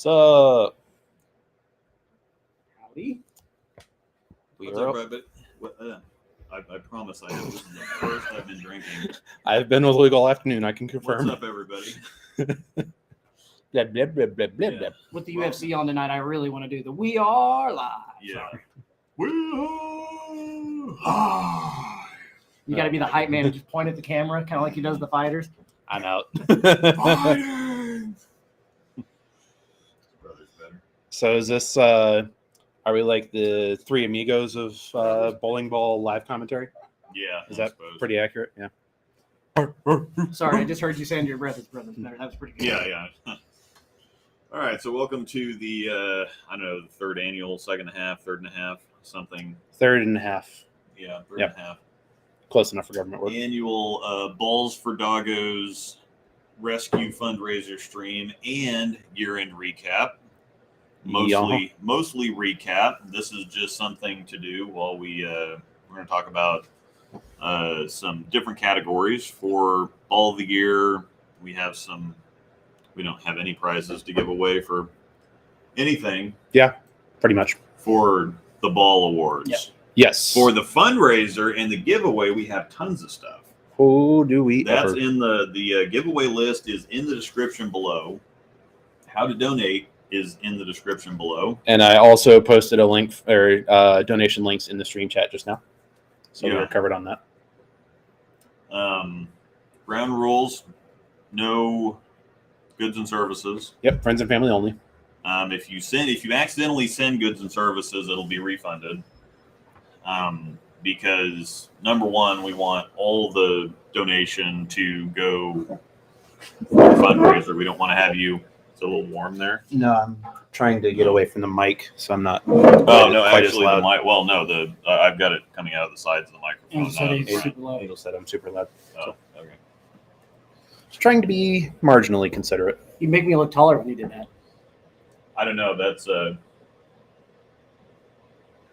What's up? Howdy. What's up, Rabbit? I promise I have. This is the first I've been drinking. I've been with Luke all afternoon. I can confirm. What's up, everybody? Blah, blah, blah, blah, blah, blah. With the UFC on tonight, I really want to do the We Are Live. Yeah. We are live. You got to be the hype man and just point at the camera, kind of like he does the fighters. I'm out. Fighters! Brother's better. So is this, are we like the three amigos of bowling ball live commentary? Yeah. Is I that suppose. pretty accurate? Yeah. Sorry, I just heard you say under your breath, it's brother's better. That was pretty good. Yeah. All right, so welcome to the, I don't know, the third and a half, something. Third and a half. Yeah, third Yep. and a half. Close enough for government work. Annual Balls For Doggos rescue fundraiser stream and year-end recap. Mostly recap. This is just something to do while we're going to talk about some different categories for Ball of the Year. We don't have any prizes to give away for anything. Yeah, pretty much. For the Ball Awards. Yep. Yes. For the fundraiser and the giveaway, we have tons of stuff. Who do we That's ever? in the giveaway list is in the description below. How to donate is in the description below. And I also posted a link or donation links in the stream chat just now. So Yeah. we're covered on that. Ground rules, no goods and services. Yep, friends and family only. If you accidentally send goods and services, it'll be refunded. Because number one, we want all the donation to go for a fundraiser. We don't want to have you. It's a little warm there. No, I'm trying to get away from the mic, so I'm not. Oh no, quite as actually, loud. the mic. Well, no, I've got it coming out of the sides of the microphone. And so not they out the front. super low. Angel said I'm super loud. Oh, okay. Just trying to be marginally considerate. You make me look taller when you did that. I don't know. That's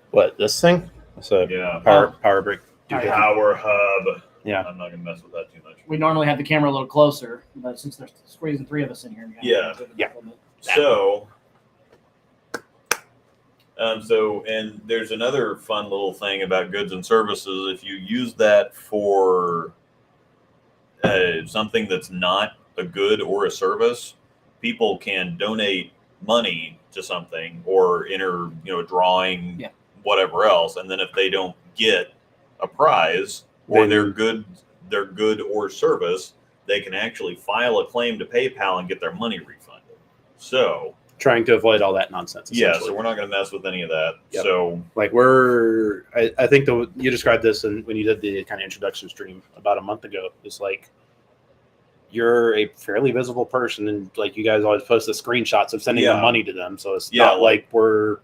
What, this thing? It's a yeah. power brick. Power hub. Yeah. I'm not gonna mess with that too much. We normally have the camera a little closer, but since there's squeezing three of us in here. we gotta Yeah. move it Yeah. up a little bit. And there's another fun little thing about goods and services. If you use that for something that's not a good or a service, people can donate money to something or enter, a drawing, Yeah. whatever else. And then if they don't get a prize or Then- their good or service, they can actually file a claim to PayPal and get their money refunded. So Trying to avoid all that nonsense. yeah, essentially. so we're not going to mess with any of that. Yep. So Like I think you described this when you did the kind of introduction stream about a month ago. It's like you're a fairly visible person, and like you guys always post the screenshots of sending Yeah. the money to them. So it's Yeah, not like we're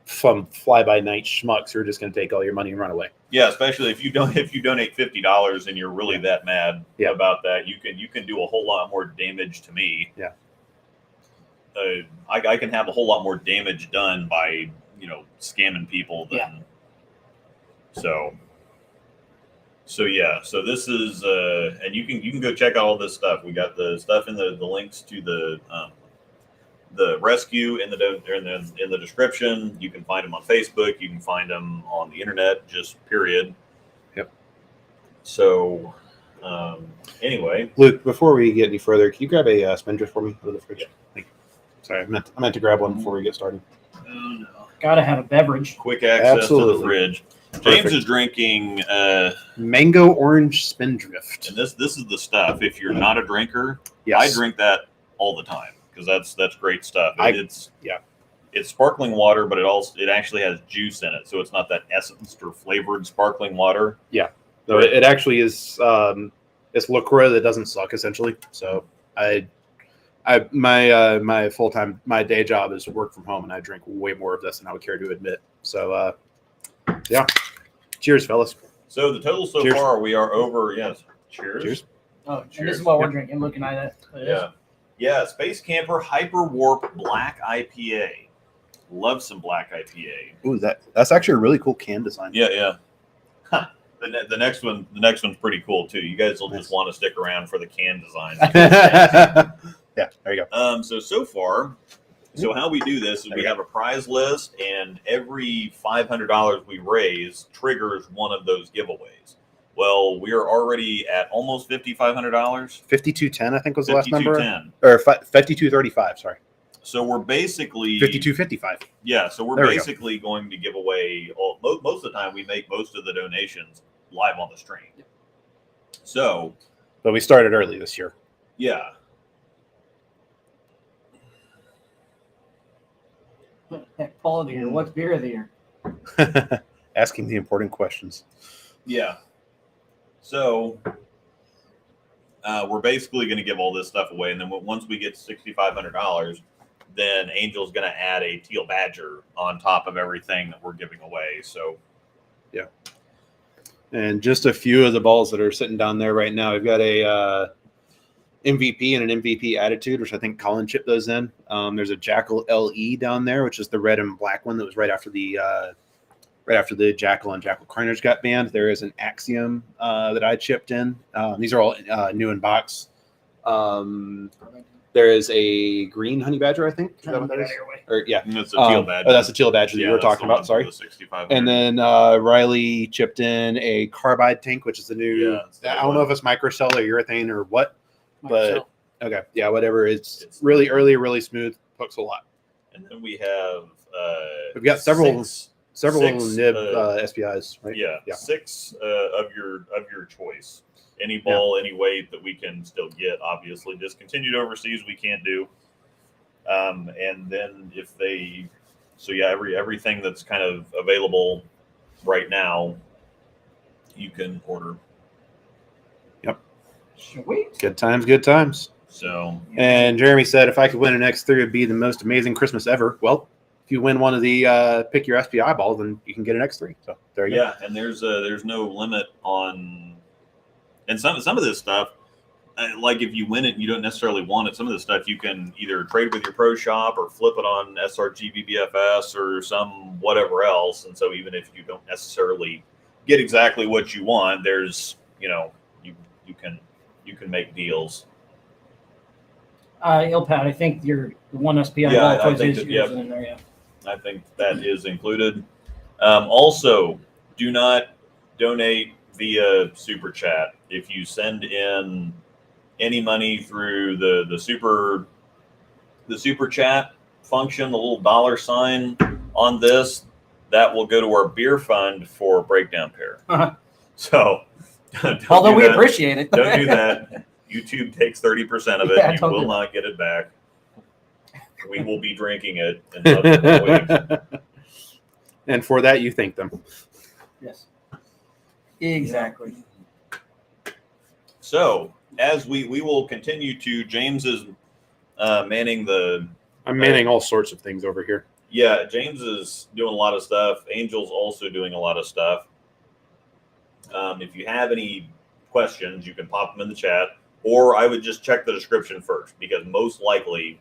some fly by night schmucks who are just going to take all your money and run away. yeah, especially if you donate $50 and you're really that mad Yeah. about that, you can do a whole lot more damage to me. Yeah. I can have a whole lot more damage done by scamming people than Yeah. So yeah, so this is and you can go check out all this stuff. We got the stuff in the links to the rescue in the description. You can find them on Facebook. You can find them on the internet. Just period. Yep. So anyway, Luke, before we get any further, can you grab a spindrift for me out of the fridge? Thank you. Sorry, I meant to grab one before we get started. oh no, Gotta have a beverage. quick access to Absolutely. the fridge. Perfect. James is drinking, Mango orange spindrift. and this is the stuff. If you're not a drinker, Yes. I drink that all the time because that's great stuff. It's sparkling water, but it actually has juice in it, so it's not that essenced or flavored sparkling water. So it actually is. It's LaCroix that doesn't suck, essentially. So my full time day job is to work from home, and I drink way more of this than I would care to admit. So yeah, cheers, fellas. So the total so Cheers. far, we are over. Yes, cheers. Cheers. Oh, and Cheers. this is what we're drinking. Looking at it. Yeah. Space Camper Hyper Warp Black IPA. Love some black IPA. Ooh, that's actually a really cool can design. Yeah. Huh. The next one's pretty cool too. You guys will just want to stick around for the can design. Yeah, there you go. So far, So how we do this is we have a prize list, and every $500 we raise triggers one of those giveaways. Well, we are already at almost $5,500. 52.10, I think was the last number. 52.10. Or 52.35, sorry. So we're basically 52.55. Yeah, so we're basically going to give away most of the time. We make most of the donations live on the stream. So, but we started early this year. Yeah. Paul of the year. What's beer of the year? Asking the important questions. Yeah. So we're basically going to give all this stuff away, and then once we get to $6,500, then Angel's going to add a teal badger on top of everything that we're giving away. So, yeah. And just a few of the balls that are sitting down there right now. We've got a MVP and an MVP attitude, which I think Colin chipped those in. There's a Jackal LE down there, which is the red and black one that was right after the Jackal and Jackal Carnage got banned. There is an Axiom that I chipped in. These are all new in box. There is a green honey badger, I think. Is that what that is? Or, yeah, that's a teal badger. Oh, that's a teal badger that you were talking about. Sorry. And then Riley chipped in a Carbide tank, which is the new. I don't know if it's microcell or urethane or what, but okay, yeah, whatever. It's really early, really smooth, hooks a lot. And then we have we've got several six, nib SPIs, right? Yeah, 6 of your choice. Any ball, any weight that we can still get. Obviously, discontinued overseas we can't do. And then if they, everything that's kind of available right now, you can order. Yep. Sweet. Good times, good times. So. And Jeremy said, if I could win an X3, it'd be the most amazing Christmas ever. Well, if you win one of the pick your SPI ball, then you can get an X3. So there you go. Yeah, and there's no limit on. And some of this stuff, like if you win it and you don't necessarily want it, some of this stuff you can either trade with your pro shop or flip it on SRG BBFS or some whatever else. And so even if you don't necessarily get exactly what you want, there's you can make deals. Ilpad, I think your one SPI ball choice is in there. Yeah, I think that is included. Also, do not donate via super chat. If you send in any money through the super chat function, the little $sign on this, that will go to our beer fund for Breakdown Pair. Uh-huh. So, although we appreciate it, don't do that. YouTube takes 30% of it. Yeah, you will not get it back. We will be drinking it in a week. And for that, you thank them. Yes. Exactly. So, as we will continue to, James is manning the. I'm manning all sorts of things over here. Yeah, James is doing a lot of stuff. Angel's also doing a lot of stuff. If you have any questions, you can pop them in the chat, or I would just check the description first, because most likely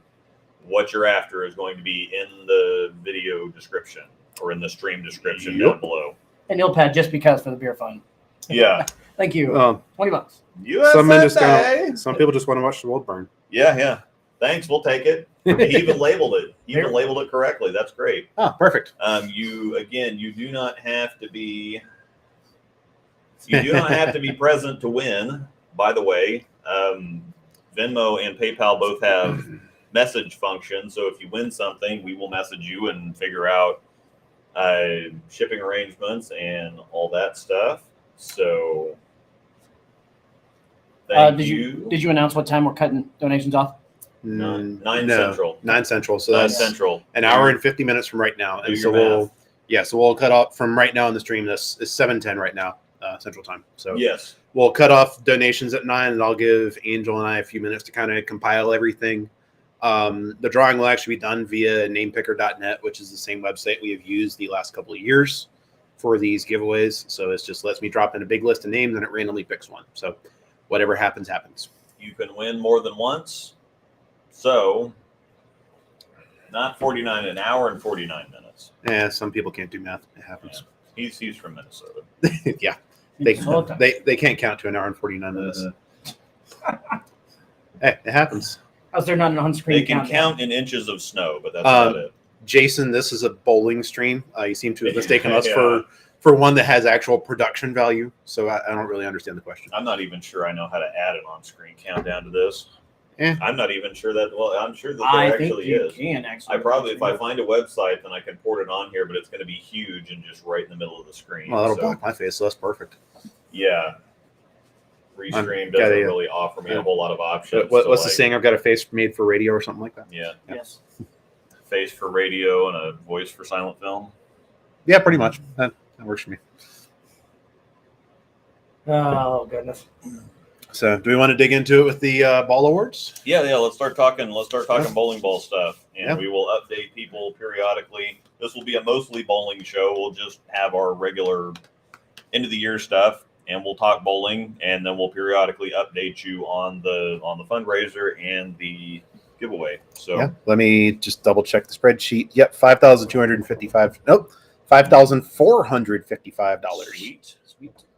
what you're after is going to be in the video description or in the stream description down below. And Ilpad, just because for the beer fund. Yeah. Thank you. $20. Some people just want to watch the world burn. Yeah. Thanks, we'll take it. He even labeled it. He even labeled it correctly. That's great. Oh, perfect. You do not have to be. You do not have to be present to win. By the way, Venmo and PayPal both have message functions. So if you win something, we will message you and figure out shipping arrangements and all that stuff. So, did you announce what time we're cutting donations off? 9 Central. 9 Central. So 9 that's Central. An hour and 50 minutes from right now. And so we'll cut off from right now in the stream. This is 7:10 right now, Central Time. So yes, we'll cut off donations at 9, and I'll give Angel and I a few minutes to kind of compile everything. The drawing will actually be done via namepicker.net, which is the same website we have used the last couple of years for these giveaways. So it just lets me drop in a big list of names and it randomly picks one. So whatever happens, happens. You can win more than once. So not 49, an hour and 49 minutes. Yeah, some people can't do math. It happens. Yeah. He's from Minnesota. Yeah. They can't count to an hour and 49 minutes. Hey, it happens. Oh, they're not an on-screen They can countdown. count in inches of snow, but that's about it. Jason, this is a bowling stream. You seem to have mistaken us Yeah. for one that has actual production value. So I don't really understand the question. I'm not even sure I know how to add an on-screen countdown to this. Eh. I'm not even sure that. Well, I'm sure that I there think actually you is. can actually. I probably, if I find a website, then I can port it on here, but it's going to be huge and just right in the middle of the screen. Well, that'll So, block my face, so that's perfect. yeah. Restream doesn't gotta- really offer me a whole lot of options. What's to, the like, saying? I've got a face made for radio or something like that. Yeah. Yes. Face for radio and a voice for silent film. Yeah, pretty much. That works for me. Oh goodness. So, do we want to dig into it with the ball awards? Yeah. Let's start talking bowling ball stuff, and Yeah. we will update people periodically. This will be a mostly bowling show. We'll just have our regular end of the year stuff, and we'll talk bowling, and then we'll periodically update you on the fundraiser and the giveaway. So Yeah. Let me just double check the spreadsheet. Yep, $5,255. Nope, $5,455. Sweet.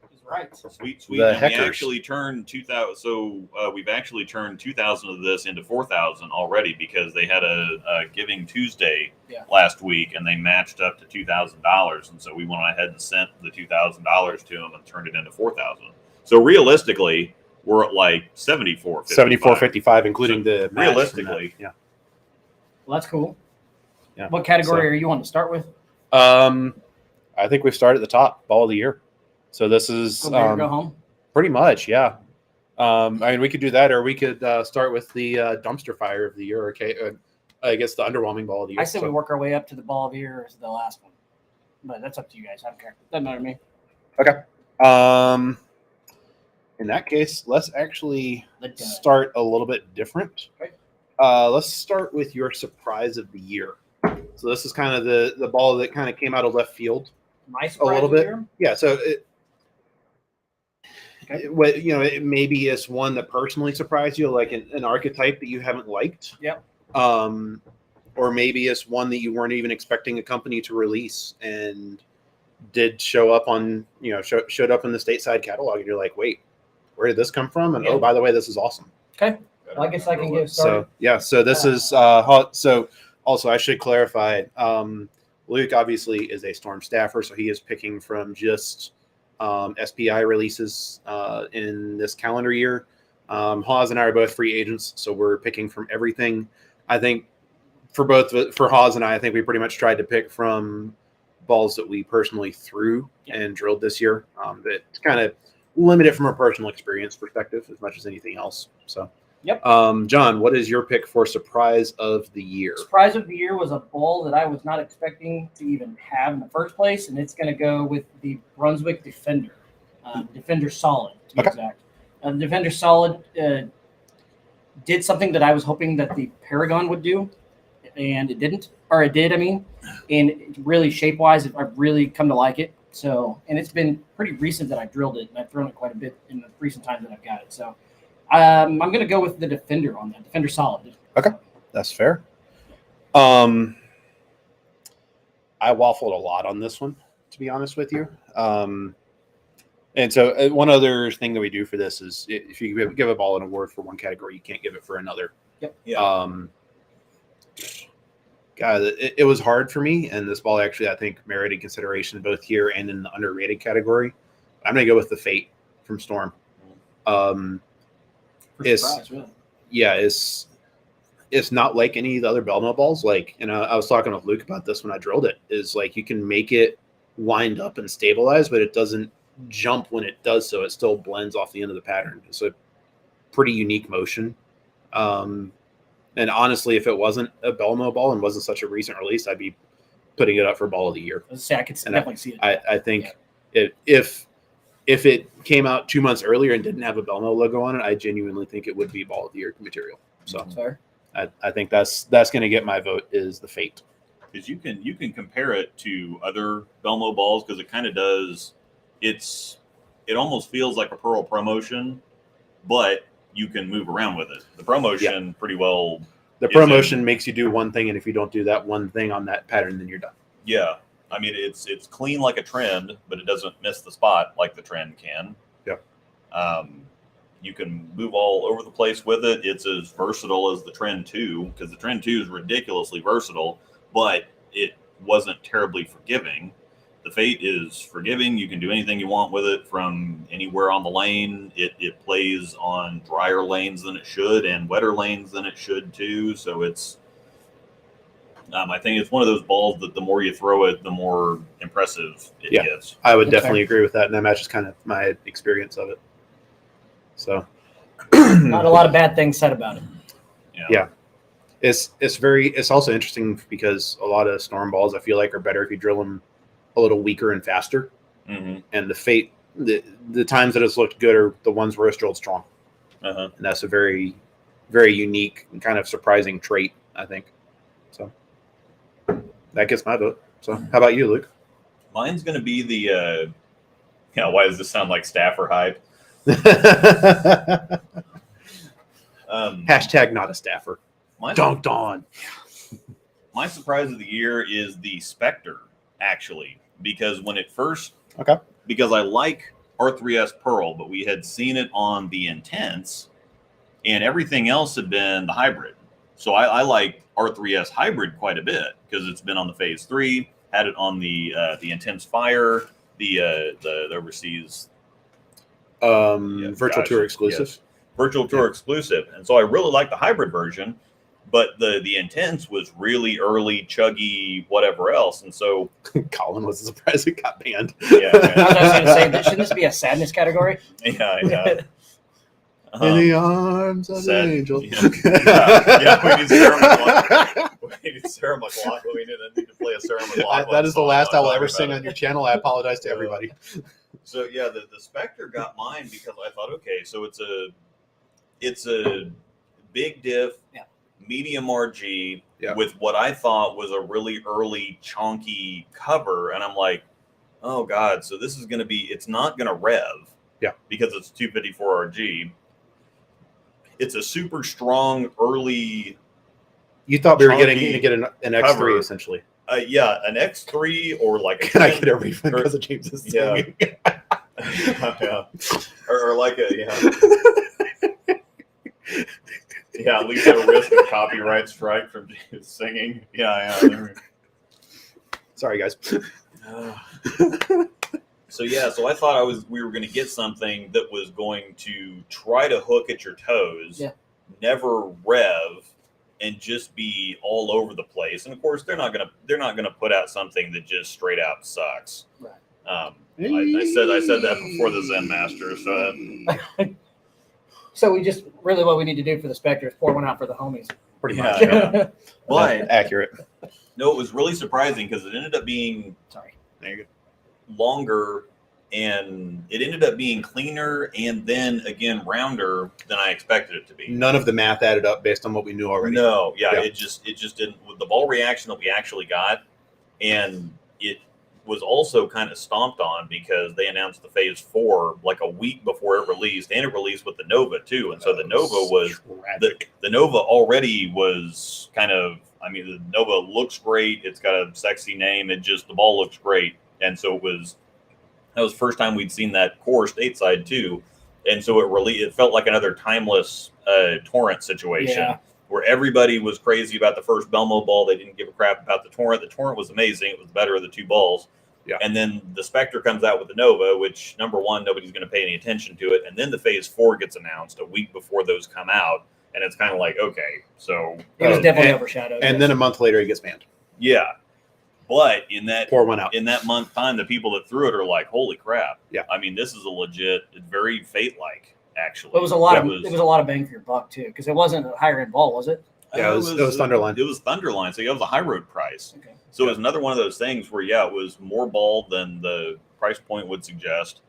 He's right. Sweet. The And we heckers. actually turned 2,000. So we've actually turned 2,000 of this into 4,000 already because they had a Giving Tuesday last week, and they matched up to $2,000. And so we went ahead and sent the $2,000 to them and turned it into 4,000. So realistically, we're at like 74.55. 74.55, including the match from realistically. that. Yeah. Well, that's cool. Yeah. What category are you on to start with? I think we start at the top, ball of the year. So this is Go big or go home. pretty much, yeah. I mean, we could do that, or we could start with the dumpster fire of the year. Okay, I guess the underwhelming ball of the year. I say we work our way up to the ball of the year as the last one, but that's up to you guys. I don't care. Doesn't matter to me. Okay. In that case, let's actually start a little bit different. Okay. Let's start with your surprise of the year. So this is kind of the ball that kind of came out of left field. My A surprise little of the bit. year? Yeah. So Okay. it maybe it's one that personally surprised you, like an archetype that you haven't liked. Yep. Or maybe it's one that you weren't even expecting a company to release and did show up on, showed up in the stateside catalog, and you're like, wait, where did this come from? And Yeah. oh, by the way, this is awesome. Okay. Well, I guess I can get started. So this is so also I should clarify. Luke obviously is a Storm staffer, so he is picking from just SPI releases in this calendar year. Haws and I are both free agents, so we're picking from everything. I think for Haws and I think we pretty much tried to pick from balls that we personally threw and drilled this year. That's kind of limited from a personal experience perspective as much as anything else. So. Yep. John, what is your pick for surprise of the year? Surprise of the year was a ball that I was not expecting to even have in the first place, and it's going to go with the Brunswick Defender. Defender Solid, to be exact. The Defender Solid did something that I was hoping that the Paragon would do, and it didn't. Or it did, I mean. And it really, shape-wise, I've really come to like it. So, and it's been pretty recent that I've drilled it, and I've thrown it quite a bit in the recent times that I've got it. So, I'm going to go with the Defender on that. Defender Solid. Okay, that's fair. I waffled a lot on this one, to be honest with you. And so one other thing that we do for this is if you give a ball an award for one category, you can't give it for another. Yep. Yeah. God, it was hard for me, and this ball actually I think merited consideration both here and in the underrated category. I'm going to go with the Fate from Storm. It's not like any of the other bell mill balls. Like, I was talking with Luke about this when I drilled it. Is like you can make it wind up and stabilize, but it doesn't jump when it does so. It still blends off the end of the pattern. It's a pretty unique motion. And honestly, if it wasn't a bell mill ball and wasn't such a recent release, I'd be putting it up for ball of the year. I could definitely see it. I think if it came out 2 months earlier and didn't have a bell mill logo on it, I genuinely think it would be ball of the year material. So fair. I think that's going to get my vote is the Fate. Because you can compare it to other Belmo balls because it kind of does. It almost feels like a Pearl promotion, but you can move around with it. The promotion pretty well. The promotion makes you do one thing, and if you don't do that one thing on that pattern, then you're done. Yeah, I mean it's clean like a trend, but it doesn't miss the spot like the trend can. Yeah. You can move all over the place with it. It's as versatile as the Trend 2, because the Trend 2 is ridiculously versatile, but it wasn't terribly forgiving. The Fate is forgiving. You can do anything you want with it from anywhere on the lane. It plays on drier lanes than it should and wetter lanes than it should too. So it's, I think it's one of those balls that the more you throw it, the more impressive it gets. I would definitely agree with that, and that matches kind of my experience of it. So, not a lot of bad things said about it. Yeah. It's also interesting because a lot of Storm balls I feel like are better if you drill them a little weaker and faster. Mm-hmm. And the Fate, the times that it's looked good are the ones where it's drilled strong. Uh-huh. And that's a very, very unique and kind of surprising trait, I think. So that gets my vote. So how about you, Luke? Mine's going to be the, why does this sound like staffer hype? Hashtag not a staffer. Dunked on. My surprise of the year is the Spectre, actually, because when it first, because I like R3S Pearl, but we had seen it on the Intense, and everything else had been the hybrid. So I like R3S hybrid quite a bit because it's been on the Phase 3, had it on the Intense Fire, the overseas Virtual Tour exclusive. Yes, Virtual Tour exclusive. And so I really like the hybrid version, but the Intense was really early, chuggy, whatever else. And so Colin was surprised it got banned. Yeah, I was going to say, shouldn't this be a sadness category? Yeah. In the arms of the angel. Yeah, we need Sarah McLachlan. We need to play a Sarah McLachlan. That is the last I will ever sing it. on your channel. I apologize to everybody. So yeah, the Spectre got mine because I thought, okay, so it's a big diff, medium RG with what I thought was a really early chonky cover, and I'm like, oh god, so this is going to be, it's not going to rev, because it's 254 RG. It's a super strong early. You thought we were going to get an X3 essentially. An X3 or like a Can I get a refund because of James's singing? Or like a at least at a risk of copyright strike from singing. Sorry, guys. So I thought we were going to get something that was going to try to hook at your toes, never rev, and just be all over the place. And of course, they're not gonna put out something that just straight out sucks. Right. I said that before the Zen Master. So we just really what we need to do for the Spectre is pour one out for the homies. Pretty much. But accurate. No, it was really surprising because it ended up being There you go. longer, and it ended up being cleaner and then again rounder than I expected it to be. None of the math added up based on what we knew already. No, it just didn't, with the ball reaction that we actually got, and it was also kind of stomped on because they announced the Phase 4 like a week before it released, and it released with the Nova too. And so the Nova was the Nova already was kind of, I mean, the Nova looks great. It's got a sexy name. The ball looks great. And so that was the first time we'd seen that core stateside too. And so it felt like another timeless torrent situation where everybody was crazy about the first Belmo ball. They didn't give a crap about the torrent. The torrent was amazing. It was the better of the two balls. Yeah. And then the Spectre comes out with the Nova, which number one, nobody's going to pay any attention to it. And then the Phase 4 gets announced a week before those come out. And it's kind of like, okay, so it was definitely overshadowed. And then a month later, it gets banned. Yeah. But in that pour one out. In that month time, the people that threw it are like, "Holy crap!" Yeah, I mean, this is a legit, very Fate-like. Actually, it was a lot of bang for your buck too, because it wasn't a higher end ball, was it? Yeah, it was Thunderline. It was Thunderline, so it was a high road price. Okay. So it was another one of those things where it was more ball than the price point would suggest.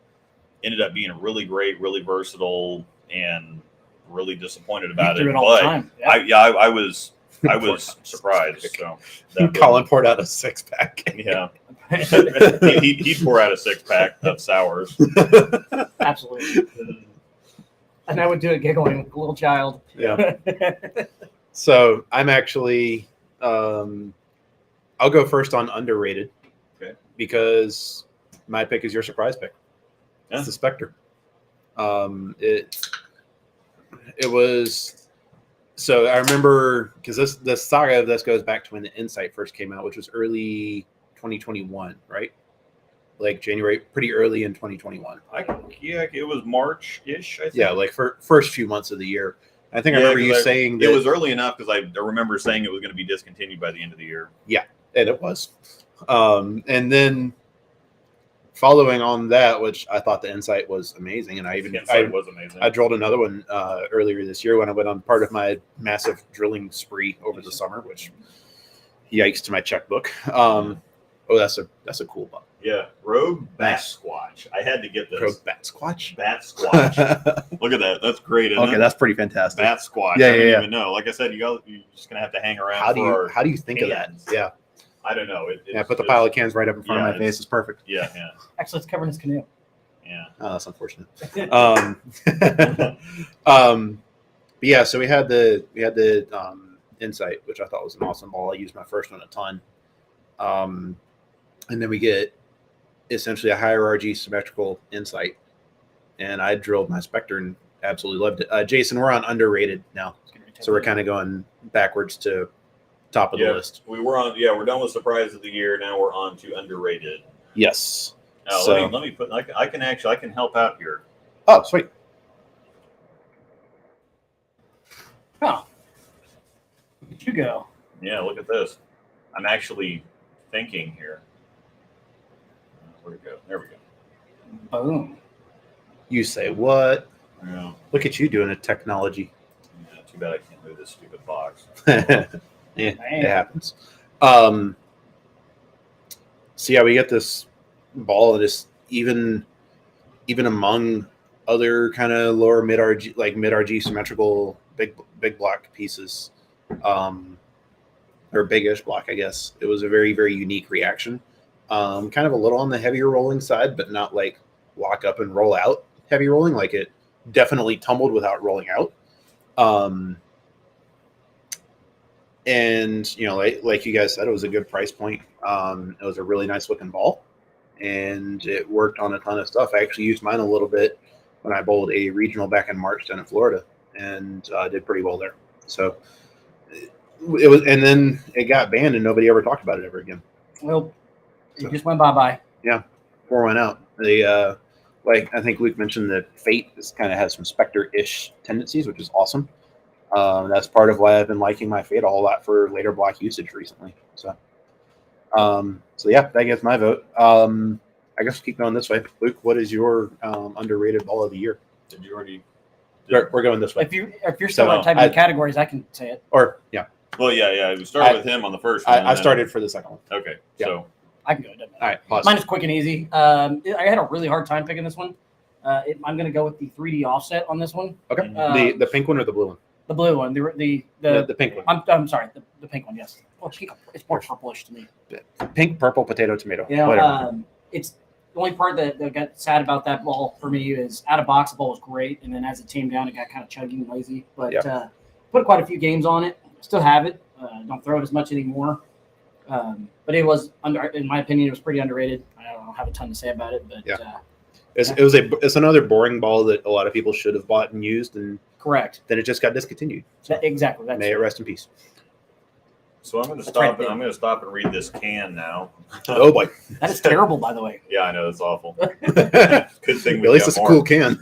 Ended up being really great, really versatile, and really disappointed about it. All the time. I was surprised. So Colin poured out a 6-pack. Yeah, he'd pour out a 6-pack of sours. Absolutely. And I would do it giggling like a little child. Yeah. So I'm actually, I'll go first on underrated. Okay. Because my pick is your surprise pick. Yeah. It's the Spectre. it was. So I remember because this saga of this goes back to when the Insight first came out, which was early 2021, right? Like January, pretty early in 2021. Yeah, it was March-ish, I think. Yeah, like for first few months of the year. I think I remember you saying that it was early enough because I remember saying it was going to be discontinued by the end of the year. Yeah, and it was. And then following on that, which I thought the Insight was amazing, and was amazing. I drilled another one earlier this year when I went on part of my massive drilling spree over the summer, which yikes to my checkbook. That's a cool buck. Yeah, Rogue Bat Squatch. I had to get this. Rogue Bat Squatch? Bat Squatch. Look at that. That's great, isn't it? Okay, that's pretty fantastic. Bat Squatch. Yeah, I don't yeah. even know. Like I said, you're just going to have to hang around How do you think of that? Yeah. I don't know. Put the pile of cans right up in front of my face. It's perfect. Yeah. Actually, it's covering his canoe. Yeah. Oh, that's unfortunate. But yeah, so we had the Insight, which I thought was an awesome ball. I used my first one a ton. And then we get essentially a hierarchy symmetrical Insight, and I drilled my Spectre and absolutely loved it. Jason, we're on underrated now, so we're kind of going backwards to top of the list. We're done with surprise of the year. Now we're on to underrated. Yes. Let me put. I can help out here. Oh, sweet. Oh, where'd you go? Yeah, look at this. I'm actually thinking here. Where'd it go? There we go. Boom. You say what? Yeah. Look at you doing a technology. Yeah, too bad I can't move this stupid box. Yeah, it happens. So yeah, we get this ball that is even among other kind of lower mid RG symmetrical big block pieces, or biggish block, I guess. It was a very, very unique reaction. Kind of a little on the heavier rolling side, but not like lock up and roll out heavy rolling. Like it definitely tumbled without rolling out. And like you guys said, it was a good price point. It was a really nice looking ball, and it worked on a ton of stuff. I actually used mine a little bit when I bowled a regional back in March down in Florida, and did pretty well there. So it was, and then it got banned, and nobody ever talked about it ever again. Well, it just went bye-bye. Yeah, 4 went out. They like I think Luke mentioned that Fate kind of has some Spectre-ish tendencies, which is awesome. That's part of why I've been liking my Fate a whole lot for later block usage recently. So yeah, that gets my vote. I guess we'll keep going this way. Luke, what is your underrated ball of the year? Did you already? We're going this way. If you're still typing the categories, I can say it. Or yeah. Well, yeah. We started with him on the first one. I started for the second one. Okay, yeah. So I can go. All right, pause. Mine is quick and easy. I had a really hard time picking this one. I'm going to go with the 3D offset on this one. Okay. The pink one or the blue one? The blue one. The pink one. I'm sorry. The pink one. Yes. Well, it's more purplish to me. Pink, purple, potato, tomato. It's the only part that got sad about that ball for me is out of box. The ball was great, and then as it came down, it got kind of chuggy and lazy. But put quite a few games on it. Still have it. Don't throw it as much anymore. But it was in my opinion, it was pretty underrated. I don't have a ton to say about it, but it's another boring ball that a lot of people should have bought and used, and correct. Then it just got discontinued. So exactly. May it rest in peace. So I'm going to stop. I'm going to stop and read this can now. Oh boy, that is terrible. By the way. Yeah, I know it's awful. Good thing. At least it's a cool can.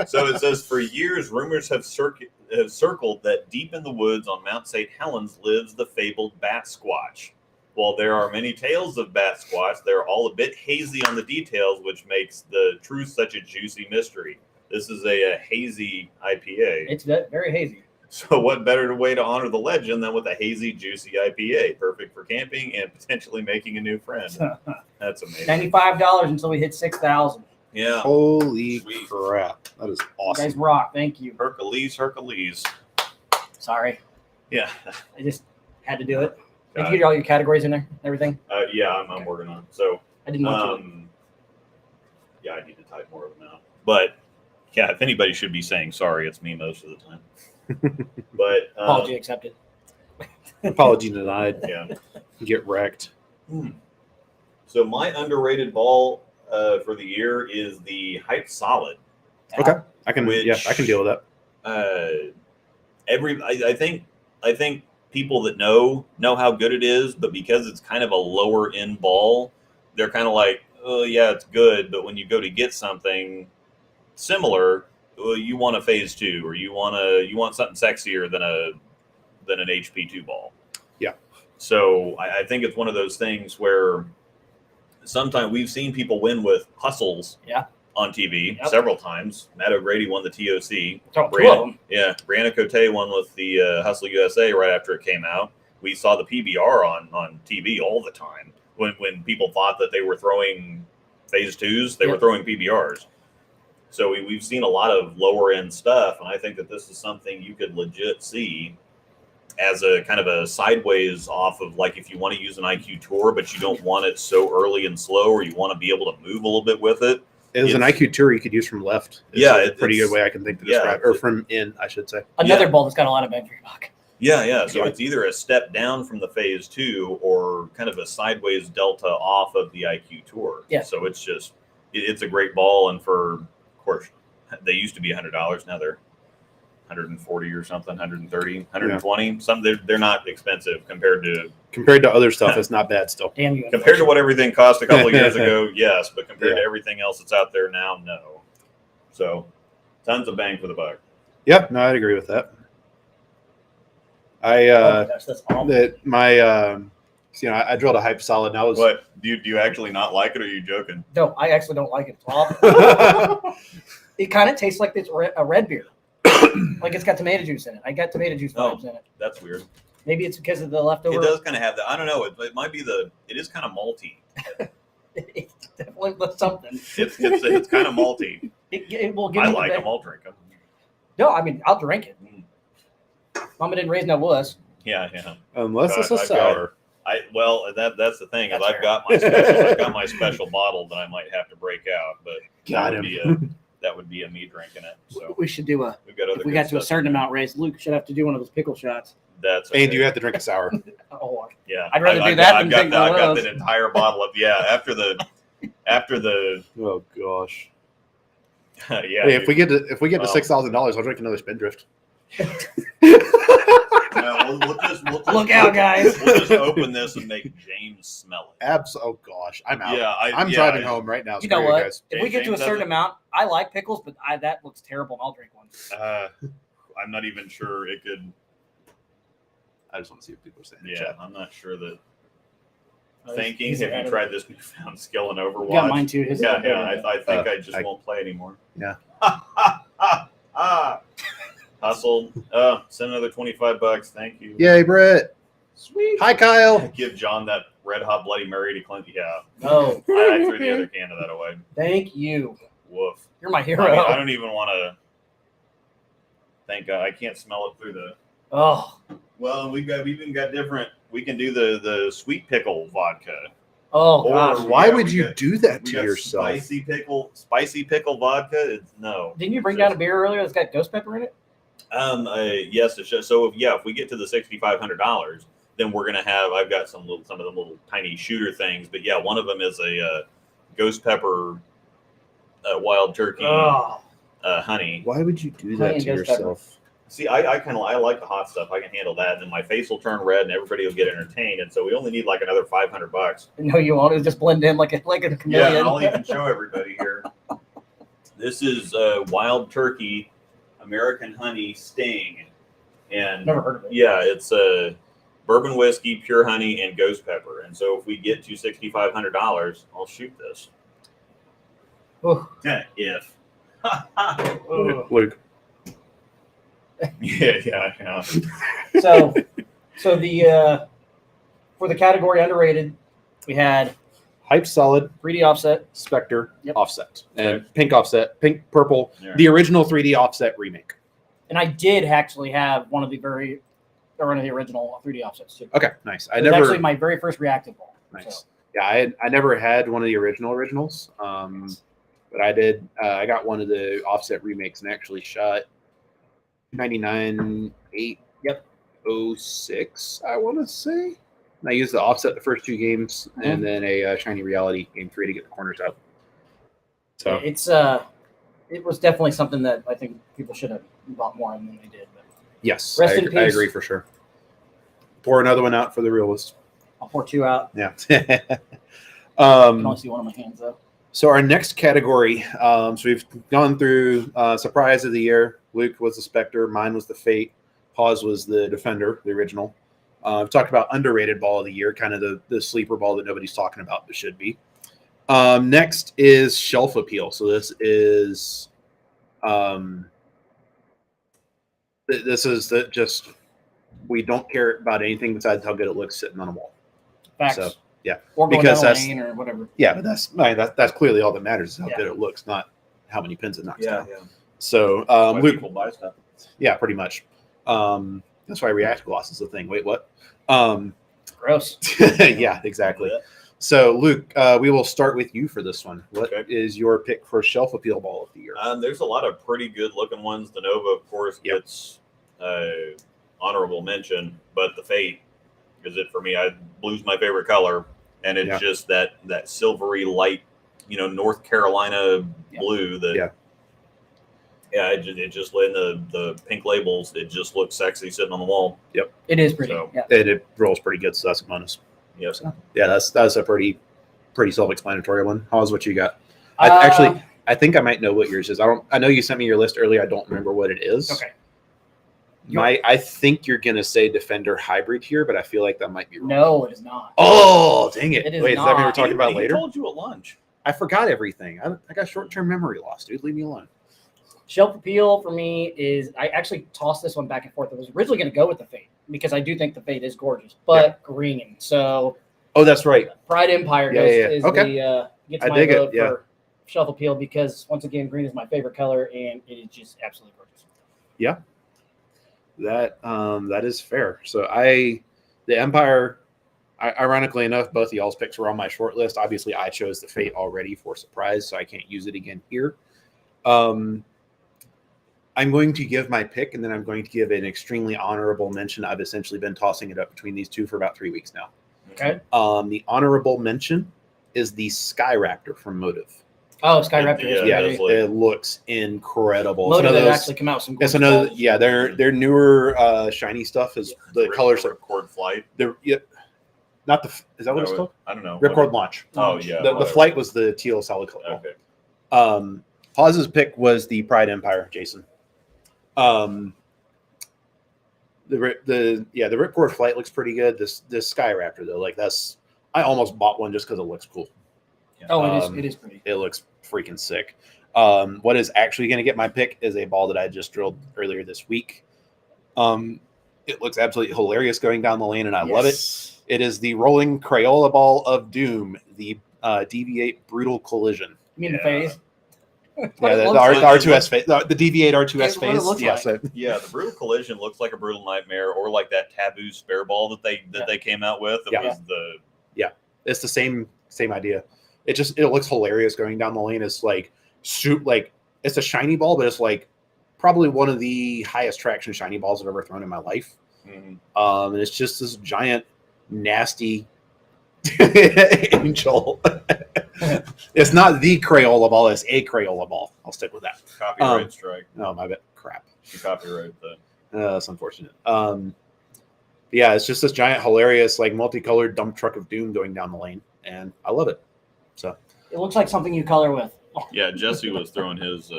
So it says, for years, rumors have circled that deep in the woods on Mount St. Helens lives the fabled bat squatch. While there are many tales of bat squatch, they're all a bit hazy on the details, which makes the truth such a juicy mystery. This is a hazy IPA. It's very hazy. So what better way to honor the legend than with a hazy, juicy IPA? Perfect for camping and potentially making a new friend. That's amazing. $95 until we hit 6,000. Yeah. Holy crap. That is awesome. You guys rock. Thank you. Hercules. Sorry. Yeah. I just had to do it. Did you get all your categories in there? Everything? Yeah, I'm working on it. So I didn't want to. Yeah, I need to type more of them out. But yeah, if anybody should be saying sorry, it's me most of the time. But apology accepted. Apology denied. Yeah. Get wrecked. So my underrated ball for the year is the Hype Solid. Okay. I can deal with that. I think people that know how good it is, but because it's kind of a lower end ball, they're kind of like, oh yeah, it's good, but when you go to get something similar, you want a phase 2, or you want something sexier than an HP2 ball. Yeah. So I think it's one of those things where sometimes we've seen people win with hustles. Yeah. On TV several times. Matt O'Grady won the TOC. Oh, two of them. Yeah, Brianna Cote won with the Hustle USA right after it came out. We saw the PBR on TV all the time. When people thought that they were throwing phase 2s, they were throwing PBRs. So we've seen a lot of lower end stuff, and I think that this is something you could legit see as a kind of a sideways off of, like, if you want to use an IQ Tour, but you don't want it so early and slow, or you want to be able to move a little bit with it. It was an IQ Tour you could use from left. It's a pretty good way I can think to describe it. Or from in, I should say. Another ball that's got a lot of bang for your buck. Yeah. So it's either a step down from the phase 2 or kind of a sideways delta off of the IQ Tour. Yeah. So it's just, it's a great ball. And for, of course, they used to be $100. Now they're 140 or something, 130, 120. Yeah. Some they're not expensive compared to other stuff. It's not bad still. Damn you. Compared to what everything cost a couple of years ago, yes, but compared to everything else that's out there now, no. So, tons of bang for the buck. Yeah, no, I'd agree with that. I that's awful. I drilled a hype solid. Now what do you actually not like it, or are you joking? No, I actually don't like it. It's awful. It kind of tastes like it's a red beer. Like it's got tomato juice in it. I got tomato juice vibes in it. That's weird. Maybe it's because of the leftover. It does kind of have that. I don't know. It might be it is kind of malty. It's definitely something. It's kind of malty. It will give I me like them. I'll drink them. No, I mean, I'll drink it. Mama didn't raise no wuss. Yeah. Unless it's a sour. That's the thing. That's I've got my special bottle that I might have to break out, but that would be a me drinking it. So we should do if we got to a certain amount raised, Luke should have to do one of those pickle shots. That's okay. And you have to drink a sour. Yeah, I'd rather do that than I've got that entire bottle of after the. Oh gosh. Yeah. Hey, if we get to $6,000, I'll drink another Spindrift. Look out, guys! We'll just open this and make James smell it. Oh gosh, I'm out. Yeah, I'm driving home right now. You know what? Guys. If we get to a certain amount, I like pickles, but that looks terrible, and I'll drink one. I'm not even sure it could. I just want to see what people are saying. Yeah, I'm not sure that. Thinking, have you tried this newfound skill in Overwatch? Yeah, mine too. I think I just won't play anymore. Yeah. Hustle. Send another $25. Thank you. Yay, Brett. Sweet. Hi, Kyle. Give John that Red Hot Bloody Mary to Clint. Yeah. Oh. I threw the other can of that away. Thank you. Woof. You're my hero. I don't even want to. Thank God. I can't smell it through the. Oh. Well, we've even got different. We can do the sweet pickle vodka. Oh, gosh. Why would you do that to yourself? Spicy pickle vodka. No. Didn't you bring down a beer earlier that's got ghost pepper in it? Yes. So if we get to the $6,500, then we're gonna have. I've got some of them little tiny shooter things, but yeah, one of them is a ghost pepper, wild turkey, honey. Why would you do that to yourself? Pepper. See, I like the hot stuff. I can handle that, and then my face will turn red, and everybody will get entertained. And so we only need like another $500. No, you won't. It'll just blend in like a chameleon. Yeah, I'll even show everybody here. This is wild turkey, American honey sting, and never heard of it. Yeah, it's bourbon whiskey, pure honey, and ghost pepper. And so if we get to $6,500, I'll shoot this. Ooh. If. Luke. Yeah. So the for the category underrated, we had Hype Solid, 3D Offset, Spectre, Offset, and Pink Offset, Pink Purple, the original 3D Offset remake. And I did actually have one of the original 3D Offsets too. Okay, nice. It was actually my very first reactive ball. Nice. So. Yeah, I never had one of the originals, but I did. I got one of the Offset remakes and actually shot 99.806, I want to say. And I used the Offset the first 2 games, and then a Shiny Reality game 3 to get the corners out. So it's it was definitely something that I think people should have bought more than they did. But Yes, Rest I in peace. agree for sure. Pour another one out for the realist. I'll pour 2 out. Yeah. I can only see one of my hands though. So our next category, so we've gone through surprise of the year. Luke was the Spectre, mine was the Fate, Paws was the Defender, the original. We've talked about underrated ball of the year, kind of the sleeper ball that nobody's talking about but should be. Next is shelf appeal. So this is just we don't care about anything besides how good it looks sitting on a wall. Facts. So yeah, Or going because down a that's lane or whatever. yeah, but that's clearly all that matters is how Yeah. good it looks, not how many pins it knocks down. Yeah. So Why Luke, people buy stuff. yeah, pretty much. That's why react gloss is the thing. Wait, what? Gross. Yeah, exactly. So Luke, we will start with you for this one. What is your pick for shelf appeal ball of the year? There's a lot of pretty good looking ones. The Nova, of course, gets honorable mention, but the Fate is it for me. Blue's my favorite color, and it's just that silvery light, North Carolina blue. That it just in the pink labels. It just looks sexy sitting on the wall. Yep, it is pretty. So, yeah, it rolls pretty good. So that's a bonus. Yep. So, yeah, that's a pretty self-explanatory one. How's what you got? I think I might know what yours is. I know you sent me your list earlier. I don't remember what it is. Okay. I think you're gonna say Defender Hybrid here, but I feel like that might be wrong. No, it is not. Oh, dang it! It is Wait, is that what we were not. talking about He later? told you at lunch. I forgot everything. I got short-term memory loss, dude. Leave me alone. Shelf appeal for me is I actually tossed this one back and forth. I was originally going to go with the Fate because I do think the Fate is gorgeous, but green. So Oh, that's right. Pride Empire gets my vote for shelf appeal because once again, green is my favorite color and it is just absolutely gorgeous. Yeah, that is fair. So the Empire. Ironically enough, both of y'all's picks were on my short list. Obviously, I chose the Fate already for surprise, so I can't use it again here. I'm going to give my pick, and then I'm going to give an extremely honorable mention. I've essentially been tossing it up between these two for about 3 weeks now. Okay. The honorable mention is the Sky Raptor from Motiv. Oh, Sky Raptor is it looks incredible. Motiv that actually come out with some it's another balls. Their newer shiny stuff is the colors Ripcord Flight. Not the is that what it's called? I don't know. Ripcord Launch. Oh yeah. The Flight was the teal solid color. Okay. Haws's pick was the Pride Empire, Jason. The Ripcord Flight looks pretty good. This Sky Raptor though, I almost bought one just because it looks cool. Oh, it is pretty. It looks freaking sick. What is actually going to get my pick is a ball that I just drilled earlier this week. It looks absolutely hilarious going down the lane, and I love it. It is the rolling Crayola ball of doom, the Deviate Brutal Collision. You mean the phase? Yeah, the R2S phase, the Deviate R2S phase. Yeah, the Brutal Collision looks like a Brutal Nightmare, or like that Taboo spare ball that they came out with. It's the same idea. It looks hilarious going down the lane. It's it's a shiny ball, but it's like probably one of the highest traction shiny balls I've ever thrown in my life. Mm-hmm. And it's just this giant, nasty angel. It's not the Crayola ball; it's a Crayola ball. I'll stick with that. Copyright strike. Oh my bad, crap. You copyright that. That's unfortunate. Yeah, it's just this giant, hilarious, multicolored dump truck of doom going down the lane, and I love it. So it looks like something you color with. Yeah, Jesse was throwing his.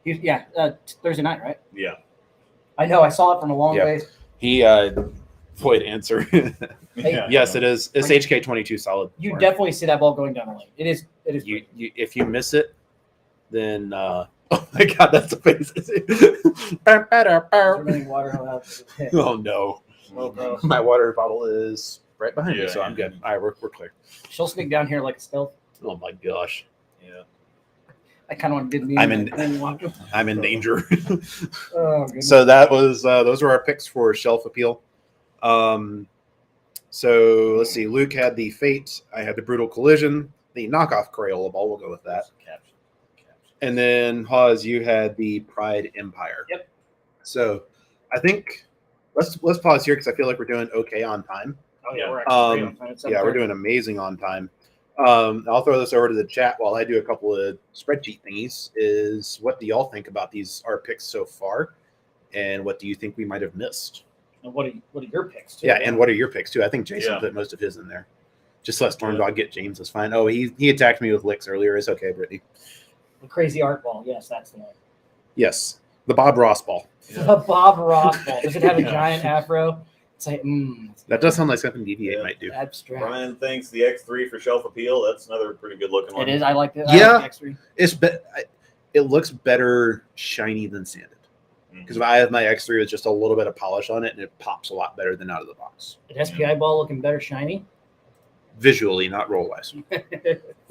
Thursday night, right? Yeah. I know. I saw it from a long ways. He void answer. Yes, it is. It's HK22 solid. You definitely see that ball going down the lane. It is. You if you miss it, then oh my god, that's the face. Oh no. Oh, my water bottle is right behind me, so I'm good. All right, we're clear. She'll sneak down here like a stealth. Oh my gosh. Yeah. I kind of want to do I'm in danger. Oh, goodness. So that was those were our picks for shelf appeal. So let's see. Luke had the Fate. I had the Brutal Collision. The knockoff Crayola ball. We'll go with that. And then Haws, you had the Pride Empire. Yep. So I think let's pause here because I feel like we're doing okay on time. Oh yeah, we're actually great on time. We're doing amazing on time. I'll throw this over to the chat while I do a couple of spreadsheet thingies. Is what do y'all think about our picks so far, and what do you think we might have missed? And what are your picks too? Yeah, and what are your picks too? I think Jason Yeah. put most of his in there. Just let Storm Dog get James is fine. Oh, he attacked me with licks earlier. It's okay, Brittany. The crazy art ball. Yes, that's the name. Yes, the Bob Ross ball. Yeah. The Bob Ross ball. Does it have a Yeah. giant afro? It's like, That does sound like something DV8 Yeah. might do. abstract. Brian thinks the X3 for shelf appeal. That's another pretty good looking one. It is. I like it. Yeah. I like the X3. It looks better shiny than sanded. Because if I have my X3 with just a little bit of polish on it, and it pops a lot better than out of the box. An SPI ball looking better shiny. Visually, not roll wise.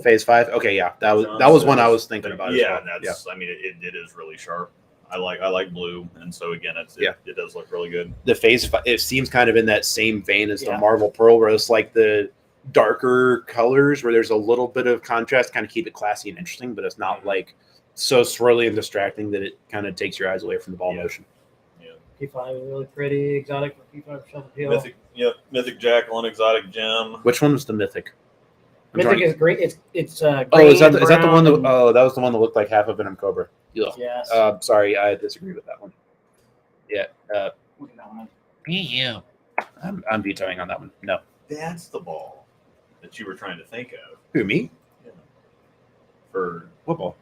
Phase 5. Okay, yeah, that was one I was thinking about. Yeah, as well. that's. I mean, it is really sharp. I like blue, and so again, it does look really good. The Phase 5. It seems kind of in that same vein as the Yeah. Marvel Pearl, where it's like the darker colors, where there's a little bit of contrast, kind of keep it classy and interesting, but it's not like so swirly and distracting that it kind of takes your eyes away from the ball motion. Yeah. P5 is really pretty. Exotic for P5 shelf appeal. Mythic Jackal and Exotic Gem. Which one was the Mythic? Mythic is great. It's green. Oh, is that the one that? and- Oh, that was the one that looked like half of Venom Cobra. Yeah. Yes. Sorry, I disagree with that one. Yeah. Look at that one. I'm vetoing on that one. No. That's the ball that you were trying to think of Who, me? for. What ball?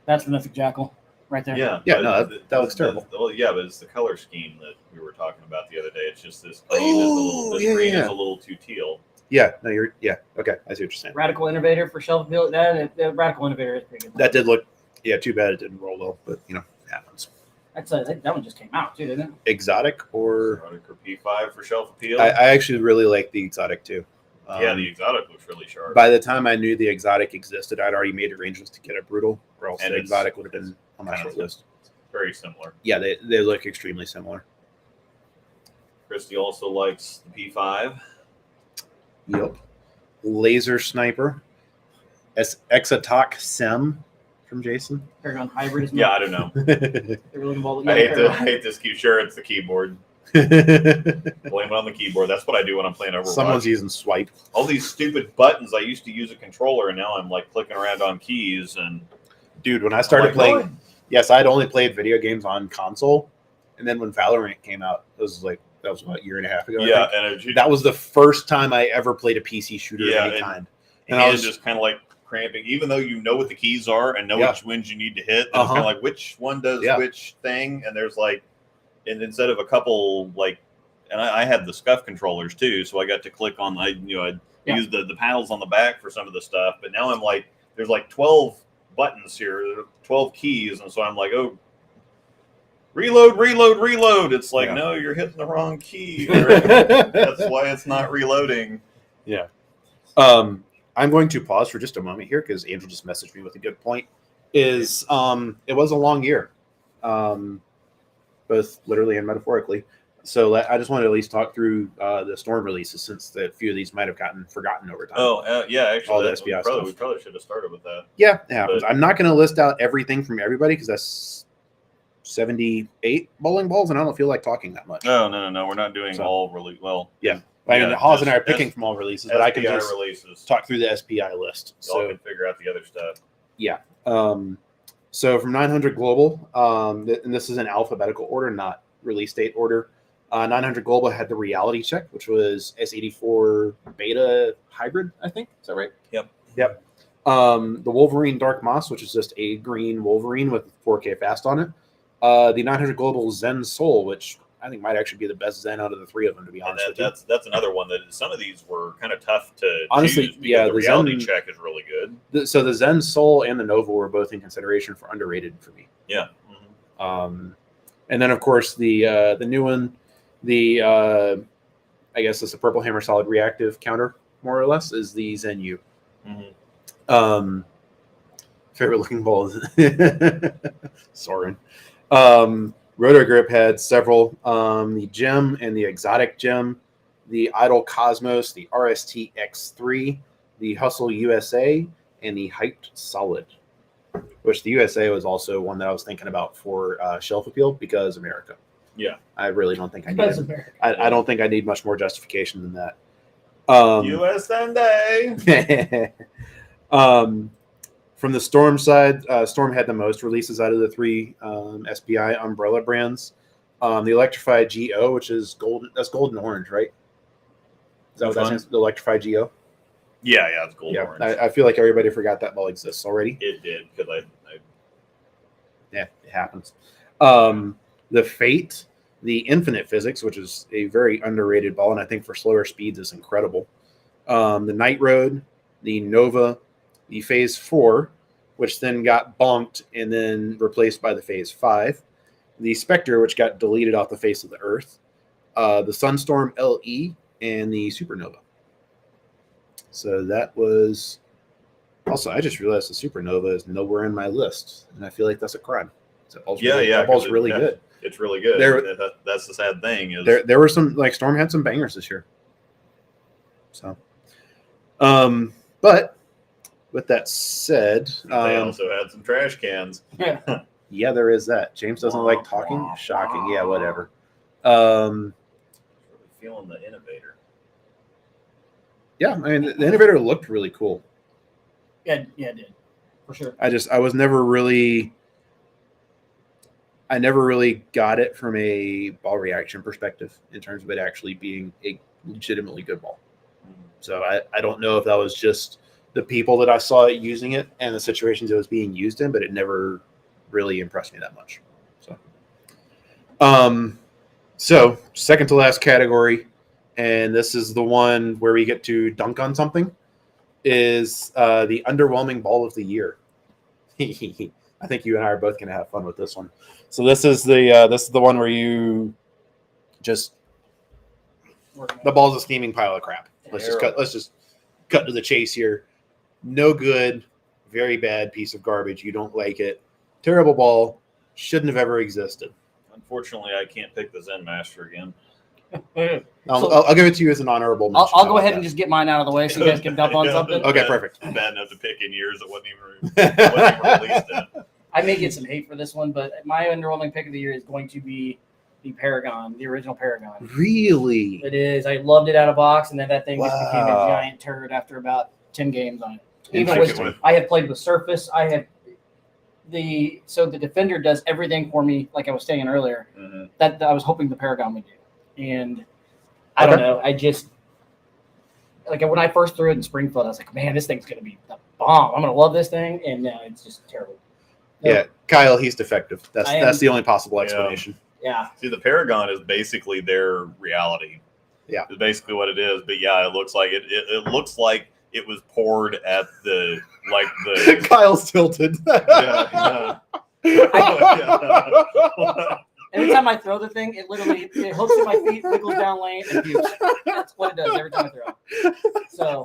That's the Mythic Jackal right there. Yeah, Yeah, but no, the- that looks terrible. Well, yeah, but it's the color scheme that we were talking about the other day. It's just this green is a little. This green is a little too teal. Yeah. No, you're. Yeah. Okay. I see what you're saying. Radical Innovator for shelf appeal. That Radical Innovator is pretty good. That did look. Yeah. Too bad it didn't roll well, but it happens. That one just came out too, didn't it? Exotic or Exotic or P5 for shelf appeal. I actually really like the exotic too. Yeah, the exotic looks really sharp. By the time I knew the exotic existed, I'd already made arrangements to get a brutal, or else And the it's- exotic would have been on my kind of short list. Very similar. Yeah, they look extremely similar. Christy also likes the P5. Yep. Laser Sniper. Exotic Sem from Jason. Paragon Hybrid is Yeah, I don't know. They're really involved. I hate Paragon. this key. Sure, it's the keyboard. Blame it on the keyboard. That's what I do when I'm playing Overwatch. Someone's using swipe. All these stupid buttons. I used to use a controller, and now I'm like clicking around on keys. And Dude, when I started I'm like, playing, yes, I'd only played video games on console, and then when Valorant came out, that was what, a year and a half ago. I yeah, think? and That was the first time I ever played a PC shooter Yeah, of any and- kind. and I was just kind of like cramping, even though you know what the keys are and know Yeah. which ones you need to hit. And it's kind of like which one does which thing, and there's like, and instead of a couple like, and I had the scuff controllers too, so I got to click on I used the paddles on the back for some of the stuff, but now I'm like, there's like 12 buttons here, 12 keys, and so I'm like, oh. Reload. It's like, no, you're hitting the wrong key. That's why it's not reloading. Yeah. I'm going to pause for just a moment here because Angel just messaged me with a good point. It was a long year, both literally and metaphorically. So I just wanted to at least talk through the Storm releases, since a few of these might have gotten forgotten over time. Oh, yeah, actually, All the SPI stuff. we probably should have started with that. Yeah, it happens. I'm not going to list out everything from everybody because that's 78 bowling balls, and I don't feel like talking that much. No. We're not doing all really well. Yeah. I mean, Haws and I are picking from all releases, but I can SPI just releases. talk through the SPI list. Y'all can figure out the other stuff. Yeah. So from 900 Global, and this is in alphabetical order, not release date order. 900 Global had the reality check, which was S84 beta hybrid, I think. Is that right? Yep. The Wolverine Dark Moss, which is just a green Wolverine with 4K fast on it. The 900 Global Zen Soul, which I think might actually be the best Zen out of the three of them, to be honest with you. That's another one that some of these were kind of tough to Honestly, choose because yeah, the the reality Zen- check is really good. So the Zen Soul and the Nova were both in consideration for underrated for me. Yeah. And then of course the new one, I guess it's a Purple Hammer Solid reactive counter, more or less, is the Zen U. Favorite looking ball is Soren. Roto Grip had several. The Gem and the Exotic Gem, the Idol Cosmos, the RST X3, the Hustle USA, and the Hyped Solid, which the USA was also one that I was thinking about for shelf appeal because America. Yeah. I really don't think I Because need America. I don't think I need much more justification than that. U.S. Sunday. From the Storm side, Storm had the most releases out of the 3 SPI umbrella brands. The Electrified GO, which is golden, that's gold and orange, right? Is that what that stands for? The Electrified GO? Yeah, it's gold Yeah, orange. I feel like everybody forgot that ball exists already. It did, because Yeah, it happens. The Fate, the Infinite Physics, which is a very underrated ball, and I think for slower speeds is incredible. The Night Road, the Nova, the Phase 4, which then got bonked and then replaced by the Phase 5. The Spectre, which got deleted off the face of the Earth. The Sunstorm LE, and the Supernova. So that was... Also, I just realized the Supernova is nowhere in my list, and I feel like that's a crime. That ball's really good. It's really good. That's the sad thing. Is there were some, like, Storm had some bangers this year. So, but with that said, they also had some trash cans. Yeah, there is that. James doesn't like talking. Shocking. Yeah, whatever. Really feeling the Innovator. Yeah, I mean, the Innovator looked really cool. Yeah, it did. For sure. I never really got it from a ball reaction perspective in terms of it actually being a legitimately good ball. So I don't know if that was just the people that I saw it using it and the situations it was being used in, but it never really impressed me that much. So second to last category, and this is the one where we get to dunk on something, is the underwhelming ball of the year. I think you and I are both going to have fun with this one. So this is the one where you just the ball's a steaming pile of crap. Let's just cut to the chase here. No good, very bad piece of garbage. You don't like it. Terrible ball. Shouldn't have ever existed. Unfortunately, I can't pick the Zen Master again. I'll give it to you as an honorable mention. I'll go ahead and just get mine out of the way so you guys can dump on something. Okay, perfect. Bad enough to pick in years that wasn't even released in. I may get some hate for this one, but my underwhelming pick of the year is going to be the Paragon, the original Paragon. Really? It is. I loved it out of box, and then that thing just became a giant turd after about 10 games on it. Even with, I have played with Surface. The Defender does everything for me, like I was saying earlier, that I was hoping the Paragon would do. And I don't know. I just, like, when I first threw it in Springfield, I was like, man, this thing's going to be the bomb. I'm going to love this thing. And now it's just terrible. Yeah, Kyle, he's defective. That's the only possible explanation. Yeah. See, the Paragon is basically their reality. Yeah. It's basically what it is. But yeah, it looks like it looks like it was poured at the Kyle's tilted. Yeah. Every time I throw the thing, it hooks at my feet, wiggles down lane, and pukes. That's what it does every time I throw. So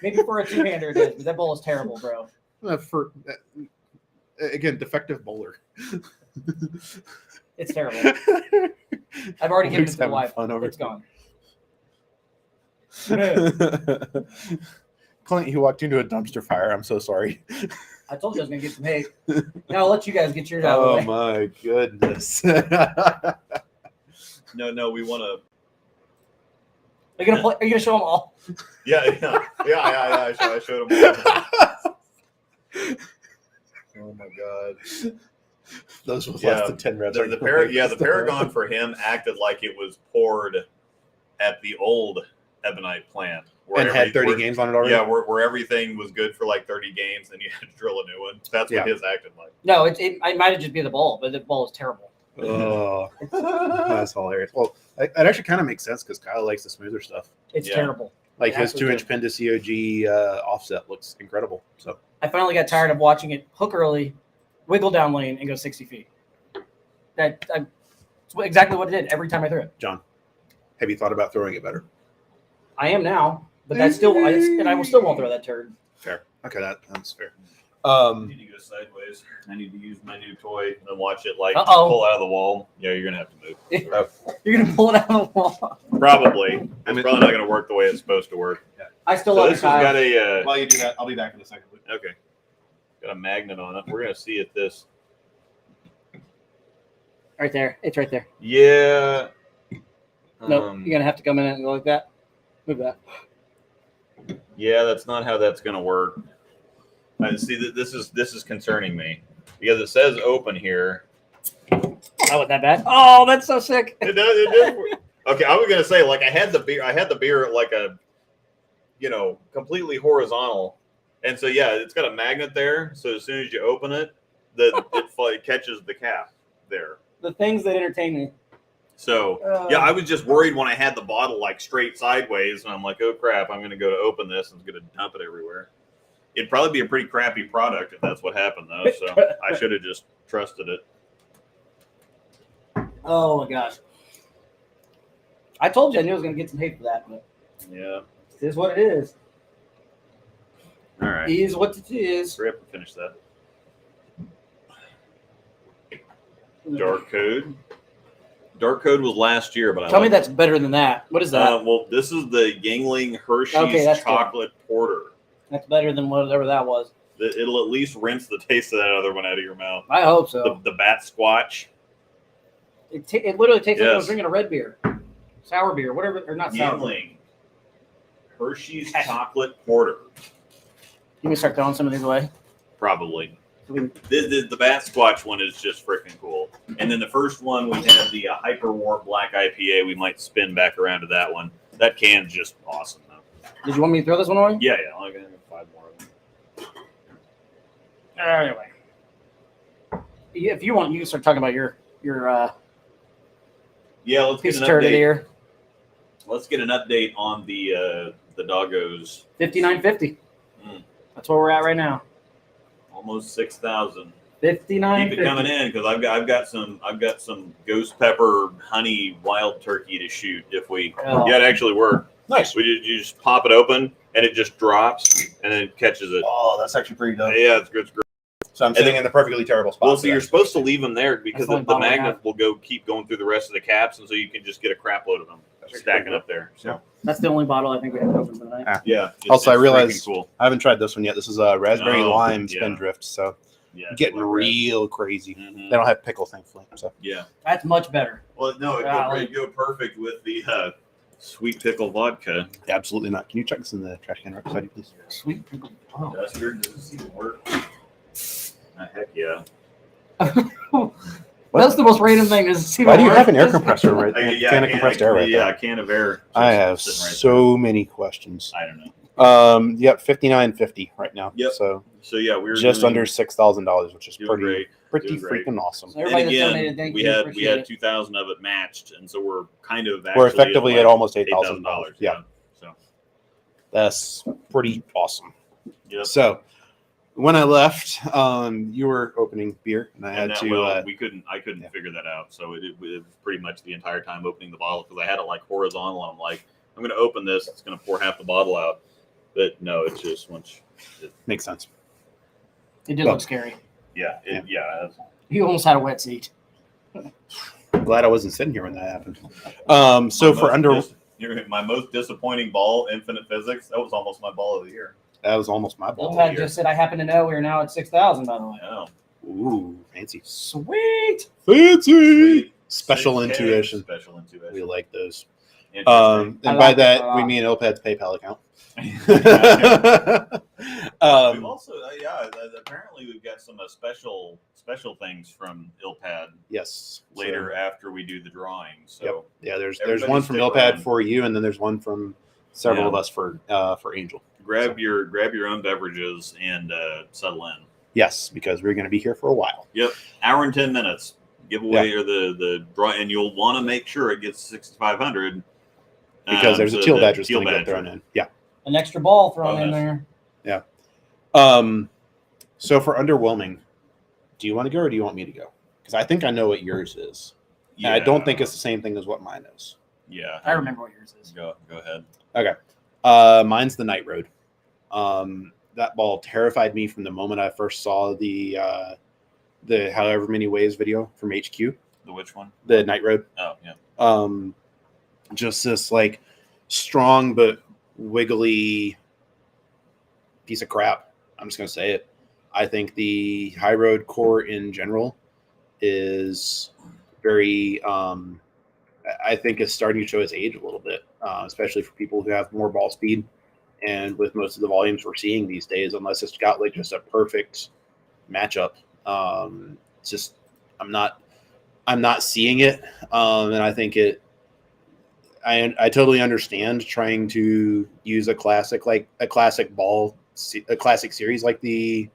maybe for a two-hander it is, but that ball is terrible, bro. Again, defective bowler. It's terrible. I've already given it to the wife. It's gone. Clint, you walked into a dumpster fire. I'm so sorry. I told you I was going to get some hate. Now I'll let you guys get yours out of the way. Oh, my goodness. No, we want to. Are you going to show them all? Yeah. I showed them all. Oh, my God. Those was less than 10 reps. The Paragon for him acted like it was poured at the old Ebonite plant. And had 30 games on it already? Yeah, where everything was good for like 30 games, and you had to drill a new one. That's what his acted like. No, it might have just been the ball, but the ball is terrible. Oh, that's hilarious. Well, that actually kind of makes sense because Kyle likes the smoother stuff. It's terrible. Like his 2-inch pin to COG offset looks incredible. So I finally got tired of watching it hook early, wiggle down lane, and go 60 feet. That's exactly what it did every time I threw it. John, have you thought about throwing it better? I am now, but that's still, and I will still won't throw that turd. Fair. Okay, that's fair. I need to go sideways. I need to use my new toy and watch it pull out of the wall. Yeah, you're gonna have to move. You're gonna pull it out of the wall. Probably. It's probably not gonna work the way it's supposed to work. Yeah. I still love this. Has got a. While you do that, I'll be back in a second. Okay. Got a magnet on it. We're gonna see if this. Right there. It's right there. Yeah. Nope, you're gonna have to come in and go like that. Move that. Yeah, that's not how that's going to work. I see that this is concerning me because it says open here. Oh, was that bad? Oh, that's so sick. It does. Okay, I was going to say like I had the beer like a, completely horizontal, and so yeah, it's got a magnet there. So as soon as you open it, it catches the cap there. The things that entertain me. So yeah, I was just worried when I had the bottle like straight sideways, and I'm like, oh crap, I'm going to go to open this and it's going to dump it everywhere. It'd probably be a pretty crappy product if that's what happened, though. So I should have just trusted it. Oh my gosh! I told you I knew I was going to get some hate for that, but Yeah. it is what it is. All right. It is what it is. Hurry up and finish that. Dark Code. Dark Code was last year, but Tell me that's better than that. What is that? Well, this is the Yingling Hershey's Okay, chocolate porter. That's better than whatever that was. It'll at least rinse the taste of that other one out of your mouth. I hope so. The bat squatch. It literally tastes like I was Yes. drinking a red beer, sour beer, whatever, or not sour. Yingling Hershey's chocolate porter. You may start throwing some of these away. Probably. The bat squatch one is just freaking cool. And then the first one, we had the Hyper War Black IPA. We might spin back around to that one. That can's just awesome, though. Did you want me to throw this one away? Yeah. I'll get 5 more of them. Anyway, if you want, you can start talking about your Yeah, let's get piece an of turd of the update. year. Let's get an update on the Doggos. 59.50. Mm. That's where we're at right now. Almost 6,000. 59.50. Keep it coming in because I've got some ghost pepper honey wild turkey to shoot if we. Oh. Yeah, it actually worked. Nice. You just pop it open and it just drops and then catches it. Oh, that's actually pretty dope. Yeah, it's good. So I'm sitting in the perfectly terrible spot. Well, so you're supposed to leave them there because That's the the only magnet will keep going through the rest of the caps, and so you can just get a crap load of them stacking up there. So That's the only bottle I think we have open tonight. yeah. Also, I it's realized- freaking cool. I haven't tried this one yet. This is a raspberry Oh, lime yeah. spindrift, so Yeah, getting it's real crazy. Mhm. They don't have pickle, thankfully. So Yeah. That's much better. Well, no, it'd go perfect with the sweet pickle vodka. absolutely not. Can you check this in the trash can right beside you, please? Sweet pickle. Oh. Mustard, does this even work? Heck yeah. That's the most random thing. Is see Why do you what have an air works? compressor right there? Can of compressed air right Yeah, there. a can of air. I just have sitting right so many questions. there. I don't know. Yep, 59.50 right now. Yep. So So yeah, we're just doing- under $6,000, which is doing pretty great. pretty doing great. freaking awesome. So everybody And that's again, donated, thank we you. had Appreciate it. 2,000 of it matched, and so we're kind of We're actually effectively at like almost $8,000. Yeah, So that's pretty awesome. yep. So when I left, you were opening beer, and I And had that, to. well, I couldn't yeah. figure that out. So it was pretty much the entire time opening the bottle because I had it like horizontal. And I'm like, I'm going to open this. It's going to pour half the bottle out. But no, it's just once. Makes sense. It did Well, look scary. Yeah. You almost had a wet seat. I'm glad I wasn't sitting here when that happened. So for my most disappointing ball, Infinite Physics, that was almost my ball of the year. that was almost my ball. Lopad just said, I happen to know we are now at 6,000, by the way. Oh, Ooh, fancy. Sweet. Fancy. sweet. Special 6K, intuition. Special intuition. We like those. Interesting. And I by like that that, a we lot. mean Opad's PayPal account. We've also, apparently we've got some special things from Ilpad Yes. later after we do the drawing. So Yep. Yeah, there's Everybody one from stick Ilpad around. for you, and then there's one from several Yeah. of us for Angel. grab your own beverages and settle in. Yes, because we're going to be here for a while. Hour and 10 minutes. Giveaway or the draw, and you'll want to make sure it gets 6,500 Because there's a so teal the badger teal going to get badger. thrown in. Yeah. An extra ball thrown in Bonus. there. So for underwhelming, do you want to go or do you want me to go? Because I think I know what yours is. And I don't think it's the same thing as what mine is. Yeah, I remember what yours is. Go ahead. Okay. Mine's the Night Road. That ball terrified me from the moment I first saw the however many ways video from HQ. The which one? The Night Road. Oh yeah. Just this like strong but wiggly piece of crap. I'm just gonna say it. I think the High Road core in general is very. I think is starting to show its age a little bit, especially for people who have more ball speed. And with most of the volumes we're seeing these days, unless it's got like just a perfect matchup, it's just I'm not seeing it, and I think I totally understand trying to use a classic series like the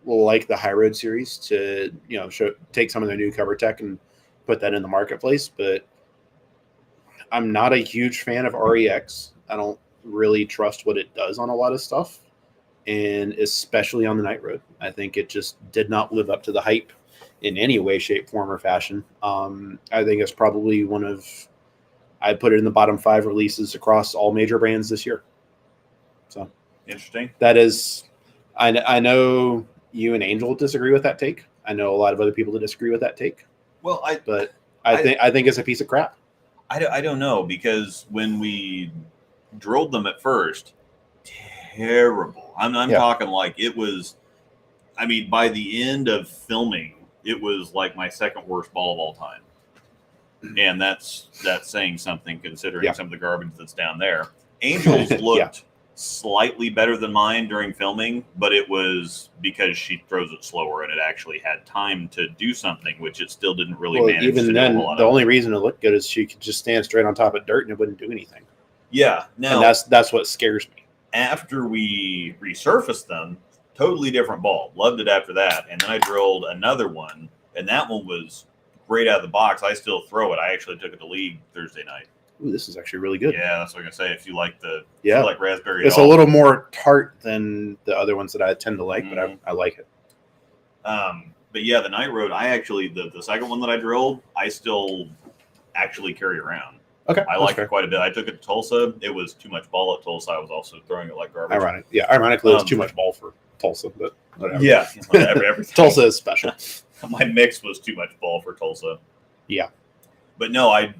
High Road series to take some of their new cover tech and put that in the marketplace, but I'm not a huge fan of REX. I don't really trust what it does on a lot of stuff, and especially on the Night Road. I think it just did not live up to the hype in any way, shape, form, or fashion. I think it's probably I'd put it in the bottom 5 releases across all major brands this year. So interesting. That is, I know you and Angel disagree with that take. I know a lot of other people that disagree with that take. Well, I think it's a piece of crap. I don't know, because when we drilled them at first, terrible. I'm talking like it was. I mean, by the end of filming, it was like my second worst ball of all time, and that's saying something considering some of the garbage that's down there. Angels looked slightly better than mine during filming, but it was because she throws it slower and it actually had time to do something, which it still didn't really manage even to then, do a lot the of. only reason it looked good is she could just stand straight on top of dirt and it wouldn't do anything. Yeah, no, and that's what scares me. After we resurfaced them, totally different ball. Loved it after that, and then I drilled another one, and that one was great out of the box. I still throw it. I actually took it to league Thursday night. Ooh, this is actually really good. Yeah, that's what I'm gonna say. If you like if you like raspberry, it's a little more tart than the other ones that I tend to like, but I like it. But yeah, the Night Road, I actually the second one that I drilled, I still actually carry around. Okay, I like it quite a bit. I took it to Tulsa. It was too much ball at Tulsa. I was also throwing it like garbage. Ironically, it's too much ball for Tulsa, but whatever. Yeah, everything. Tulsa is special. My mix was too much ball for Tulsa. Yeah. But no, I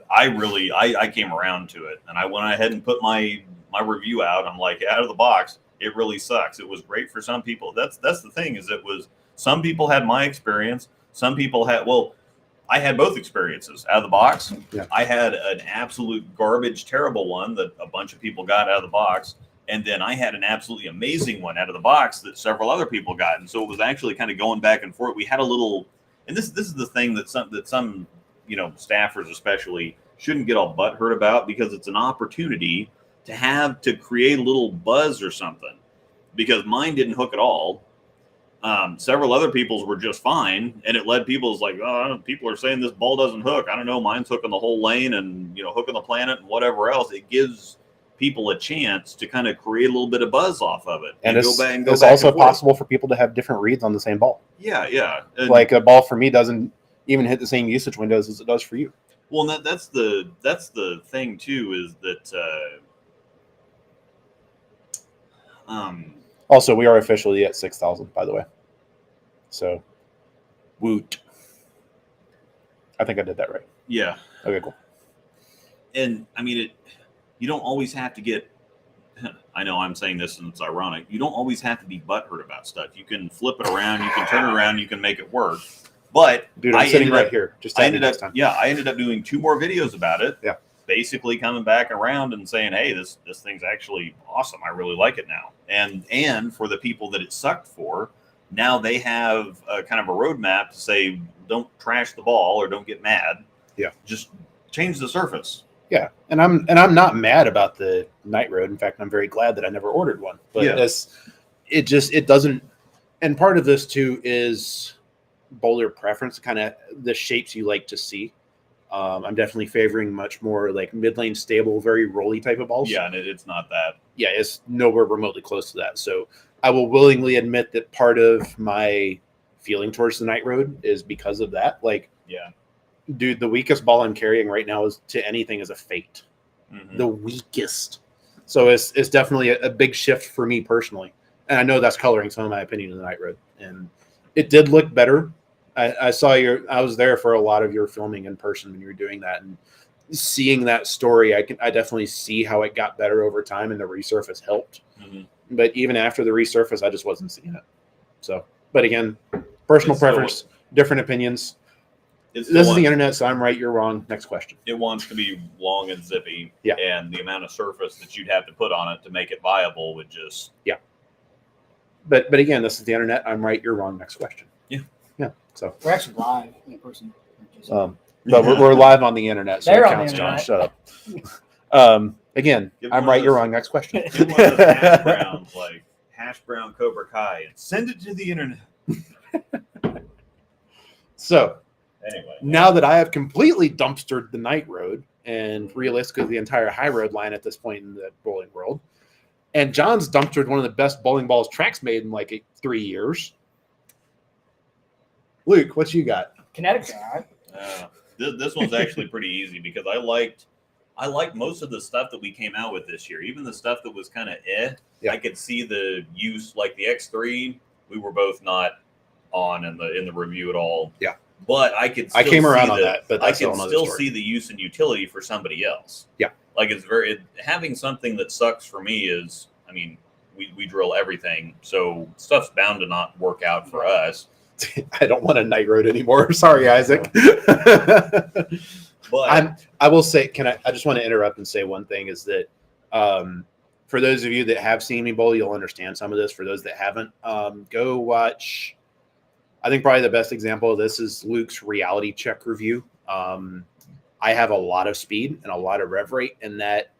came around to it, and I went ahead and put my review out. I'm like, out of the box, it really sucks. It was great for some people. That's the thing, is some people had my experience. Some people had, I had both experiences out of the box. Yeah. I had an absolute garbage, terrible one that a bunch of people got out of the box. And then I had an absolutely amazing one out of the box that several other people got. And so it was actually kind of going back and forth. We had a little, and this is the thing that some staffers especially shouldn't get all butthurt about, because it's an opportunity to create a little buzz or something, because mine didn't hook at all. Several other people's were just fine, and it led people's like, people are saying this ball doesn't hook. I don't know, mine's hooking the whole lane and hooking the planet and whatever else. It gives people a chance to kind of create a little bit of buzz off of it, and it's also possible for people to have different reads on the same ball. Yeah. And like a ball for me doesn't even hit the same usage windows as it does for you. Well, that's the thing too, is that also, we are officially at 6,000, by the way. So, woot. I think I did that right. Yeah. Okay, cool. And I mean, you don't always have to get. I know I'm saying this and it's ironic. You don't always have to be butthurt about stuff. You can flip it around. You can turn it around. You can make it work. But dude, I'm sitting right here. I ended up doing 2 more videos about it. Yeah. Basically coming back around and saying, hey, this thing's actually awesome. I really like it now. And for the people that it sucked for, now they have a kind of a roadmap to say, don't trash the ball or don't get mad. Yeah. Just change the surface. Yeah. And I'm not mad about the Night Road. In fact, I'm very glad that I never ordered one. But it doesn't. And part of this too is bowler preference, kind of the shapes you like to see. I'm definitely favoring much more like mid lane stable, very rolly type of balls. Yeah, and it's not that. Yeah, it's nowhere remotely close to that. So I will willingly admit that part of my feeling towards the Night Road is because of that. Like, yeah, dude, the weakest ball I'm carrying right now is to anything is a Fate. Mm-hmm. The weakest. So it's definitely a big shift for me personally. And I know that's coloring some of my opinion of the Night Road. And it did look better. I saw I was there for a lot of your filming in person when you were doing that, and seeing that story, I definitely see how it got better over time, and the resurface helped. Mm-hmm. But even after the resurface, I just wasn't seeing it. So, but again, personal preference, different opinions. This is the internet, so I'm right, you're wrong. Next question. It wants to be long and zippy. Yeah. And the amount of surface that you'd have to put on it to make it viable would just. Yeah. But again, this is the internet. I'm right, you're wrong. Next question. Yeah. Yeah. So We're actually live in person. but we're live on the internet, so They're it on the counts, John. internet. Shut up. Again, Give I'm one right, of you're those- wrong. Next question. Get one of those hash browns, like hash brown Cobra Kai, and send it to the internet. So Anyway. now that I have completely dumpstered the Night Road and realistically the entire High Road line at this point in the bowling world, and John's dumpstered one of the best bowling balls tracks made in like 3 years. Luke, what you got? Kinetic guy. This one's actually pretty easy because I liked most of the stuff that we came out with this year. Even the stuff that was kind of Yeah. I could see the use, like the X3. We were both not on in the review at all. Yeah. But I could. I Still came around see on that, but I that's can another still story. see the use and utility for somebody else. Yeah. Like having something that sucks for me is, I mean, we drill everything, so stuff's bound to not work out for us. I don't want a Night Road anymore. Sorry, Isaac. But I will say, I just want to interrupt and say one thing is that for those of you that have seen me bowl, you'll understand some of this. For those that haven't, go watch. I think probably the best example of this is Luke's reality check review. I have a lot of speed and a lot of rev rate, and that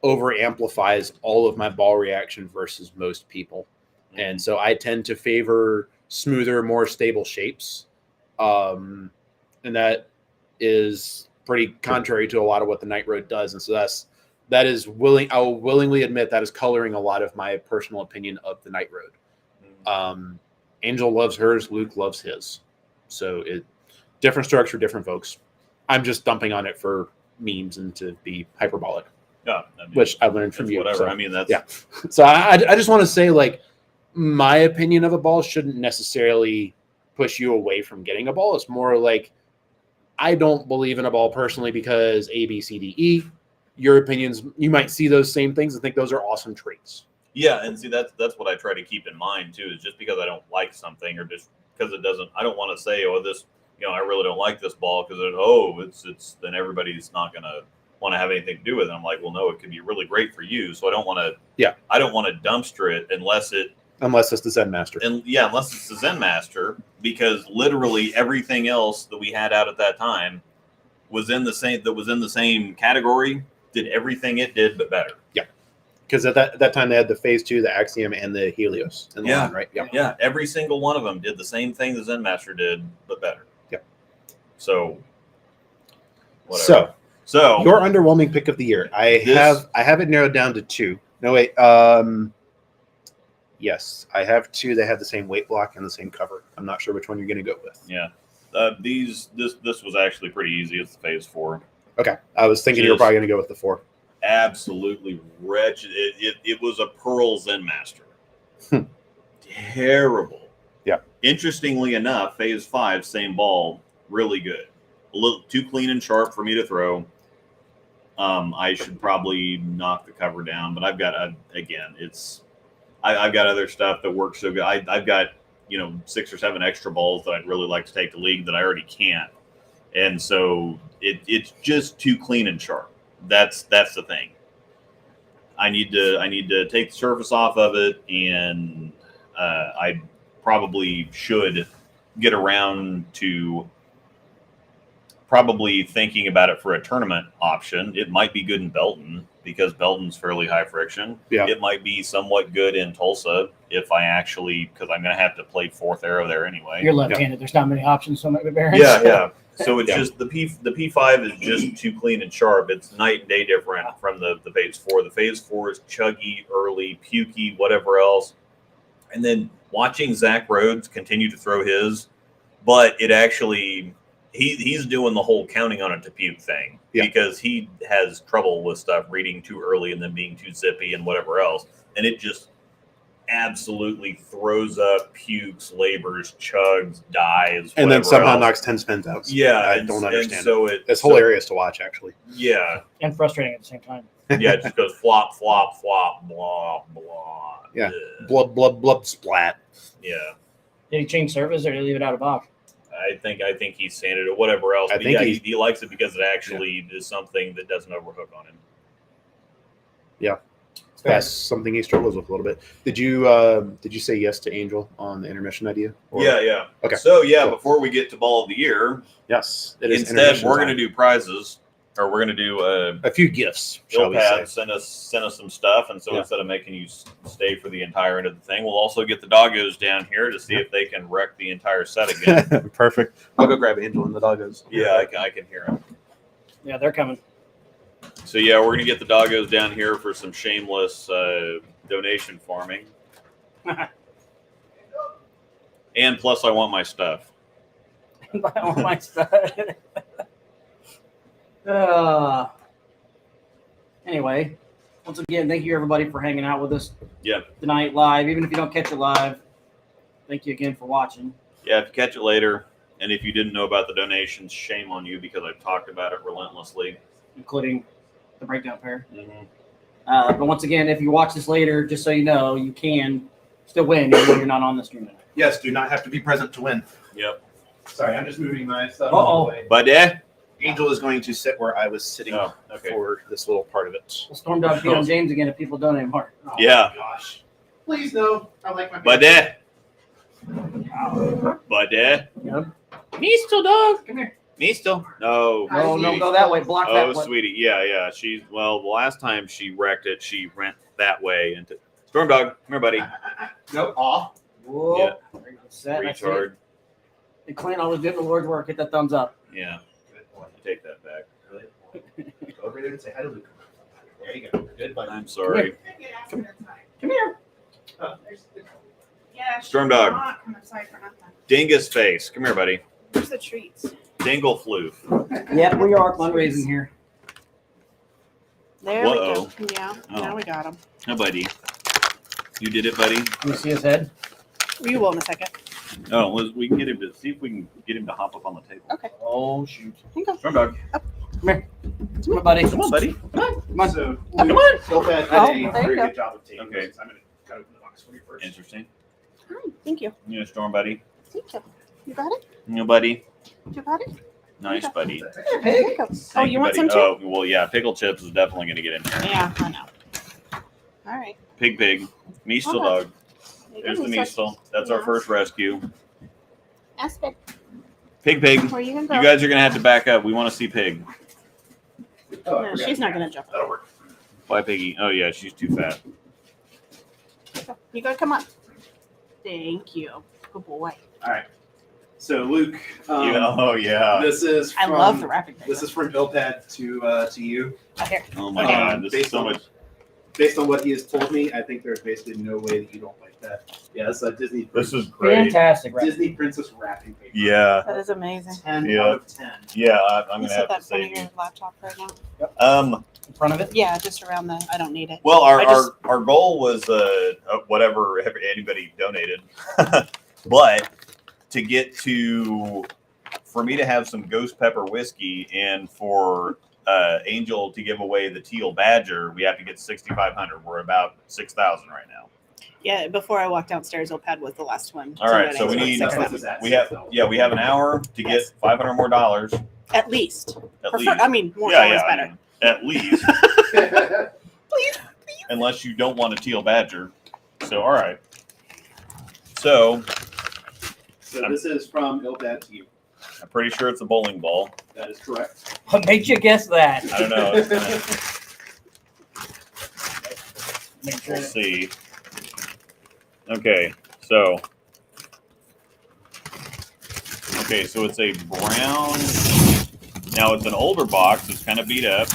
over amplifies all of my ball reaction versus most people. And so I tend to favor smoother, more stable shapes. And that is pretty contrary to a lot of what the Night Road does. And so that is I'll willingly admit that is coloring a lot of my personal opinion of the Night Road. Angel loves hers, Luke loves his. So different structure, different folks. I'm just dumping on it for memes and to be hyperbolic, yeah, I mean, which I learned from you. whatever. So. I mean, that's Yeah. So I just want to say, like, my opinion of a ball shouldn't necessarily push you away from getting a ball. It's more like, I don't believe in a ball personally because A, B, C, D, E. Your opinions, you might see those same things and think those are awesome traits. Yeah, and see that's what I try to keep in mind too. Is just because I don't like something or just because it doesn't, I don't want to say, oh, this, I really don't like this ball because it's then everybody's not gonna want to have anything to do with it. I'm like, well, no, it could be really great for you. So I don't want to. Yeah. I don't want to dumpster it unless it's the Zen Master. Unless it's the Zen Master, because literally everything else that we had out at that time was in the same category. Did everything it did, but better. Yeah. Because at that time they had the Phase 2, the Axiom, and the Helios in the line, right? Yeah. Yeah, every single one of them did the same thing the Zen Master did, but better. Yeah. So, whatever. So your underwhelming pick of the year. I have it narrowed down to 2. No, wait. Yes, I have 2 that have the same weight block and the same cover. I'm not sure which one you're going to go with. Yeah. This was actually pretty easy. It's the Phase 4. Okay. I was thinking you were probably going to go with the 4. Absolutely wretched. It was a Pearl Zen Master. Terrible. Yeah. Interestingly enough, Phase 5, same ball, really good. A little too clean and sharp for me to throw. I should probably knock the cover down, but I've got I've got other stuff that works so good. I've got 6 or 7 extra balls that I'd really like to take to league that I already can't, and so it's just too clean and sharp. That's the thing. I need to take the surface off of it, and I probably should get around to probably thinking about it for a tournament option. It might be good in Belton because Belton's fairly high friction. Yeah. It might be somewhat good in Tulsa because I'm going to have to play 4th arrow there anyway. You're left-handed. There's not many options. So many bearings. Yeah. So it's just the P5 is just too clean and sharp. It's night and day different from the Phase 4. The Phase 4 is chuggy, early, pukey, whatever else. And then watching Zach Rhodes continue to throw his, but it actually he's doing the whole counting on it to puke thing because he has trouble with stuff reading too early and then being too zippy and whatever else. And it just absolutely throws up, pukes, labors, chugs, dies, and then somehow else. knocks 10 spins out. Yeah, I don't understand. So it's hilarious to watch, actually. Yeah, And frustrating at the same time. yeah, it just goes flop, flop, flop, blah, blah. Yeah. Ugh. Blub, blub, blub, splat. Yeah. Did he change service or did he leave it out of box? I think he's sanded it, whatever else. I But think yeah, he likes it because it actually is something that doesn't overhook on him. Yeah. That's something he struggles with a little bit. Did you say yes to Angel on the intermission idea? Or- Yeah. Okay. So yeah, Cool. before we get to Ball of the Year, Yes. It is instead we're going to intermission do prizes, or we're going to do time. A few gifts, shall we say. send us some stuff, and so Yeah. instead of making you stay for the entire end of the thing, we'll also get the doggos down here to see if they can wreck the entire set again. Perfect. I'll go grab Angel and the doggos. Yeah, I can hear him. Yeah, they're coming. So yeah, we're gonna get the doggos down here for some shameless donation farming. And plus, I want my stuff. Buy all my stuff. Anyway, once again, thank you everybody for hanging out with us Yeah, tonight live. Even if you don't catch it live, thank you again for watching. yeah. If you catch it later, and if you didn't know about the donations, shame on you because I've talked about it relentlessly. Including the breakdown pair. Mm-hmm. But once again, if you watch this later, just so you know, you can still win even though you're not on the stream tonight. Yes, do not have to be present to win. Yep. Sorry, I'm just moving my stuff Uh-oh. away. But Angel is going to sit where I was sitting oh, okay. for this little part of it. We'll Storm Dog beat on James again if people donate more. Oh, Yeah. my gosh. Please no. I like my But Yep. me still dog. Come here. Me still no. No, go that way. Block Oh, that way. sweetie. Yeah. She's the last time she wrecked it, she went that way into Storm Dog. Come here, buddy. Nope. Aw. Whoa. Yeah. Set. That's it. Retard. And Clint always did the Lord's work. Hit that thumbs up. Yeah. Good boy. Take that back. Go over there and say hi to Luke. There you go. Good buddy. I'm sorry. Come here. Yeah, Storm she's Dog. not come outside for nothing. Dingus face. Come here, buddy. Where's the treats? Dingle floof. Yep, we are fundraising here. There Whoa. we go. Yeah, Oh. now we got them. Hi, buddy. You did it, buddy. Can you see his head? You will in a second. Oh, we can get him to see if we can get him to hop up on the table. Okay. Oh, shoot. Here you go. Storm Dog. Come on, buddy. Come on, buddy. Come on. So, Come on. Philpad did Oh, a there you very go. good job of taking Okay. this. I'm going to cut open the box for you first. Interesting. Hi, thank you. You know, Storm buddy. Thank you. You got it? You know, buddy. You got it? Nice, Okay. buddy. There you go. Oh, Thank you want buddy. some too? Oh, well, yeah. Pickle chips is definitely going to get in here. Yeah, I know. All right. Pig. Meastal Okay. dog. You There's can the just- Meastal. That's our Yeah. first rescue. Aspen, Pig. where you gonna go? You guys are going to have to back up. We want to see Pig. Oh, I No, forgot. she's not gonna jump. That'll work. Why Piggy? Oh, yeah. She's too fat. You gotta come up. Thank you. Good boy. All right. So, Luke, Oh, yeah. this is I from, love the wrapping paper. This is from Ilpad to you. Here. Oh, my God. This is based so on- much. Based on what he has told me, I think there's basically no way that you don't like that. Yeah, it's a Disney. This is great. Fantastic, right? Disney Princess wrapping paper. Yeah. That is amazing. 10 Yeah. out of 10. Yeah. I'm You going to set have to that in front say. of your laptop right now. In front of it. Yeah, just around the. I don't need it. Well, I just- our goal was whatever anybody donated, but to get for me to have some ghost pepper whiskey and for Angel to give away the teal badger, we have to get 6,500. We're about 6,000 right now. Yeah, before I walked downstairs, Opad was the last one. All right, so we donate, need- it's like That's that. We have an hour to get Yes. $500 more dollars At least. at Prefer, least. I mean, more Yeah, is I better. mean, at least, Please. unless you don't want a teal badger. So all right. So So this is from Ilpad to you. I'm pretty sure it's a bowling ball. That is correct. What made you guess that? I don't know. It's gonna, Make sure we'll see. Okay, so it's a brown. Now it's an older box. It's kind of beat up.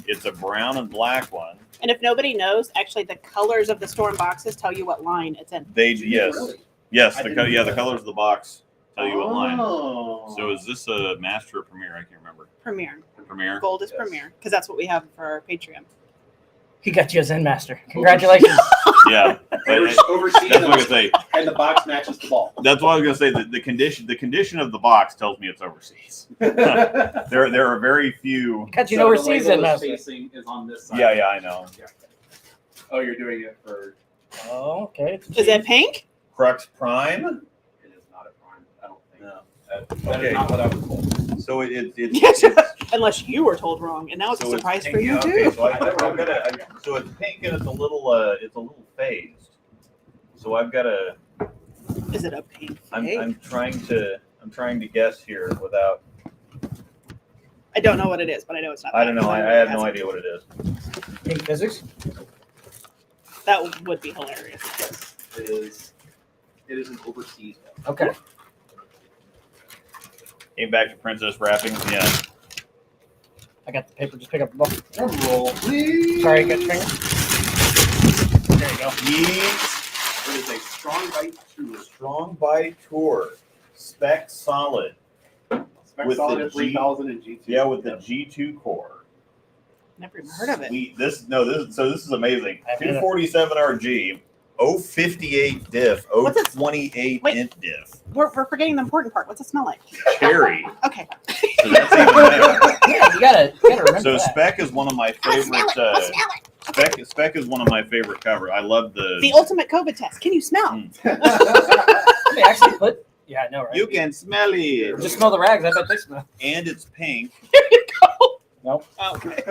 It's a brown and black one. And if nobody knows, actually, the colors of the Storm boxes tell you what line it's in. Yes, I didn't know the that. colors of the box tell you what line. Oh. So is this a master or premiere? I can't remember. Premier. Premiere. Gold is Yes. Premier because that's what we have for our Patreon. He got you a Zen Master. Congratulations. Yeah, Overseas, that's what I say. and the box matches the ball. That's what I was gonna say. The condition of the box tells me it's overseas. There are very few. Got you So an the overseas label Zen is Master. facing is on this side. Yeah, I know. Oh, you're doing it for. Oh, okay. Is it pink? Crux Prime. It is not a prime. I don't think. No. That Okay. is not what I was told. So it's Yes, unless you were told wrong, and now it's a so surprise pink, for you yeah, too. okay, so so it's pink and it's a little phased. So I've got to. Is it a pink? I'm trying to guess here without. I don't know what it is, but I know it's not. I don't know. I have no idea what it is. Pink physics. That would be hilarious. Yes, it is. It is an overseas one. Okay. Came back to princess wrapping. Yeah. I got the paper. Just pick up the ball. Drum roll, please. Sorry, got your finger. There you go. Yeet. It is a strong bite tour. Strong by tour. Spec solid. Spec With solid the at 3000 and G2. Yeah, with the G2 core. Never even heard of it. Sweet. This is amazing. I get it. 247 RG. 058 diff. What's it- 028 Wait. int diff. We're forgetting the important part. What's it smell like? Cherry. Okay. So that's even better. Yeah, you gotta remember So that. Spec is one of my Let's smell favorite. it. Let's smell it. Spec is one of my favorite covers. I love The ultimate COVID test. Can you smell? They actually put. Yeah, I know, right? You can smell it. Just smell the rags. I bet they smell. And it's pink. There you go. Nope. Oh, okay.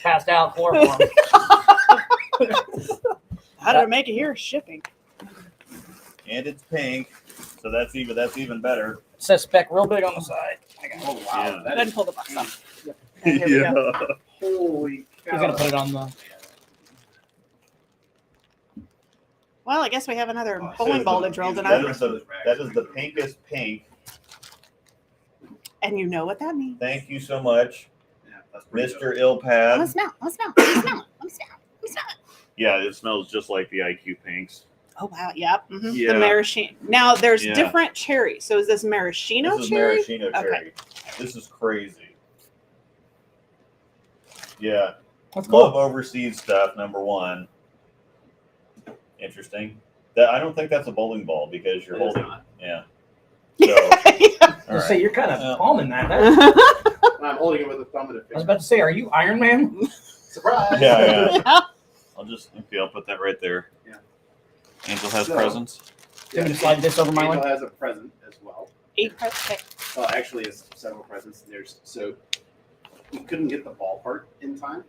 Passed out chloroform. How did it make it here? Shipping. And it's pink. So that's even better. It says Spec real big on the side. Oh, wow. Yeah. Go That ahead is, and pull the box off. Here we go. holy cow. He's gonna put it on the. Well, I guess we have another Oh, bowling so ball the- to drill that tonight. is the pinkest pink. And you know what that means. Thank you so much, Yeah, that's pretty Mr. good. Illpad. Let's smell. Let's smell. Let's smell it. Let's smell it. Let's smell it. Yeah, it smells just like the IQ pinks. Oh wow, yep. Mm-hmm. Yeah. The maraschino. Now there's Yeah. different cherries. So is this maraschino This is cherry? maraschino Okay. cherry. This is crazy. Yeah. That's Love cool. overseas stuff, number one. Interesting. I don't think that's a bowling ball because you're It is holding. not. Yeah. So, I all was say right. you're kind of Yeah. palming that. That- I'm holding it with a thumb and a I was finger. about to say, are you Iron Man? Surprise! Yeah. Yeah. I'll put that right there. Yeah. Angel has So- presents. You want me to slide this over my Angel way? has a present as well. Okay. Well, actually, it's several presents. So we couldn't get the ball part in time.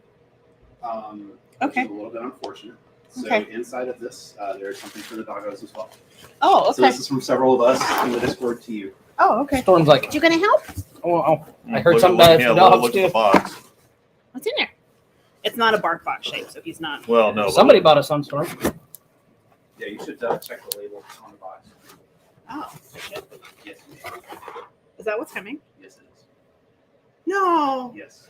Okay. Which is a little bit unfortunate. So Okay. inside of this, there's something for the doggos as well. Oh, So okay. this is from several of us in the Discord to you. Oh, okay. Storm's like, You gonna help? oh, I heard Look something at- about it yeah, for look dogs at too. the box. What's in there? It's not a bark box shape, so he's not. Well, no. Somebody bought a Sunstorm. Yeah, you should check the label on the box. Oh, shit. Yes, Is that what's coming? yes, it is. No. Yes.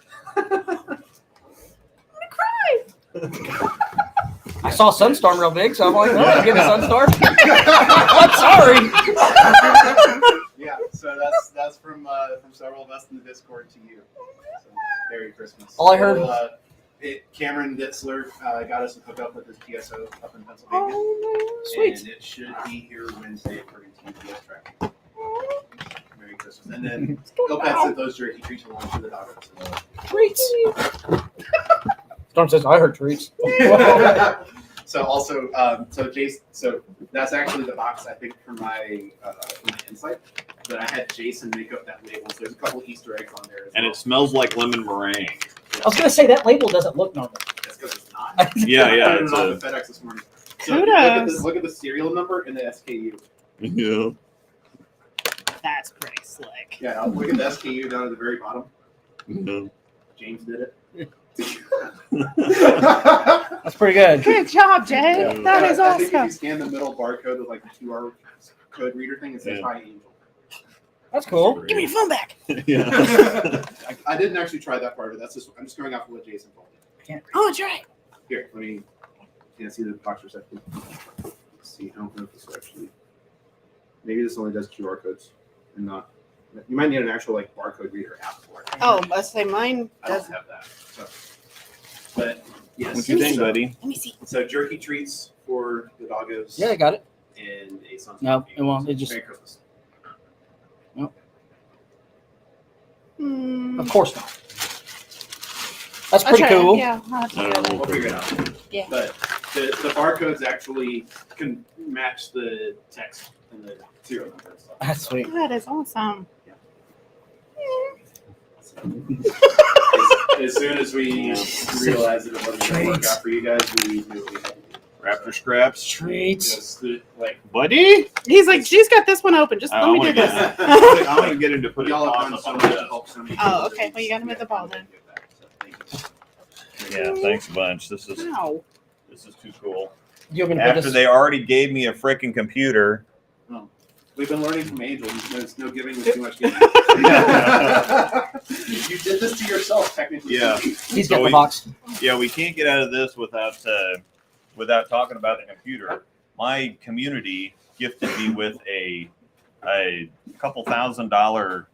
I saw Sunstorm real big, so I'm like, oh, I'll give a Sunstorm. I'm sorry. Yeah, so that's from several of us in the Discord to you. So, Merry Christmas. All I heard- Cameron Ditzler got us a hookup with his PSO up in Pennsylvania. Oh, Sweet. And it should be here Wednesday according to UPS tracking. Merry Christmas. And then Ilpat sent those jerky treats along to the doggos. Treats. Storm says, I heard treats. So also, so that's actually the box I think for my insight. But I had Jason make up that label. So there's a couple Easter eggs on there as And well. it smells like lemon meringue. I was going to say, that label doesn't look normal. That's because it's not. Yeah, I yeah. put It's it on a, the FedEx this morning. So Kudos. look at the serial number and the SKU. yeah. That's pretty slick. Yeah, look at the SKU down at the very bottom. Yeah. James did it. That's pretty good. Good job, Jay. Yeah. That is I think if you awesome. scan the middle barcode with like the QR code reader thing, it says Yeah. Hi Angel. That's cool. Give me your phone back. Yeah. I didn't actually try that part of it. That's just I'm just going off of what Jason told me. Oh, that's right. Here, let me. Can I see the box reception? Let's see. I don't know if this will actually. Maybe this only does QR codes and not. You might need an actual like barcode reader app for it. Oh, let's say mine I don't does. have that. So. But yes. What you think, so, buddy? Let me see. So jerky treats for the doggos. Yeah, I got it. And a sunset. No, it won't. It just, Merry Christmas. Hmm. of course not. That's I'll pretty try it. cool. Yeah, I'll have to do it. We'll figure it out. Yeah. But the barcodes actually can match the text and the serial number and stuff. That's sweet. That is awesome. As soon as we realized that it wasn't going to work out for you guys, we knew we had to do it. Raptor scraps. Treats. Just, like, Buddy? He's like, she's got this one open. Just let me do this. I want to get him to put it y'all have on done so the much to help so many people. Oh, okay. Well, you got him at the ball then. Yeah, thanks a bunch. This is Wow. too cool. You want me to put After this? they already gave me a freaking computer. We've been learning from Angel. There's no giving, there's too much giving. You did this to yourself, technically. Yeah. He's So got the we- box. Yeah, we can't get out of this without talking about the computer. My community gifted me with a couple $1,000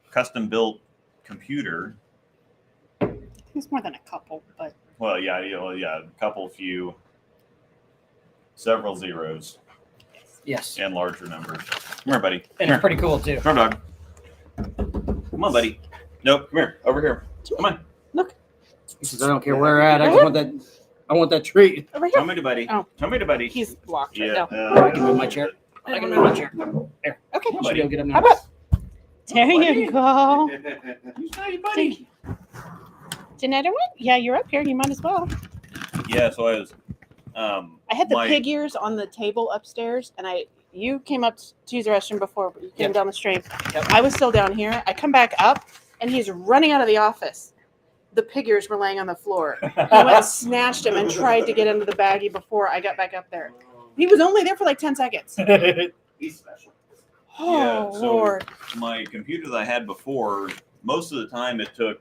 custom built computer. He's more than a couple, but Well, yeah, a couple, few, several zeros Yes. and larger numbers. Come here, buddy. And it's pretty cool too. Come on, dog. Come on, buddy. Nope, come here. Over here. Come on. He says, I don't care where we're at. I just want that. I want that treat. over Tell here. me to buddy. Oh. Tell me to buddy. He's blocked right Yeah. now. I can move my chair. I can move my chair. There. Okay. I should be able to get him How now. about there you go. buddy. Did another one? Yeah, you're up here. You might as well. Yeah, so I was. I had the My- pig ears on the table upstairs, and you came up to use the restroom before, but you came Yep. down the stream. Yep. I was still down here. I come back up, and he's running out of the office. The pig ears were laying on the floor. He went and snatched him and tried to get into the baggie before I got back up there. He was only there for like 10 seconds. He's special. Oh, Yeah, so- Lord. My computer that I had before, most of the time it took,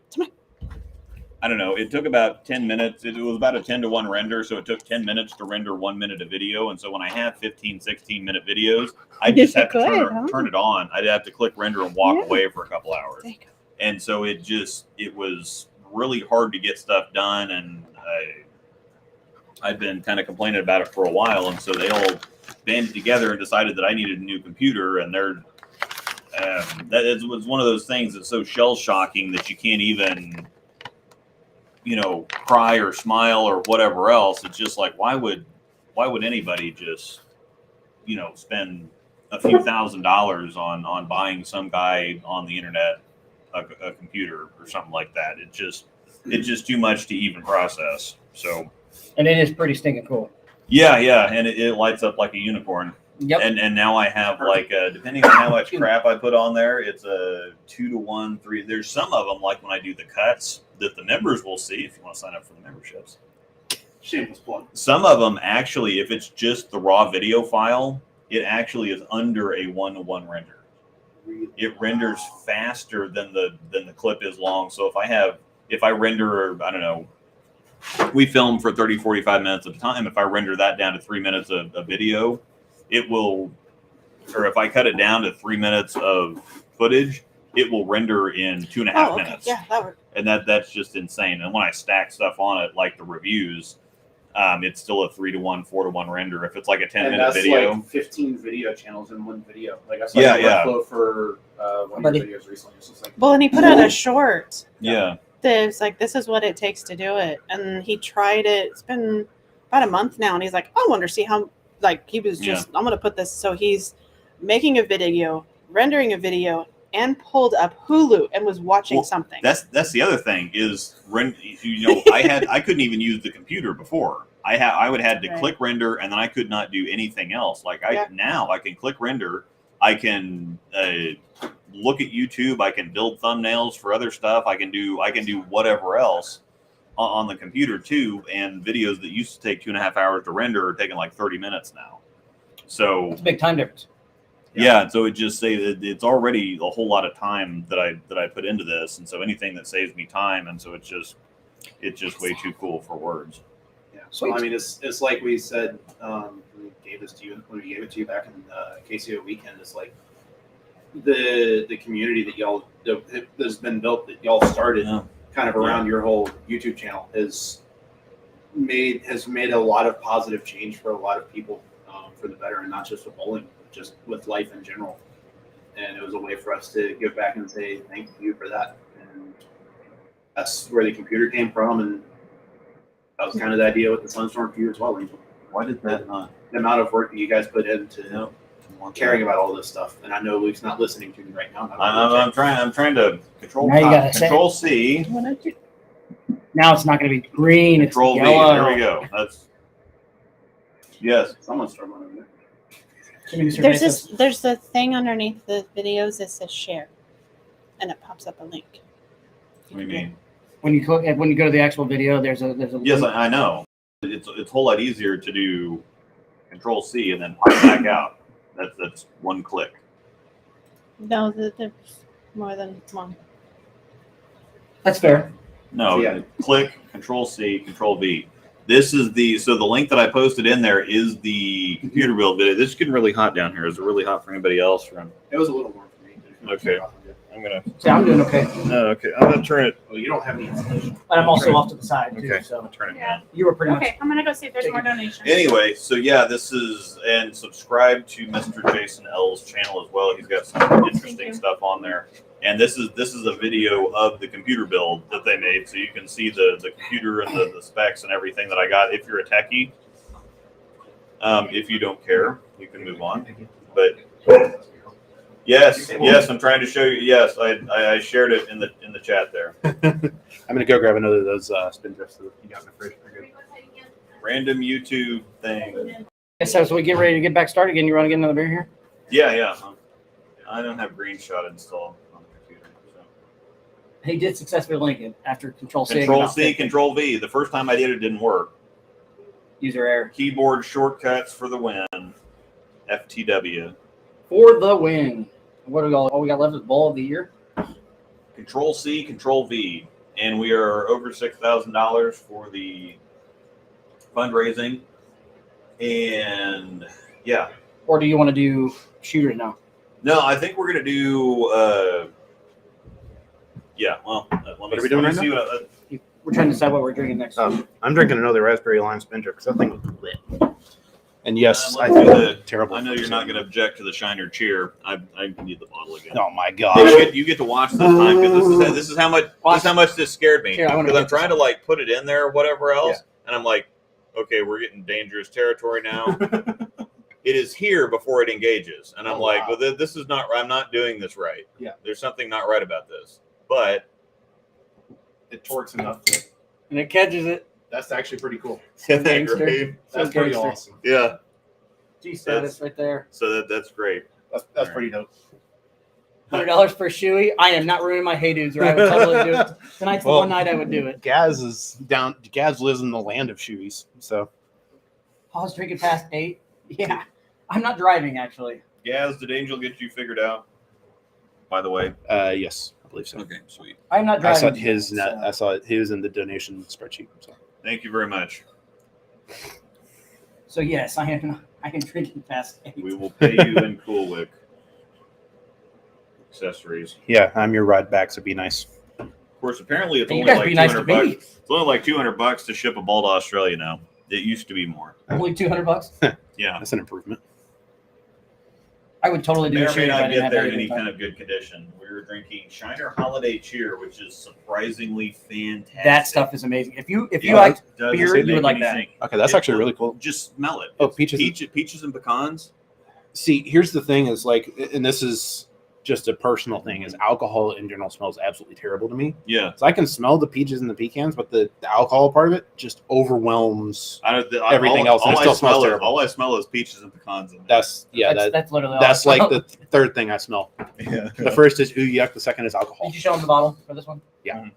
I don't know, it took about 10 minutes. It was about a 10-to-1 render, so it took 10 minutes to render 1 minute of video. And so when I have 15, 16-minute videos, I just have to turn it on. I'd have to click render and walk Yeah. away for a couple hours. There you go. And so it was really hard to get stuff done. And I'd been kind of complaining about it for a while. And so they all banded together and decided that I needed a new computer. And that was one of those things that's so shell shocking that you can't even, cry or smile or whatever else. It's just like, why would anybody just, spend a few $1,000s on buying some guy on the internet a computer or something like that? It's just too much to even process. So And it is pretty stinking cool. yeah, and it lights up like a unicorn. Yep. And now I have depending on how much crap I put on there, it's a 2-to-1, 3. There's some of them, like when I do the cuts, that the members will see if you want to sign up for the memberships. Shameless plug. Some of them actually, if it's just the raw video file, it actually is under a 1-to-1 render. It renders faster than the clip is long. So if I render, I don't know, we film for 30, 45 minutes at a time. If I render that down to 3 minutes of video, it will, or if I cut it down to 3 minutes of footage, it will render in 2.5 minutes. Yeah, that worked. And that's just insane. And when I stack stuff on it, like the reviews, it's still a 3-to-1, 4-to-1 render. If it's like a 10-minute video, like 15 video channels in one video. Like I saw Yeah, a yeah. workflow for one of your videos recently. It's just like, Well, and he put out a short yeah. that's like, this is what it takes to do it. And he tried it. It's been about a month now. And he's like, I wonder, see how, he was just, I'm going to put this. So he's making a video, rendering a video, and pulled up Hulu and was watching something. That's the other thing is, I couldn't even use the computer before. I would have had to click render, and then I could not do anything else. Now I can click render. I can look at YouTube. I can build thumbnails for other stuff. I can do whatever else on the computer too. And videos that used to take 2.5 hours to render are taking like 30 minutes now. So It's a big time difference. yeah, so it just say that it's already a whole lot of time that I put into this, and so anything that saves me time, and so it's just way too cool for words. yeah. Sweet. So, I mean, it's like we said when we gave this to you, when we gave it to you back in KCO weekend. It's like the community that's been built, that y'all started kind of around your whole YouTube channel has made a lot of positive change for a lot of people for the better, and not just with bowling, but just with life in general. And it was a way for us to give back and say thank you for that. And that's where the computer came from, and that was kind of the idea with the Sunstorm for you as well, Angel. Why did that not? The amount of work that you guys put into caring about all this stuff. And I know Luke's not listening to me right now. I'm trying to control Now you gotta say- control C. Now it's not going to be green. Control it's V. yellow. There we go. That's yes. Someone's throwing one over there. There's the thing underneath the videos that says share, and it pops up a link. What do you mean? When you go to the actual video, there's a Yes, link. I know. It's a whole lot easier to do control C and then pop back out. That's one click. No, there's more than one. That's fair. No, Yeah. click control C, control V. This is the link that I posted in there is the computer build video. This is getting really hot down here. Is it really hot for anybody else? It was a little warm for me. Okay. I'm gonna. See, I'm doing okay. No, okay. I'm gonna turn it. Well, you don't have any installation. And I'm also off to the side too. Okay. I'm So gonna turn it Yeah. down. you were pretty much. Okay, I'm gonna go see if there's more donations. Anyway, so yeah, this is and subscribe to Mr. Jason L's channel as well. He's got some interesting you. stuff on there. And this is a video of the computer build that they made, so you can see the computer and the specs and everything that I got. If you're a techie, if you don't care, you can move on. But yes, I'm trying to show you. Yes, I shared it in the chat there. I'm gonna go grab another of those spin drifts that you got in the fridge. They're good. Random YouTube thing. So we get ready to get back started again. You want to get another beer here? Yeah. I don't have Green Shot installed on the computer. So. He did successfully link it after Control C. Control C, Control V. The first time I did it didn't work. User error. Keyboard shortcuts for the win. FTW. For the win. What do we all we got left is Ball of the Year. Control C, Control V. And we are over $6,000 for the fundraising. And yeah. Or do you want to do shooters now? No, I think we're going to do, yeah, well, let me, What are we doing let me right see what, We're trying to decide what we're drinking next. I'm drinking another raspberry lime spin drift because that thing was lit. And yes, I let's do feel the- terrible. I know you're not going to object to the Shiner Cheer. I need the bottle again. Oh my You gosh! get to watch this time because this is how much this scared me. Here, I wanna Because I'm get trying to like put it in there or whatever else, Yeah. and I'm like, okay, we're getting dangerous territory now. It is here before it engages, and I'm Oh, like, wow. well, this is not. I'm not doing this right. Yeah. There's something not right about this. But It torques enough. And it catches it. That's actually pretty cool. isn't that Gangster. great? That's So pretty gangster. awesome. Yeah. G status right there. So that's great. That's pretty dope. $100 per shoey. I am not ruining my hey dudes, or I would totally do it. Tonight's the Well, one night I would do it. Gaz is down. Gaz lives in the land of shoeies, so I was drinking past 8. Yeah. I'm not driving, actually. Gaz, did Angel get you figured out? By the way. yes, I believe so. Okay, sweet. I'm not I driving. saw his net. so- I saw it. He was in the donation spreadsheet. So. Thank you very much. So, yes, I am drinking past 8. We will pay you in Cool Wick accessories. Yeah, I'm your ride back, so be nice. Of course, apparently it's You only guys like be nice to $200 me. bucks. It's only like $200 to ship a ball to Australia now. It used to be more. Only $200. Yeah. That's an improvement. I would totally do May a or shoot may if I not didn't get have there in that any time. kind of good condition. We were drinking Shiner Holiday Cheer, which is surprisingly fantastic. That stuff is amazing. If you Yeah, like it doesn't beer, make you would like anything. Okay, that's It actually will- really cool. Just smell it. Oh, It's peaches and pecans. See, here's the thing: is like, and this is just a personal thing: is alcohol in general smells absolutely terrible to me. Yeah. So I can smell the peaches and the pecans, but the alcohol part of it just overwhelms. Everything else, and it still smells terrible. All I smell is peaches and pecans. In there. That's that's literally all that's I like smell. the third thing I smell. Yeah. The first is ooh yuck. The second is alcohol. Did you show him the bottle for this one? Yeah.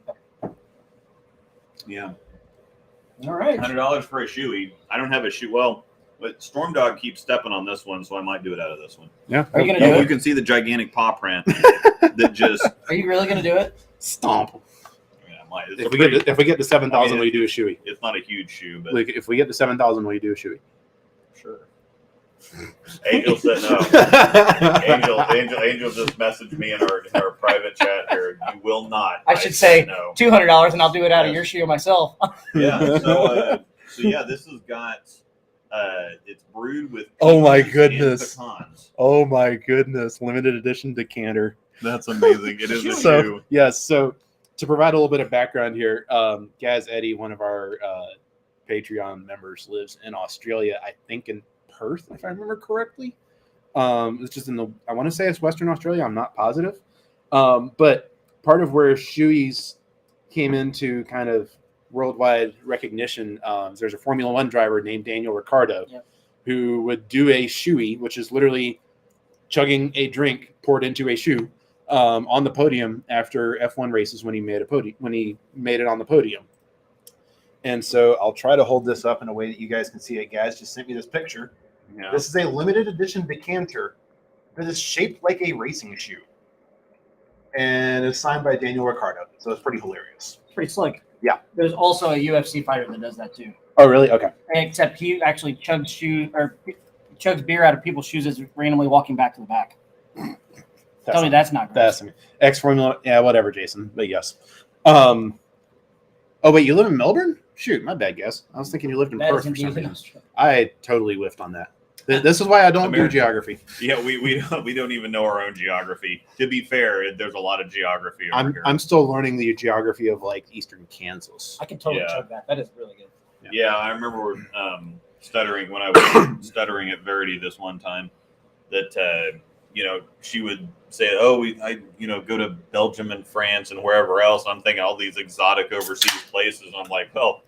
All right. $100 for a shoey. I don't have a shoe. Well, but Storm Dog keeps stepping on this one, so I might do it out of this one. Yeah. Are you gonna do You it? can see the gigantic paw print that just. Are you really gonna do it? Stomp. Yeah, it's If a we pretty- get to 7,000, I mean, will you do a shoey? It's not a huge shoe, but Like if we get to 7,000, will you do a shoey? sure. Angel said no. Angel just messaged me in our private chat here. You will not. I should said say no. $200, and I'll do it out of your shoe myself. Yeah. So yeah, this has got. It's brewed with. Oh my peaches goodness. and pecans. Oh my goodness! Limited edition decanter. That's amazing. It is a So shoe. yes, so to provide a little bit of background here, Gaz Eddie, one of our Patreon members, lives in Australia. I think in Perth, if I remember correctly. It's just I want to say it's Western Australia. I'm not positive. But part of where shoeies came into kind of worldwide recognition, there's a Formula One driver named Daniel Ricciardo who would do a shoey, which is literally chugging a drink poured into a shoe on the podium after F1 races when he made it on the podium. And so I'll try to hold this up in a way that you guys can see it. Guys just sent me this picture. Yeah. This is a limited edition decanter that is shaped like a racing shoe. And it's signed by Daniel Ricciardo. So it's pretty hilarious. Pretty slick. Yeah. There's also a UFC fighter that does that too. Oh, really? Okay. Except he actually chugs beer out of people's shoes as randomly walking back to the back. Tell me that's not gross. That's ex-Formula. Yeah, whatever, Jason. But yes. Oh, wait, you live in Melbourne? Shoot, my bad guess. I was thinking you lived in That Perth is or indeed something. an Australian. I totally whiffed on that. This is why I don't do America. geography. Yeah, we don't even know our own geography. To be fair, there's a lot of geography over here. I'm still learning the geography of like eastern Kansas. I can totally Yeah. chug that. That is really good. Yeah, I remember stuttering when I was stuttering at Verity this one time. That she would say, "Oh, I go to Belgium and France and wherever else." And I'm thinking all these exotic overseas places. And I'm like, well,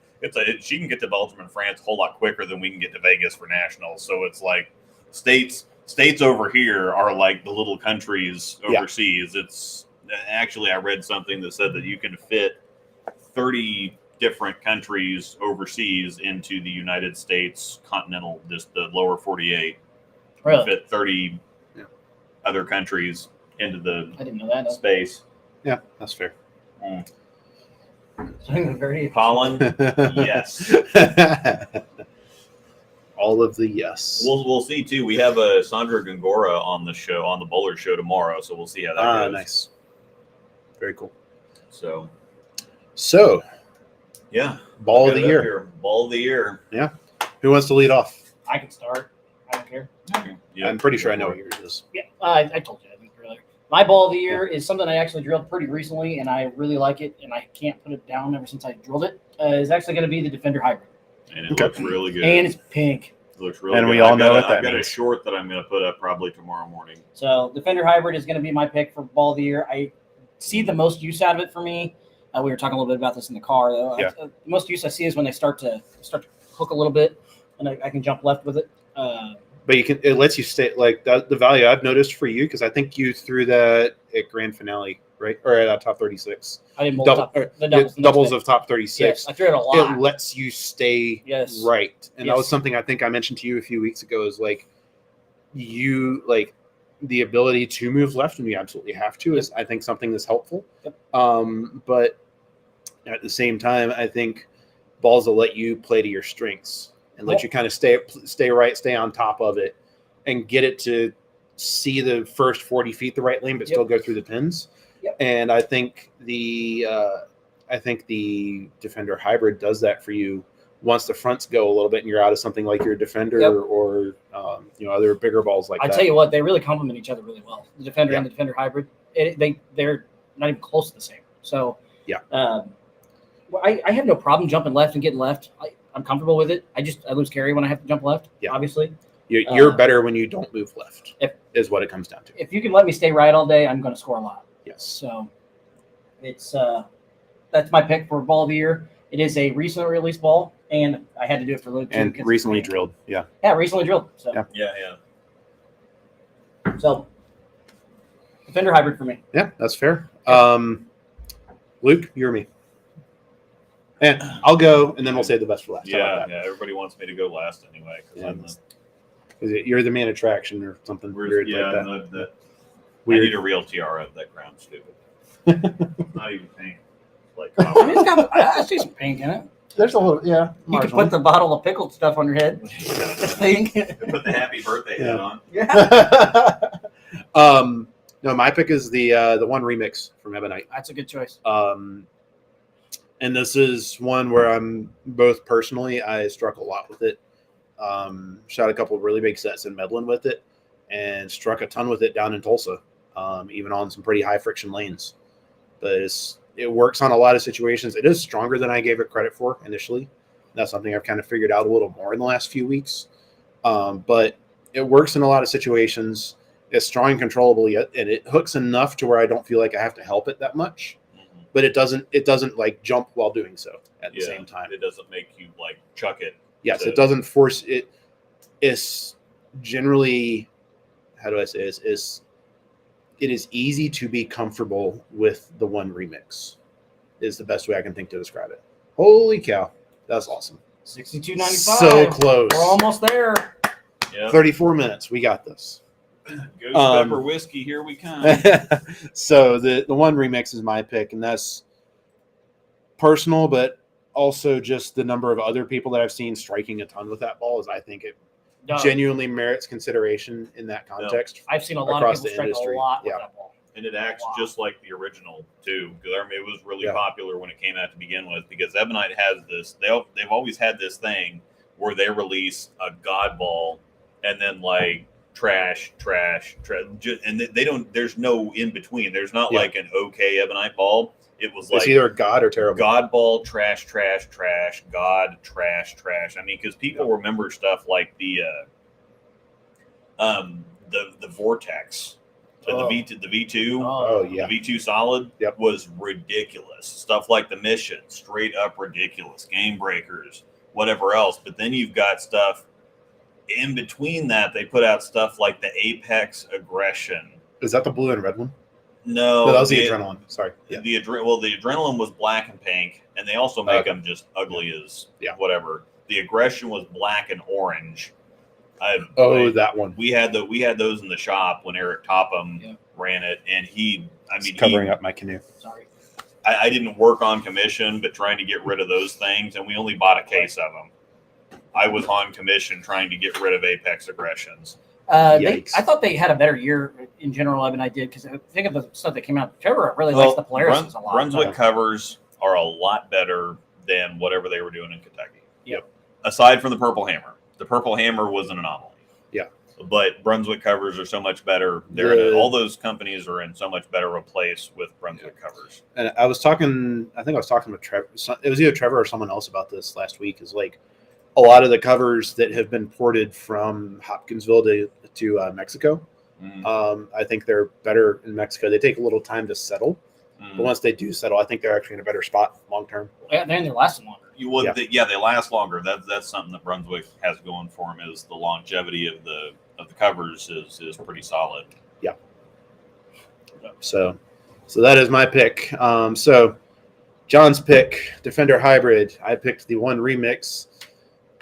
she can get to Belgium and France a whole lot quicker than we can get to Vegas for nationals. So it's like states over here are like the little countries overseas. It's actually, I read something that said that you can fit 30 different countries overseas into the United States continental, just the lower 48. Really? Fit 30 other countries into the I didn't know that. space. Yeah, that's fair. Very Colin, yes. All of the yes. We'll see too. We have a Sandra Gongora on the show, on the Bowler Show tomorrow, so we'll see how that goes. Nice. Very cool. So yeah, ball of Get the it up year. here. Ball of the year. Who wants to lead off? I can start. I don't care. Yeah, I'm pretty sure I know what yours is. Yeah, I told you I think earlier. My ball of the year is something I actually drilled pretty recently, and I really like it, and I can't put it down ever since I drilled it. It's actually going to be the Defender Hybrid, And it looks really good. and it's pink. It looks really And good. we all I've know got what that I've got a means. short that I'm going to put up probably tomorrow morning. So Defender Hybrid is going to be my pick for ball of the year. I see the most use out of it for me. We were talking a little bit about this in the car, though. Yeah. The most use I see is when they start to hook a little bit, and I can jump left with it. But it lets you stay like the value I've noticed for you, because I think you threw that at grand finale, right? Or at top 36. I didn't Doubles doubles of top 36. Yes, I threw it a lot. It lets you stay Yes. right. And that was Yes. something I think I mentioned to you a few weeks ago, is like you like the ability to move left when you absolutely have to is I think something that's helpful. Yep. But at the same time, I think balls will let you play to your strengths and let you kind of stay right, stay on top of it, and get it to see the first 40 feet the right lane, but still go through the pins. Yep. And I think the Defender Hybrid does that for you once the fronts go a little bit and you're out of something like your Defender or other bigger balls like that. I tell you what, they really complement each other really well. The Defender and the Defender Hybrid, they're not even close to the same. So I have no problem jumping left and getting left. I'm comfortable with it. I lose carry when I have to jump left. Yeah. Obviously, you're better when you don't move left. Is what it comes down to. if you can let me stay right all day, I'm going to score a lot. Yes. So it's that's my pick for ball of the year. It is a recently released ball, and I had to do it for Luke too, And because recently it's drilled. Yeah. Yeah, recently drilled. So Yeah. so Defender Hybrid for me. Yeah, that's fair. Luke, you're me. And I'll go, and then we'll save the best for last. How about that? Everybody wants me to go last anyway. Because you're the man attraction or something weird like that. I Weird. need a real tiara. That crown's stupid. Not even pink. Like I mean, I see some pink in it. There's a little, yeah. You can put the bottle of pickled stuff on your head. Pink. put the happy birthday hat on. No, my pick is the one remix from Ebonite. That's a good choice. And this is one where I'm both personally, I struck a lot with it. Shot a couple of really big sets in Medlin with it, and struck a ton with it down in Tulsa, even on some pretty high friction lanes. But it works on a lot of situations. It is stronger than I gave it credit for initially. That's something I've kind of figured out a little more in the last few weeks. But It works in a lot of situations. It's strong and controllable, and it hooks enough to where I don't feel like I have to help it that much. But it doesn't like jump while doing so at the same time. It doesn't make you like chuck it. Yes, it doesn't force it. It's generally, how do I say this? It is easy to be comfortable with the one remix. Is the best way I can think to describe it. Holy cow, that's awesome! $62.95. So close. We're almost there. Yep. 34 minutes. We got this. Ghost Pepper Whiskey, here we come. So the one remix is my pick, and that's personal, but also just the number of other people that I've seen striking a ton with that ball is I think it genuinely merits consideration in that context. I've seen a lot of people strike a lot with that ball. And it acts just like the original too, because I mean, it was really popular when it came out to begin with. Because Ebonite has this; they've always had this thing where they release a god ball, and then like trash, and they don't. There's no in between. There's not like an okay Ebonite ball. It was like it's either God or terrible. God ball, trash, God, trash. I mean, because people remember stuff like the Vortex. The V2, oh yeah, the V2 solid was ridiculous. Stuff like the Mission, straight up ridiculous. Game Breakers, whatever else. But then you've got stuff in between that. They put out stuff like the Apex Aggression. Is that the blue and red one? No, that was the Adrenaline. Sorry, the Adrenaline was black and pink, and they also make them just ugly as whatever. The Aggression was black and orange. That one. We had those in the shop when Eric Topham ran it, and he covering up my canoe. Sorry, I didn't work on commission, but trying to get rid of those things, and we only bought a case of them. I was on commission trying to get rid of Apex Aggressions. I thought they had a better year in general than I did, because I think of the stuff that came out. Trevor really likes the Polaris a lot. Brunswick covers are a lot better than whatever they were doing in Kentucky. Yep. Aside from the Purple Hammer. The Purple Hammer was an anomaly. Yeah. But Brunswick covers are so much better. All those companies are in so much better of a place with Brunswick covers. And I was talking with Trevor. It was either Trevor or someone else about this last week. Is like a lot of the covers that have been ported from Hopkinsville to Mexico. I think they're better in Mexico. They take a little time to settle. But once they do settle, I think they're actually in a better spot long term. Yeah, they're lasting longer. They last longer. That's something that Brunswick has going for them, is the longevity of the covers is pretty solid. Yeah. So that is my pick. So John's pick, Defender Hybrid. I picked the one remix,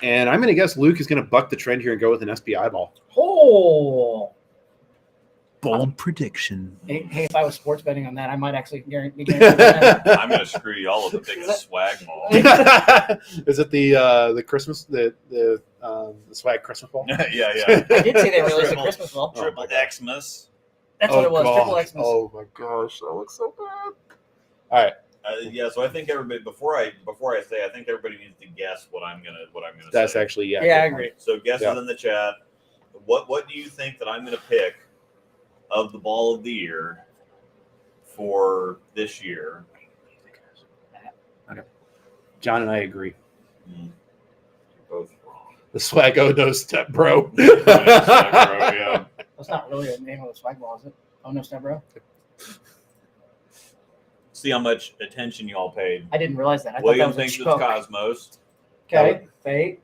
and I'm going to guess Luke is going to buck the trend here and go with an SPI ball. Oh. Bold prediction. Hey, if I was sports betting on that, I might actually guarantee that. I'm gonna screw y'all with the biggest swag ball. Is it the Christmas the swag Christmas ball? yeah. I did say they released a Christmas ball. Triple Xmas. That's what it was. God. Triple Xmas. Oh my gosh, that looks so bad. All right. So I think everybody before I say, I think everybody needs to guess what I'm gonna say. That's actually Yeah, I agree. So guesses in the chat. What do you think that I'm gonna pick of the ball of the year for this year? Okay. John and I agree. You're both wrong. The swag no step bro. Yeah. That's not really the name of the swag ball, is it? Oh no, step bro. See how much attention y'all paid. I didn't realize that. I William thought that was thinks a it's joke. Cosmos. Okay, Fate.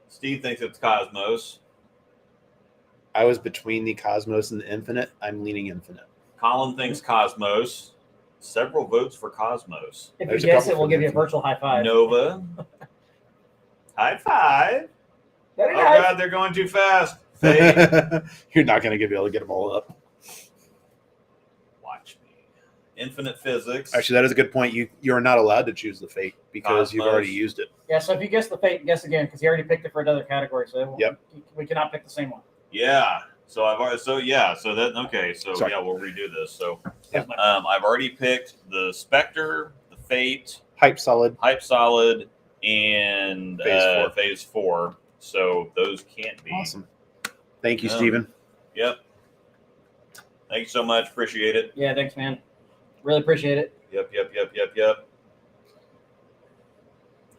Steve thinks it's Cosmos. I was between the Cosmos and the Infinite. I'm leaning Infinite. Colin thinks Cosmos. Several votes for Cosmos. If There's you a guess couple it, we'll from give you a Infinite. virtual high five. Nova. High five. Very Oh, nice. God, they're going too fast. Fate. You're not going to be able to get them all up. Watch me. Infinite Physics. Actually, that is a good point. You are not allowed to choose the Fate because you've Cosmos. already used it. Yeah, so if you guess the Fate, guess again, because you already picked it for another category. So we cannot pick the same one. Yeah. So I've already. So Sorry. we'll redo this. So Yeah. I've already picked the Spectre, the Fate, Hype solid. Hype Solid, and Phase 4. Phase 4. So those can't be. Awesome. Thank you, Yeah. Steven. Yep. Thank you so much. Appreciate it. Yeah, thanks, man. Really appreciate it. Yep.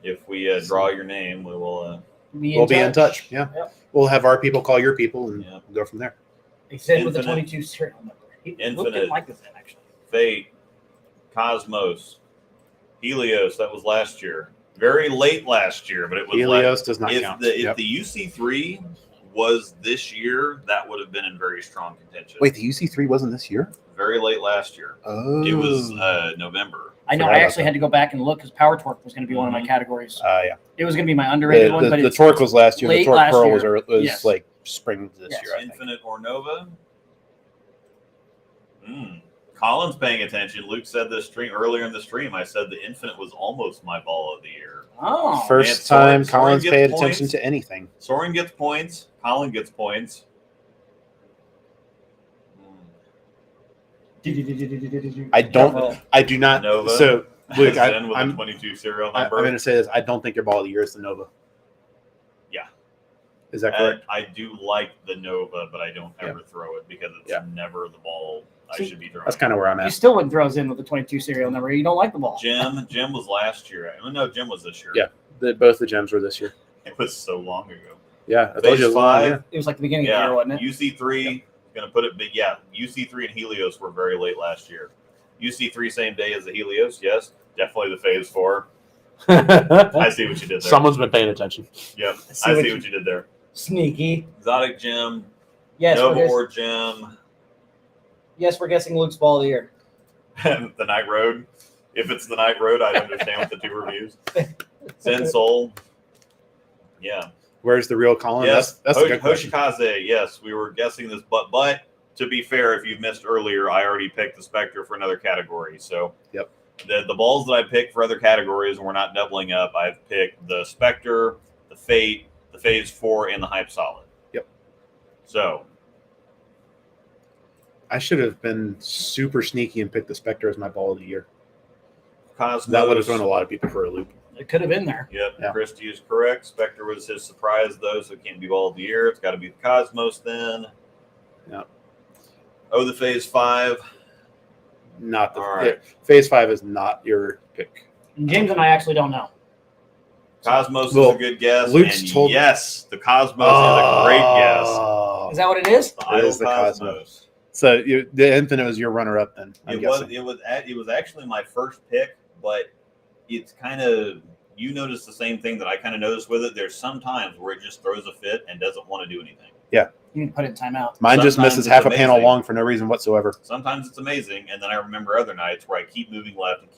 If we draw your name, we will we'll be in touch. Yeah. Yep. We'll have our people call your people and Yeah. we'll go from there. They said with the Infinite. 22 serial number. He looked Infinite. like this then, actually. Fate, Cosmos, Helios. That was last year. Very late last year, but it was Helios does not if count. the Yep. UC3 was this year, that would have been in very strong contention. Wait, the UC3 wasn't this year? Very late last year. Oh. It was November. I know. Forgot I about actually that. had to go back and look because Power Torque was going to be one of my Mhm. categories. Yeah. It was going to be my underrated one, but the it's Torque was last year. The late Torque last Pearl year. was Yes. like spring this Yes. year, I think. Infinite or Nova. Colin's paying attention. Luke said this stream earlier in the stream. I said the Infinite was almost my ball of the year. Oh, First Man, time Soren Collins gets paid points. attention to anything. Soren gets points. Colin gets points. I don't. I do not. Nova. So, Luke, Zen with a I'm 22 serial I'm number. going to say this. I don't think your ball of the year is the Nova. Yeah. Is that correct? I do like the Nova, but I don't ever throw it because it's Yeah. never the ball I See, should be throwing. That's kind of where I'm you at. still wouldn't throw us in with the 22 serial number. You don't like the ball. Jim was last year. No, Jim was this year. Yeah. Both the gems were this year. It was so long ago. Yeah. I told Phase you it was long, 5. yeah. It was like the beginning of the Yeah. year, wasn't it? UC3, going to put it big. Yeah. UC3 and Helios were very late last year. UC3 same day as the Helios. Yes. Definitely the Phase 4. I see what you did there. Someone's been paying attention. Yep. see I what see you- what you did there. Sneaky. Exotic Gem. Yes, Nova we're, Ore Gem. we're guessing Luke's ball of the year. The Night Road. If it's the Night Road, I understand with the 2 reviews. Zen Soul. Yeah. Where's the real Colin? Yes. That's a good question. Hoshikaze. Yes, we were guessing this, but to be fair, if you missed earlier, I already picked the Spectre for another category. So Yep. The balls that I picked for other categories, and we're not doubling up, I've picked the Spectre, the Fate, the Phase 4, and the Hype Solid. Yep. So I should have been super sneaky and picked the Spectre as my ball of the year. Cosmos. That would have thrown a lot of people for a loop. It could have been there. Yep, Yeah. Christie is correct. Spectre was his surprise, though, so it can't be ball of the year. It's got to be the Cosmos then. Yep. Oh, the Phase 5. Not the All right. Phase 5 is not your pick. And James and I actually don't know. Cosmos Well, is a good guess. Luke's and told- yes, the Cosmos is a great guess. Oh. Is that what it is? The It Idle is the Cosmos. So the Infinite was your runner-up then, I'm guessing. It was actually my first pick, but it's kind of, you notice the same thing that I kind of noticed with it. There's some times where it just throws a fit and doesn't want to do anything. You can put it in timeout. Mine just Sometimes misses it's half a panel amazing. long for no reason whatsoever. Sometimes it's amazing, and then I remember other nights where I keep moving left,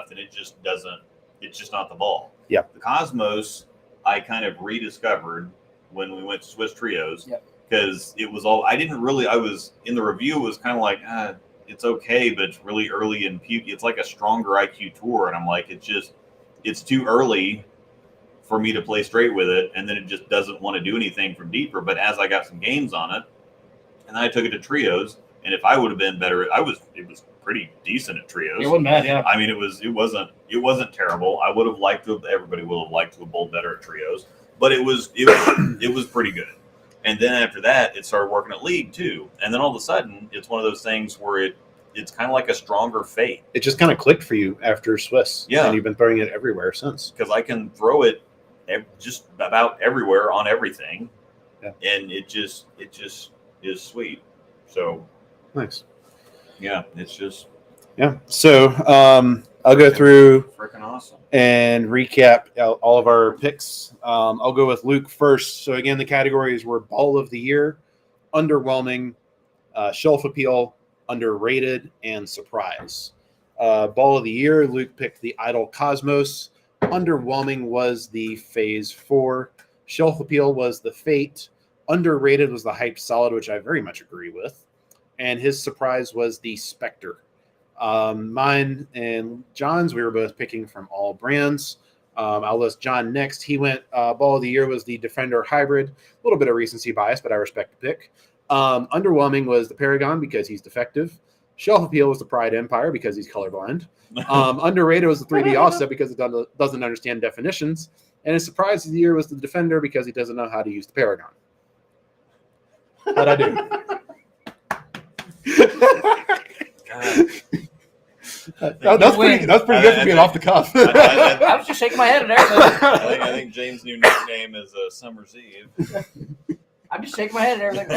and it just doesn't. It's just not the ball. Yeah. The Cosmos, I kind of rediscovered when we went to Swiss Trios, Yep. because it was all. I didn't really. I was in the review. It was kind of like, it's okay, but it's really early in puke. It's like a stronger IQ tour, and I'm like, it's too early for me to play straight with it, and then it just doesn't want to do anything from deeper. But as I got some games on it, and then I took it to trios, and if I would have been better, it was pretty decent at trios. It wasn't bad, yeah. I mean, it wasn't terrible. I would have liked to. Everybody would have liked to have bowled better at trios, but it was pretty good. And then after that, it started working at league too. And then all of a sudden, it's one of those things where it's kind of like a stronger Fate, It just kind of clicked for you after Swiss. Yeah. And you've been throwing it everywhere since. because I can throw it just about everywhere on everything, Yeah. and it just is sweet. So Nice. yeah, it's just Yeah. So I'll go through freaking awesome. and recap all of our picks. I'll go with Luke first. So again, the categories were Ball of the Year, Underwhelming, Shelf Appeal, Underrated, and Surprise. Ball of the Year, Luke picked the Idle Cosmos. Underwhelming was the Phase 4. Shelf Appeal was the Fate. Underrated was the Hype Solid, which I very much agree with. And his surprise was the Spectre. Mine and John's, we were both picking from all brands. I'll list John next. He went Ball of the Year was the Defender Hybrid. A little bit of recency bias, but I respect the pick. Underwhelming was the Paragon because he's defective. Shelf Appeal was the Pride Empire because he's colorblind. Underrated was the 3D offset because it doesn't understand definitions. And his surprise of the year was the Defender because he doesn't know how to use the Paragon. How'd I do? That's pretty good for being off the cuff. I was just shaking my head at everything. I think James' new nickname is Summer's Eve. I'm just shaking my head at everything.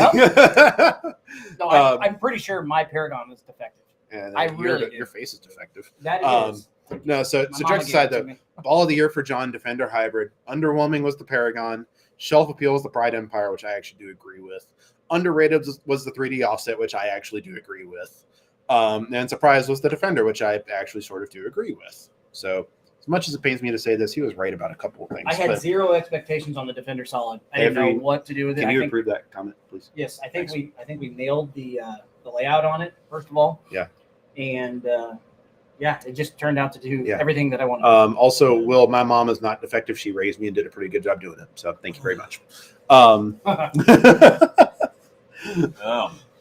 Well, no, I'm pretty sure my Paragon is defective. And I really do. your face is defective. That is. No, so My jokes mama aside gave it to though, me. Ball of the Year for John, Defender Hybrid. Underwhelming was the Paragon. Shelf Appeal was the Pride Empire, which I actually do agree with. Underrated was the 3D Offset, which I actually do agree with. And Surprise was the Defender, which I actually sort of do agree with. So as much as it pains me to say this, he was right about a couple of things. I had zero expectations on the Defender Solid. I didn't know what to do with it. Can you approve that comment, please? Yes, I think we nailed the layout on it first of all. Yeah. And it just turned out to do everything that I wanted. Also, Will, my mom is not defective. She raised me and did a pretty good job doing it. So thank you very much.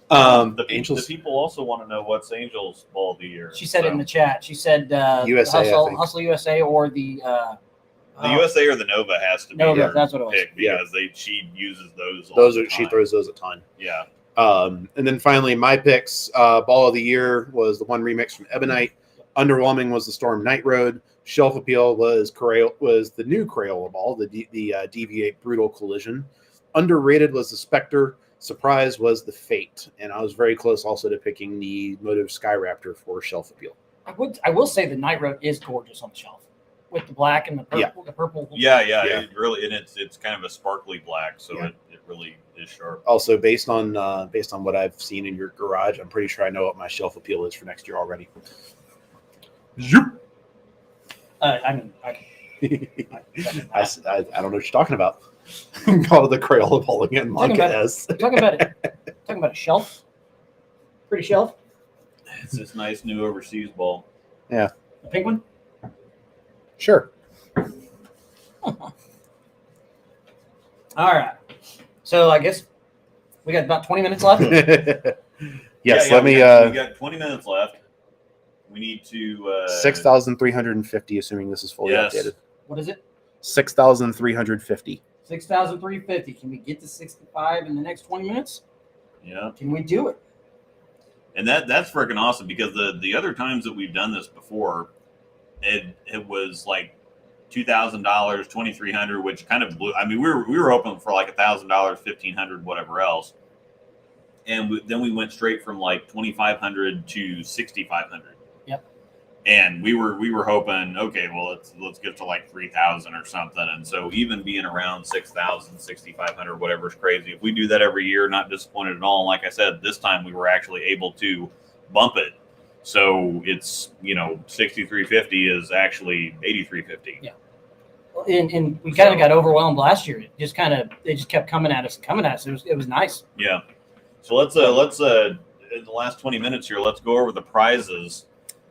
The people also want to know what's Angel's Ball of the Year. She said it in the chat. She said USA, Hustle USA or the USA or the Nova has to be Nova, her that's what it was. pick because she uses those. She throws those a ton. Yeah. And then finally, my picks: Ball of the Year was the one remix from Ebonite. Underwhelming was the Storm Night Road. Shelf Appeal was the new Crayola Ball, the Deviate Brutal Collision. Underrated was the Spectre. Surprise was the Fate, and I was very close also to picking the Motiv Skyraptor for Shelf Appeal. I will say the Night Road is gorgeous on the shelf with the black and the purple. The purple. Yeah. It really, and it's kind of a sparkly black, so it really is sharp. Also, based on what I've seen in your garage, I'm pretty sure I know what my Shelf Appeal is for next year already. I don't know what you're talking about. Call it the Crayola Ball again. Talking about a shelf. Pretty shelf. It's this nice new overseas ball. Yeah. The pink one? Sure. All right. So I guess we got about 20 minutes left. Yes, we got 20 minutes left. We need to 6,350, assuming this is fully updated. What is it? 6,350. 6,350. Can we get to 65 in the next 20 minutes? Yeah. Can we do it? And that's freaking awesome because the other times that we've done this before, it was like $2,000, $2,300, which kind of blew. I mean, we were hoping for like $1,000, $1,500, whatever else, and then we went straight from like $2,500 to $6,500. Yep. And we were hoping, okay, well let's get to like 3,000 or something. And so even being around 6,000, 6,500, whatever is crazy. If we do that every year, not disappointed at all. And like I said, this time we were actually able to bump it. So it's 6,350 is actually 8,350. Yeah. And we kind of got overwhelmed last year. They just kept coming at us. It was nice. Yeah. So let's in the last 20 minutes here, let's go over the prizes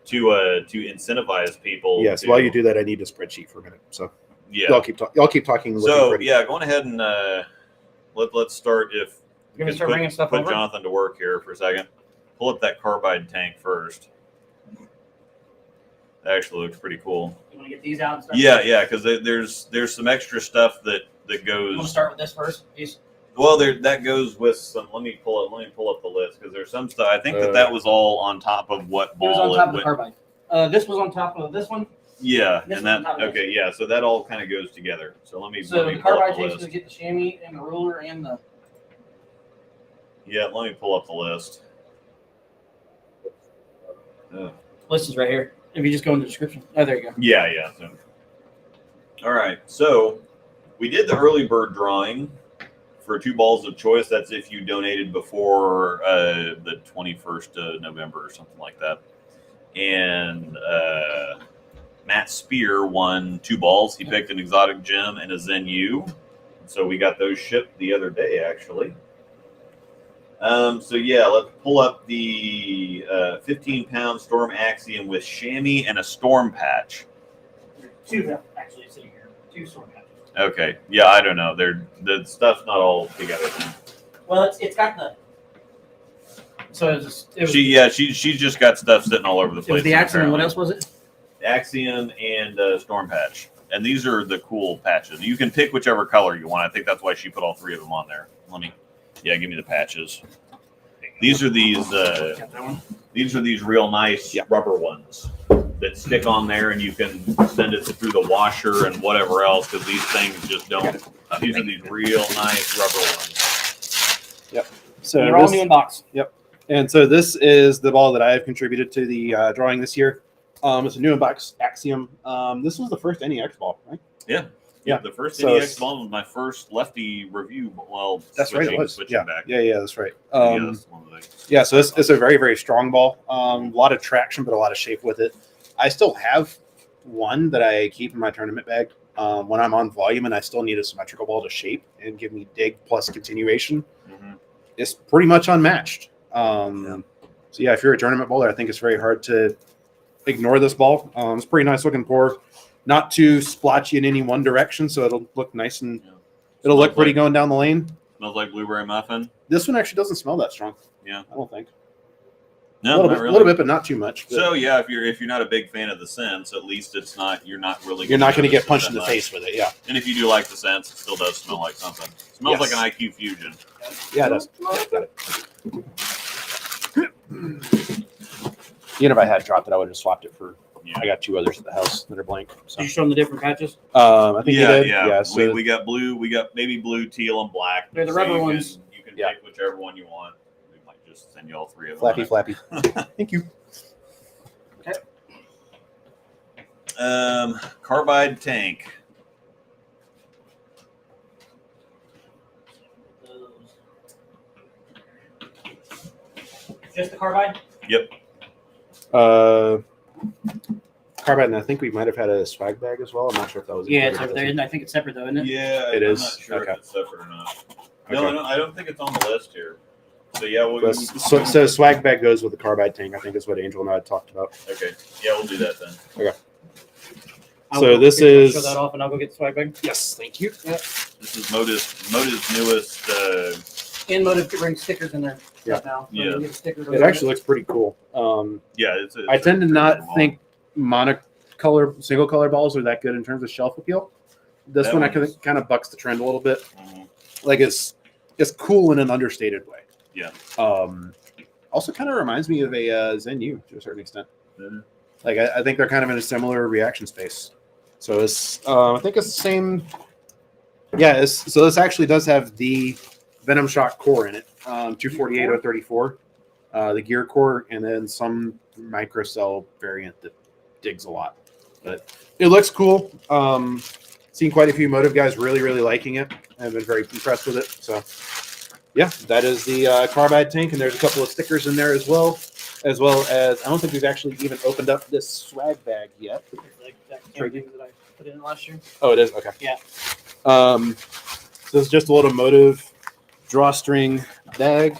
to incentivize people. Yes. While you do that, I need a spreadsheet for a minute. So y'all keep talking. So going ahead and let's start. If you're gonna start bringing stuff put over? Jonathan to work here for a second. Pull up that Carbide tank first. That actually looks pretty cool. You want to get these out? And start Yeah, because there's some extra stuff that goes. You want to start with this first, please? Well, that goes with some. Let me pull up the list because there's some stuff. I think that was all on top of what ball. It was on top of the Carbide. This was on top of this one. Yeah, This and was on that top of okay, yeah. So that all kind of goes together. So let me. So let me the pull up Carbide the takes list. to get the shammy and the ruler and the. Yeah, let me pull up the list. List is right here. If you just go in the description. Oh, there you go. Yeah. So, all right. So we did the early bird drawing for 2 balls of choice. That's if you donated before the 21st of November or something like that. And Matt Spear won 2 balls. He picked an exotic gem and a Zen U. So we got those shipped the other day, actually. So yeah, let's pull up the 15-pound Storm Axiom with chamois and a storm patch. 2 actually sitting here. 2 storm patches. Okay. Yeah, I don't know. The stuff's not all together. Well, it's got the. So it was. She's just got stuff sitting all over the place. It was the Axiom. Apparently. What else was it? Axiom and storm patch, and these are the cool patches. You can pick whichever color you want. I think that's why she put all 3 of them on there. Give me the patches. These are these. Got that one. These are these real nice rubber ones that stick on there, and you can send it through the washer and whatever else, because these things just don't. These are these real nice rubber ones. Yep. So They're all new in box. Yep. And so this is the ball that I have contributed to the drawing this year. It's a new in box Axiom. This was the first NEX ball, right? Yeah. Yeah. The first So NEX ball was my first lefty review. Well, That's right. It was. Switching back. Yeah, that's right. That's one of the things. Yeah, so it's a very, very strong ball. A lot of traction, but a lot of shape with it. I still have one that I keep in my tournament bag when I'm on volume, and I still need a symmetrical ball to shape and give me dig plus continuation. Mm-hmm. It's pretty much unmatched. So yeah, if you're a tournament bowler, I think it's very hard to ignore this ball. It's pretty nice looking pour. Not too splotchy in any one direction, so it'll look nice and it'll look pretty going down the lane. Smells like blueberry muffin. This one actually doesn't smell that strong. Yeah, I don't think. No, a not really. little bit, but not too much. But So yeah, if you're not a big fan of the scents, at least it's not. You're not really. you're not going to get notice it punched that in the much. face with it. Yeah, And if you do like the scents, it still does smell like something. It smells like an IQ fusion. yeah, it does. Yeah, got it. Even if I had dropped it, I would have swapped it for. Yeah. I got two others at the house that are blank. So. Did you show them the different patches? I think you did. Yeah. Yeah. So We got blue. We got maybe blue, teal, and black. They're the So rubber you ones. You can Yeah. pick whichever one you want. We might just send you all three of them. flappy. Thank you. Carbide tank. Just the Carbide? Yep. Carbide, and I think we might have had a swag bag as well. I'm not sure if that was. Yeah, it's included over there. in And I think it's separate though, isn't it? Yeah, It I'm is? not sure Okay. if it's separate or not. Okay. No, I don't think it's on the list here. So yeah, we'll. this. So swag bag goes with the Carbide tank. I think is what Angel and I had talked about. Okay. Yeah, we'll do that then. I'll So go this get- is- show that off, and I'll go get the swag bag. Yes, thank you. This is Motiv's newest. And Motiv brings stickers in there Yeah. now. So Yeah. you can get a sticker It actually looks pretty cool. Yeah, it's I tend to not ball. think monocolor, single color balls are that good in terms of shelf appeal. This That one I one is- kind of bucks the trend a little bit. Mhm. Like it's cool in an understated way. Yeah. Also kind of reminds me of a Zen U to a certain extent. Mhm. Like I think they're kind of in a similar reaction space. So it's I think it's the same. Yeah. So this actually does have the Venom Shock core in it. 248/034, the gear core, and then some microcell variant that digs a lot. But it looks cool. Seen quite a few Motiv guys really, really liking it. I've been very impressed with it. So, yeah, that is the Carbide tank, and there's a couple of stickers in there as well as I don't think we've actually even opened up this swag bag yet. Like that campaign that I put in last year. Oh, it is okay. Yeah. So it's just a little Motiv drawstring bag.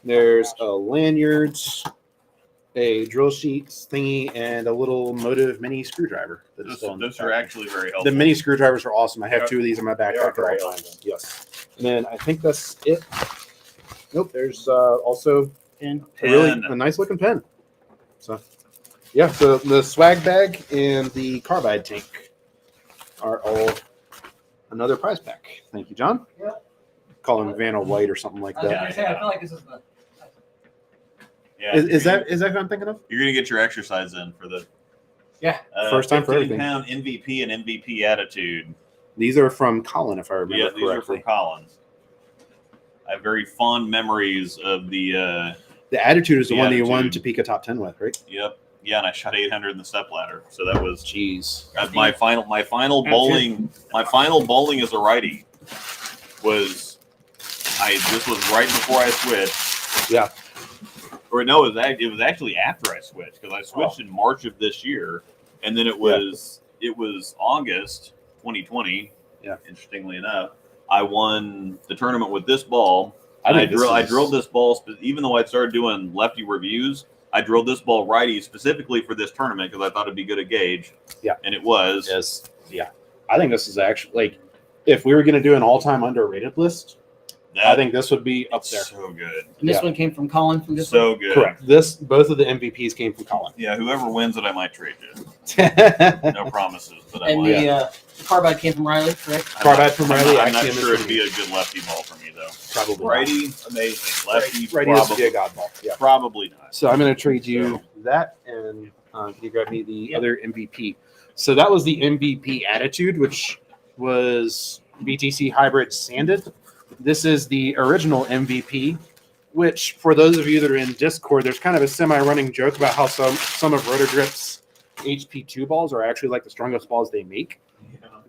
There's a lanyard, a drill sheet thingy, and a little Motiv mini screwdriver. That is still in the Those are package. actually very helpful. The mini screwdrivers are awesome. I have Yeah. two of these in my They are backpack at very all times. Yes. And then I think that's it. Nope. There's also And a nice looking pen. So, yeah. So the swag bag and the Carbide tank are all another prize pack. Thank you, John. Yeah. Call him Vanna White or something like I was that. gonna say, I feel like this is the. Yeah, Is that what I'm thinking of? You're gonna get your exercise in for the Yeah. First time for everything. 15-pound MVP and MVP attitude. These are from Colin, if I Yeah, remember these are correctly. from Collins. I have very fond memories of the. The Attitude is the The one that you won Attitude. Topeka Top 10 with, right? Yep. Yeah, and I shot 800 in the step ladder, so that was Jeez. my final bowling. My final bowling as a righty was. This was right before I switched. Yeah. Or no, it was actually after I switched, because I switched in March of this year, and then it was August 2020. Yeah. Interestingly enough, I won the tournament with this ball. I I think this is- drilled this ball, even though I started doing lefty reviews. I drilled this ball righty specifically for this tournament because I thought it'd be good at gauge. Yeah. And it was. Yes. Yeah. I think this is actually, like, if we were going to do an all-time underrated list, I think this would be up there. So good. And this Yeah. one came from Colin from this So good. Correct. Both of the MVPs came from Colin. Yeah, whoever wins it, I might trade you. No promises, but I And might. the Carbide came from Riley, correct? Carbide from Riley. I'm not Axiom is sure from it'd be me. a good lefty ball for me though. Probably. Righty, amazing. Lefty, Righty is to be probably, a god ball. Yeah. probably not. So I'm going to trade you that, and can you grab me the other MVP? So that was the MVP Attitude, which was BTC Hybrid Sanded. This is the original MVP, which for those of you that are in Discord, there's kind of a semi-running joke about how some of Rotogrip's HP2 balls are actually like the strongest balls they make.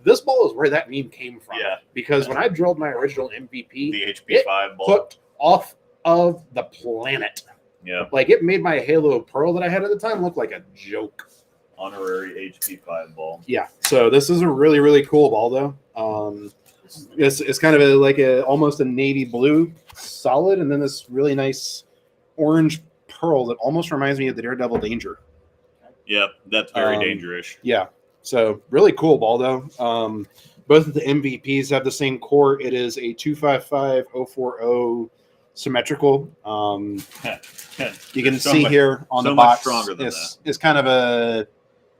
This ball is where that meme came from. Yeah. Because when I drilled my original MVP, The HP5 ball. hooked off of the planet. Yeah. Like it made my Halo Pearl that I had at the time look like a joke. Honorary HP5 ball. Yeah. So this is a really, really cool ball though. It's kind of almost a navy blue solid, and then this really nice orange pearl that almost reminds me of the Daredevil Danger. Yep, that's very dangerous. Yeah. So really cool ball though. Both of the MVPs have the same core. It is a 255040 symmetrical. You can see here on the so much box. stronger than It's kind of a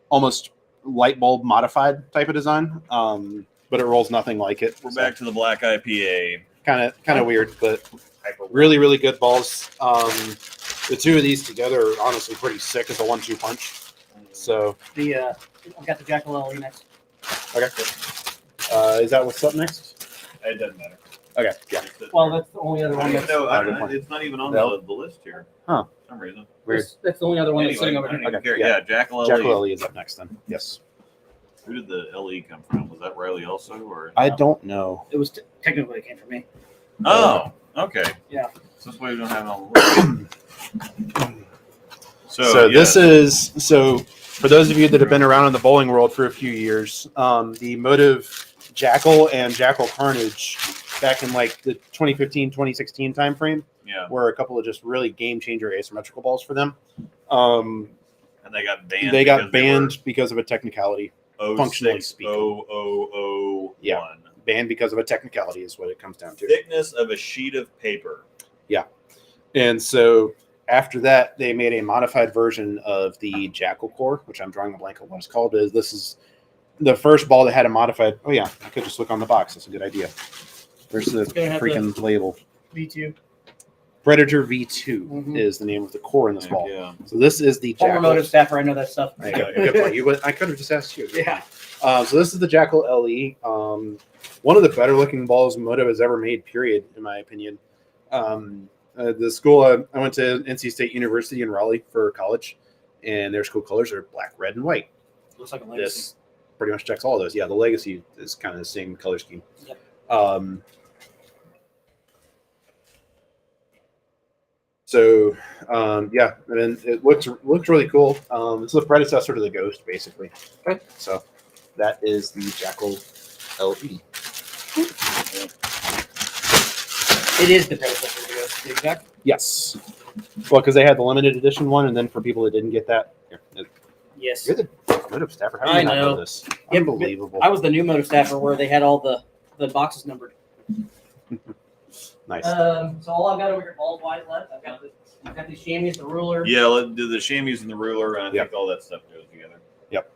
almost light bulb modified type of design, but it rolls nothing like it. We're back to the black IPA. Kind of weird, but really, really good balls. The two of these together are honestly pretty sick as a 1-2 punch. So I've got the Jackal LE next. okay, is that what's up next? It doesn't matter. Okay, yeah. Well, that's the only other I one. don't That's, even know. It's not even on the list here. Huh. For some reason. Weird. that's the only other one that's Anyway, sitting I over don't here. even Okay, care. yeah. Yeah, Jackal LE. Jackal LE is up next then. Yes. Who did the LE come from? Was that Riley also? Or I don't know. It was technically it came from me. Oh, okay. Yeah. So that's why we don't have it on the list. So this is for those of you that have been around in the bowling world for a few years, the Motiv Jackal and Jackal Carnage back in like the 2015, 2016 timeframe were a couple of just really game changer asymmetrical balls for them. And they got banned. They got banned because of a technicality. 06 functionally speaking. 0001. Yeah. Banned because of a technicality is what it comes down to. Thickness of a sheet of paper. Yeah. And so after that, they made a modified version of the Jackal core, which I'm drawing a blank on what it's called. This is the first ball that had a modified. Oh, yeah. I could just look on the box. That's a good idea. Where's the freaking label? V2. Predator V2 is the name of the core in this ball. Yeah. So this is the Former Jackal. Motiv staffer, I know that stuff. There you go. Good point. I could have just asked you. Yeah. So this is the Jackal LE. One of the better looking balls Motiv has ever made, period, in my opinion. The school, I went to NC State University in Raleigh for college, and their school colors are black, red, and white. Looks like a legacy. This pretty much checks all of those. Yeah, the Legacy is kind of the same color scheme. Yep. Yeah, and then it looks really cool. It's the predecessor to the Ghost, basically. Okay. So that is the Jackal LE. It is the predecessor to the exact. Yes. Well, because they had the limited edition one, and then for people that didn't get that, Yes. you're the Motiv staffer. How do I you not know know. this? Yeah, Unbelievable. I was the new Motiv staffer where they had all the boxes numbered. Nice. So all I've got over here, balls wise left. I've got the chamois, the ruler. Yeah, let's do the chamois and the ruler, and I Yep. think all that stuff goes together. Yep.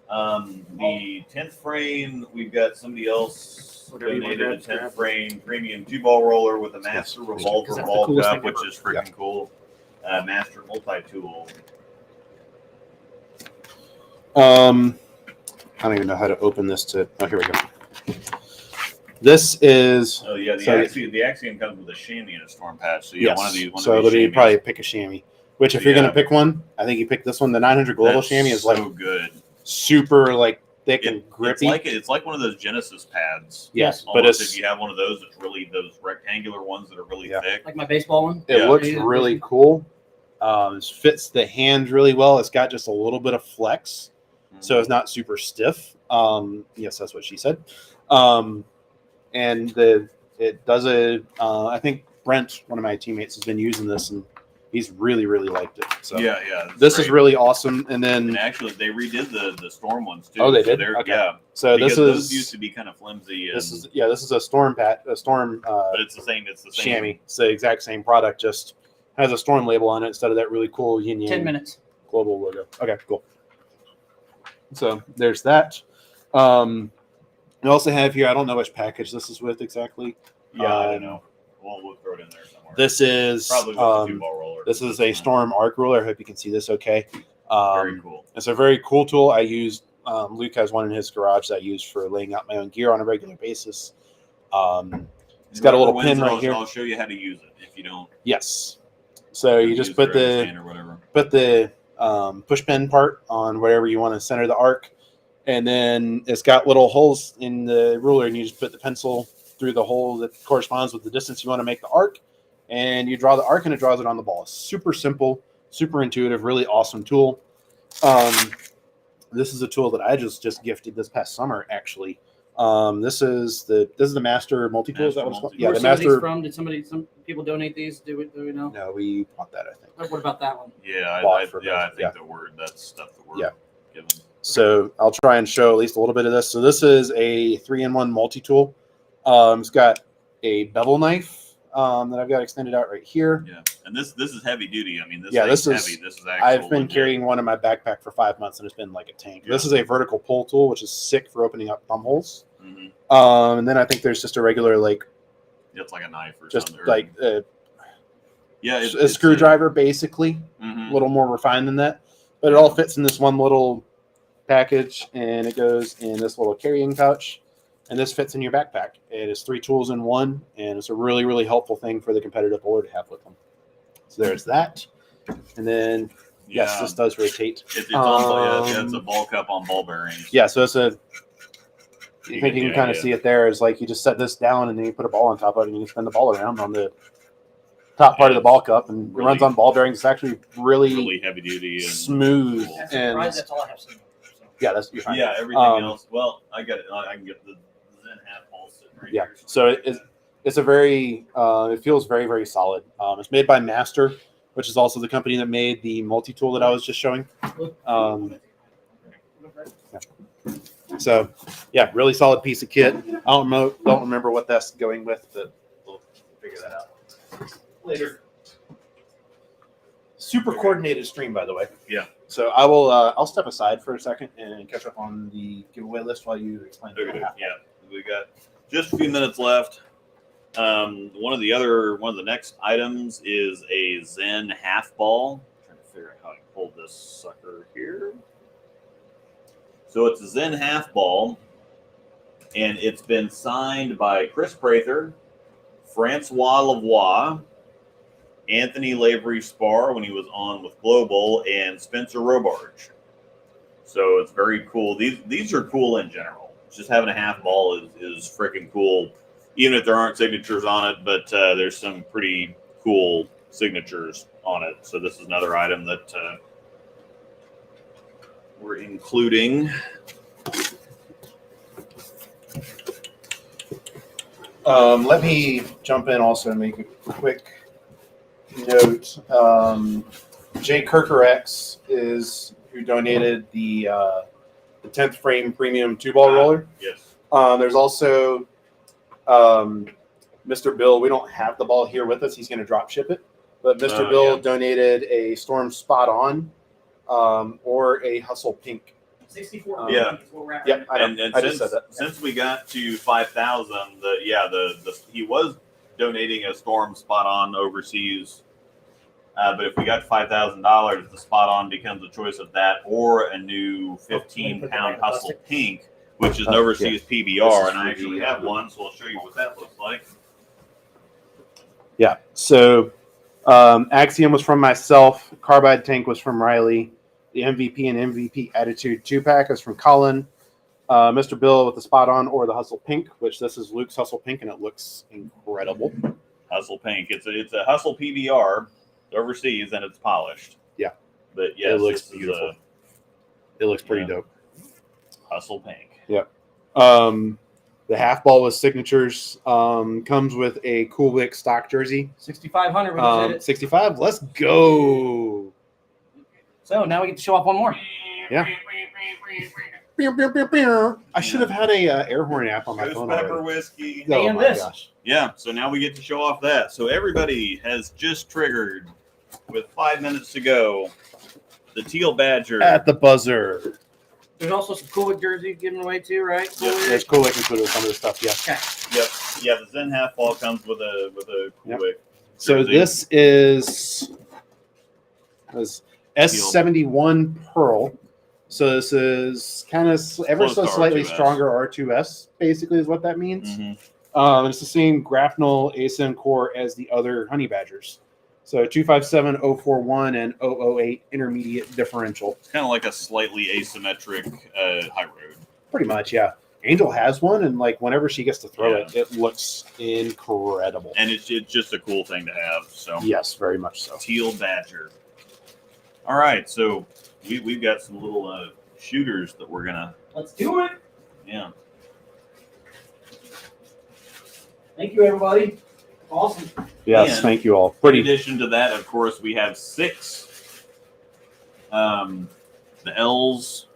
The 10th frame, we've got somebody else Whatever you want donated a to 10th grab. frame premium 2-ball roller with a master Yes. revolver That's the ball coolest cup, thing which ever. is freaking cool. Master multi-tool. I don't even know how to open this to. Oh, here we go. This is. Oh yeah, the So- Axiom comes with a chamois and a storm patch. So yeah, Yes. one of these. So of these you chamois. probably pick a chamois. Which, if you're Yeah. going to pick one, I think you pick this one. The 900 Global That's chamois is so like good. super like thick and grippy. It's like one of those Genesis pads. Yes, Almost but it's if you have one of those, it's really those rectangular ones that are really Yeah. thick. Like my baseball one. it Yeah. looks Yeah. really cool. It fits the hand really well. It's got just a little bit of flex, so it's not super stiff. Yes, that's what she said. And it does I think Brent, one of my teammates, has been using this, and he's really liked it. So yeah, it's this great. is really awesome. And then And actually, they redid the Storm ones too. Oh, they So did? they're- Okay. Yeah. so Because this those used is to be kind of flimsy. this and- is a storm but it's the same. It's the same. chamois. It's the exact same product, just has a storm label on it instead of that really cool yin 10 yang minutes. global logo. Okay, cool. So there's that. We also have here, I don't know which package this is with exactly. Yeah, I don't know. We'll throw it in there somewhere. This is Probably with the 2-ball roller. this is a Storm arc ruler. I hope you can see this okay. Very cool. It's a very cool tool. I used Luke has one in his garage that I use for laying out my own gear on a regular basis. It's got a little pin right here. I'll show you how to use it if you don't. Yes. So you just put the push pin part on wherever you want to center the arc, and then it's got little holes in the ruler, and you just put the pencil through the hole that corresponds with the distance you want to make the arc, and you draw the arc, and it draws it on the ball. Super simple, super intuitive, really awesome tool. This is a tool that I just gifted this past summer, actually. This is the Master Multi Tool. Is that what it's called? Yeah, the Master. Did some people donate these? Do we know? No, we bought that, I think. What about that one? Yeah, I think that's stuff that we're given. So I'll try and show at least a little bit of this. So this is a 3-in-1 multi-tool. It's got a bevel knife that I've got extended out right here. Yeah, and this is heavy duty. I mean, this is heavy. This is actual I've been legit. Carrying one in my backpack for 5 months, and it's been like a tank. Yeah. This is a vertical pull tool, which is sick for opening up thumb holes. Mm-hmm. And then I think there's just a regular it's like a knife or just something. like a screwdriver, basically. Mm-hmm. A little more refined than that, but it all fits in this one little package, and it goes in this little carrying pouch, and this fits in your backpack. It is 3 tools in one, and it's a really, really helpful thing for the competitive bowler to have with them. So there's that, and then yes, this does rotate. It's a ball cup on ball bearings. Yeah, so it's a. I think you can kind of see it there. Is like you just set this down, and then you put a ball on top of it, and you spin the ball around on the top part of the ball cup, and it runs on ball bearings. It's actually really heavy duty and smooth. cool. And that's all I have seen. So. Yeah, that's you're fine. Yeah, everything else. Well, I got it. I can get the Zen half ball sitting right here. So it's a very it feels very, very solid. It's made by Master, which is also the company that made the multi tool that I was just showing. So yeah, really solid piece of kit. I don't remember what that's going with, but we'll figure that out later. Super coordinated stream, by the way. Yeah. So I'll step aside for a second and catch up on the giveaway list while you explain. Okay. Yeah, we got just a few minutes left. One of the next items is a Zen half ball. I'm trying to figure out how I hold this sucker here. So it's a Zen half ball, and it's been signed by Kris Prather, Francois Lavoie, Anthony Lavery-Spahr when he was on with Global, and Spencer Robarge. So it's very cool. These are cool in general. Just having a half ball is freaking cool, even if there aren't signatures on it, but there's some pretty cool signatures on it. So this is another item that we're including. Let me jump in also and make a quick note. Jay Kirkerex is who donated the 10th frame premium 2-ball roller. Yes. There's also Mr. Bill. We don't have the ball here with us. He's going to drop ship it. But Mr. Bill donated a Storm Spot On or a Hustle Pink. 64. Yeah. Yep. I just said that. Since we got to 5,000, he was donating a Storm Spot On overseas. But if we got to $5,000, the Spot On becomes a choice of that or a new 15-pound Hustle Pink, which is an overseas PBR, and I actually have one, so I'll show you what that looks like. Yeah. So Axiom was from myself. Carbide Tank was from Riley. The MVP and MVP Attitude 2-pack is from Colin. Mr. Bill with the Spot On or the Hustle Pink, which this is Luke's Hustle Pink, and it looks incredible. Hustle Pink. It's a Hustle PBR overseas, and it's polished. Yeah. But yes, it looks beautiful. It looks pretty dope. Hustle Pink. Yep. The half ball with signatures comes with a Cool Wick stock jersey. 6,500. 65. Let's go. So now we get to show off one more. Yeah. I should have had a air horn app on my phone. Pepper whiskey. Oh and my this. gosh. Yeah. So now we get to show off that. So everybody has just triggered with 5 minutes to go. The Teal Badger At the buzzer. There's also some Coolwick jerseys given away too, right? Coolwick? There's Coolwick included with some of this stuff. Yeah. Okay. Yep. Yeah, the Zen half ball comes with a Yep. Coolwick. So jersey. this is S71 Pearl. So this is kind of ever Close so to slightly R2S. stronger R2S, basically, is what that means. Mhm. It's the same grapnel ASIN core as the other Honey Badgers. So 257, 041, and 008 intermediate differential. It's kind of like a slightly asymmetric high road. Pretty much, yeah. Angel has one, and like whenever she gets to throw Yeah. it looks incredible. And it's just a cool thing to have. So Yes, very much so. Teal Badger. All right, so we've got some little shooters that we're gonna. Let's do it. Yeah. Thank you, everybody. Awesome. Yes, And thank you all. In Pretty. addition to that, of course, we have 6. The L's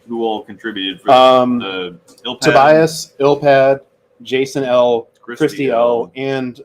who all contributed for the Ilpad, Tobias, Ilpad, Jason L, Christy L, L. and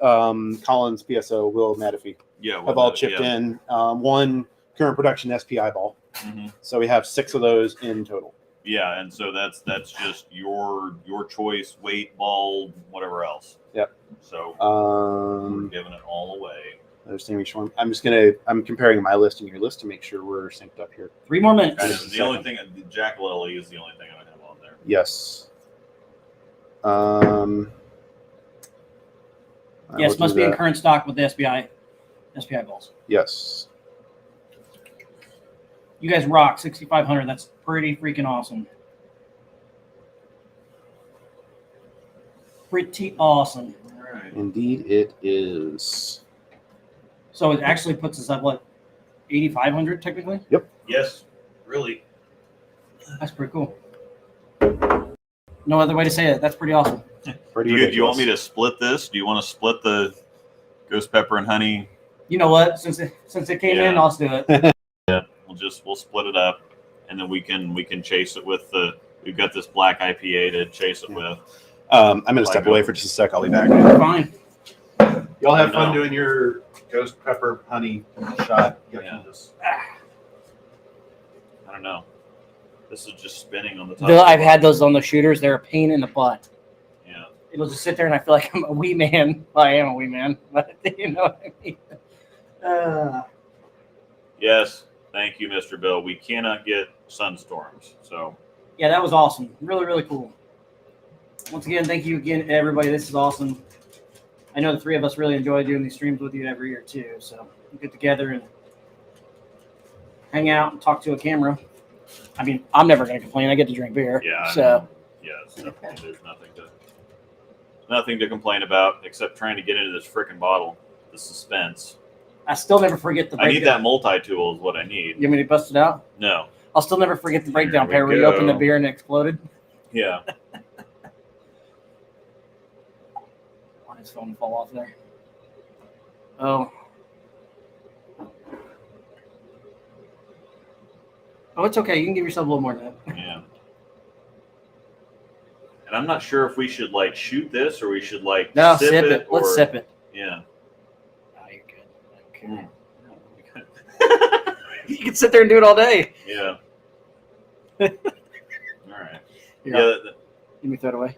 Collins PSO, Will Matafee Yeah, have all chipped in. One current production SPI ball. Mhm. So we have 6 of those in total. Yeah, and so that's just your choice, weight, ball, whatever else. Yep. So we're Um, giving it all away. I'm comparing my list and your list to make sure we're synced up here. 3 more minutes. And the only thing, Jack Lily is the only thing I have on there. Yes. Yes, must be in current stock with the SPI balls. Yes. You guys rock 6,500. That's pretty freaking awesome. Pretty awesome. All right. Indeed, it is. So it actually puts us at what, 8,500 technically? Yes, really. That's pretty cool. No other way to say it. That's pretty awesome. Pretty Do you ridiculous. want me to split this? Do you want to split the ghost pepper and honey? You know what? Since it came in, Yeah. I'll do it. We'll split it up, and then we can chase it with we've got this black IPA to chase it with. I'm going to step away for just a sec. I'll be back. Fine. Y'all have I fun know. doing your ghost pepper honey shot. Yeah. Just- I don't know. This is just spinning on the top. I've had those on the shooters. They're a pain in the butt. Yeah. It'll just sit there, and I feel like I'm a wee man. Well, I am a wee man, but you know what I mean. Yes. Thank you, Mr. Bill. We cannot get sunstorms, so Yeah, that was awesome. Really, really cool. Once again, thank you again, everybody. This is awesome. I know the 3 of us really enjoy doing these streams with you every year, too. So we get together and hang out and talk to a camera. I mean, I'm never going to complain. I get to drink beer. yeah. So Yes. There's nothing to complain about except trying to get into this freaking bottle. The suspense. I still never forget the I need that breakdown. multi-tool is what I need. You want me to bust it out? No. I'll still never forget the breakdown Here pair we where you opened the go. beer and it exploded. Yeah. On his phone fall off there. Oh, it's okay. You can give yourself a little more than that. Yeah. And I'm not sure if we should like shoot this or we should like No, sip sip it. it. Let's or- sip it. Yeah. Oh, you're good. Okay. Mm. You can sit there and do it all day. Yeah. All right. Here, Yeah. let me throw it away.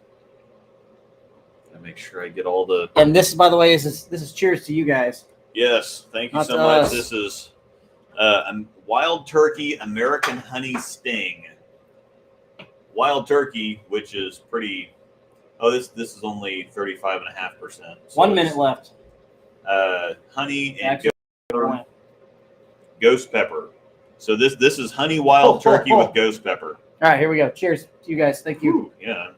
I make sure I get all the. And this, by the way, this is cheers to you guys. Yes. Thank you Not so to much. us. This is Wild Turkey American Honey Sting. Wild Turkey, which is pretty. Oh, this is only 35.5%. 1 minute left. Honey and Actually, ghost pepper. So this is honey wild turkey with ghost pepper. All right, here we go. Cheers to you guys. Thank you. Ooh, yeah.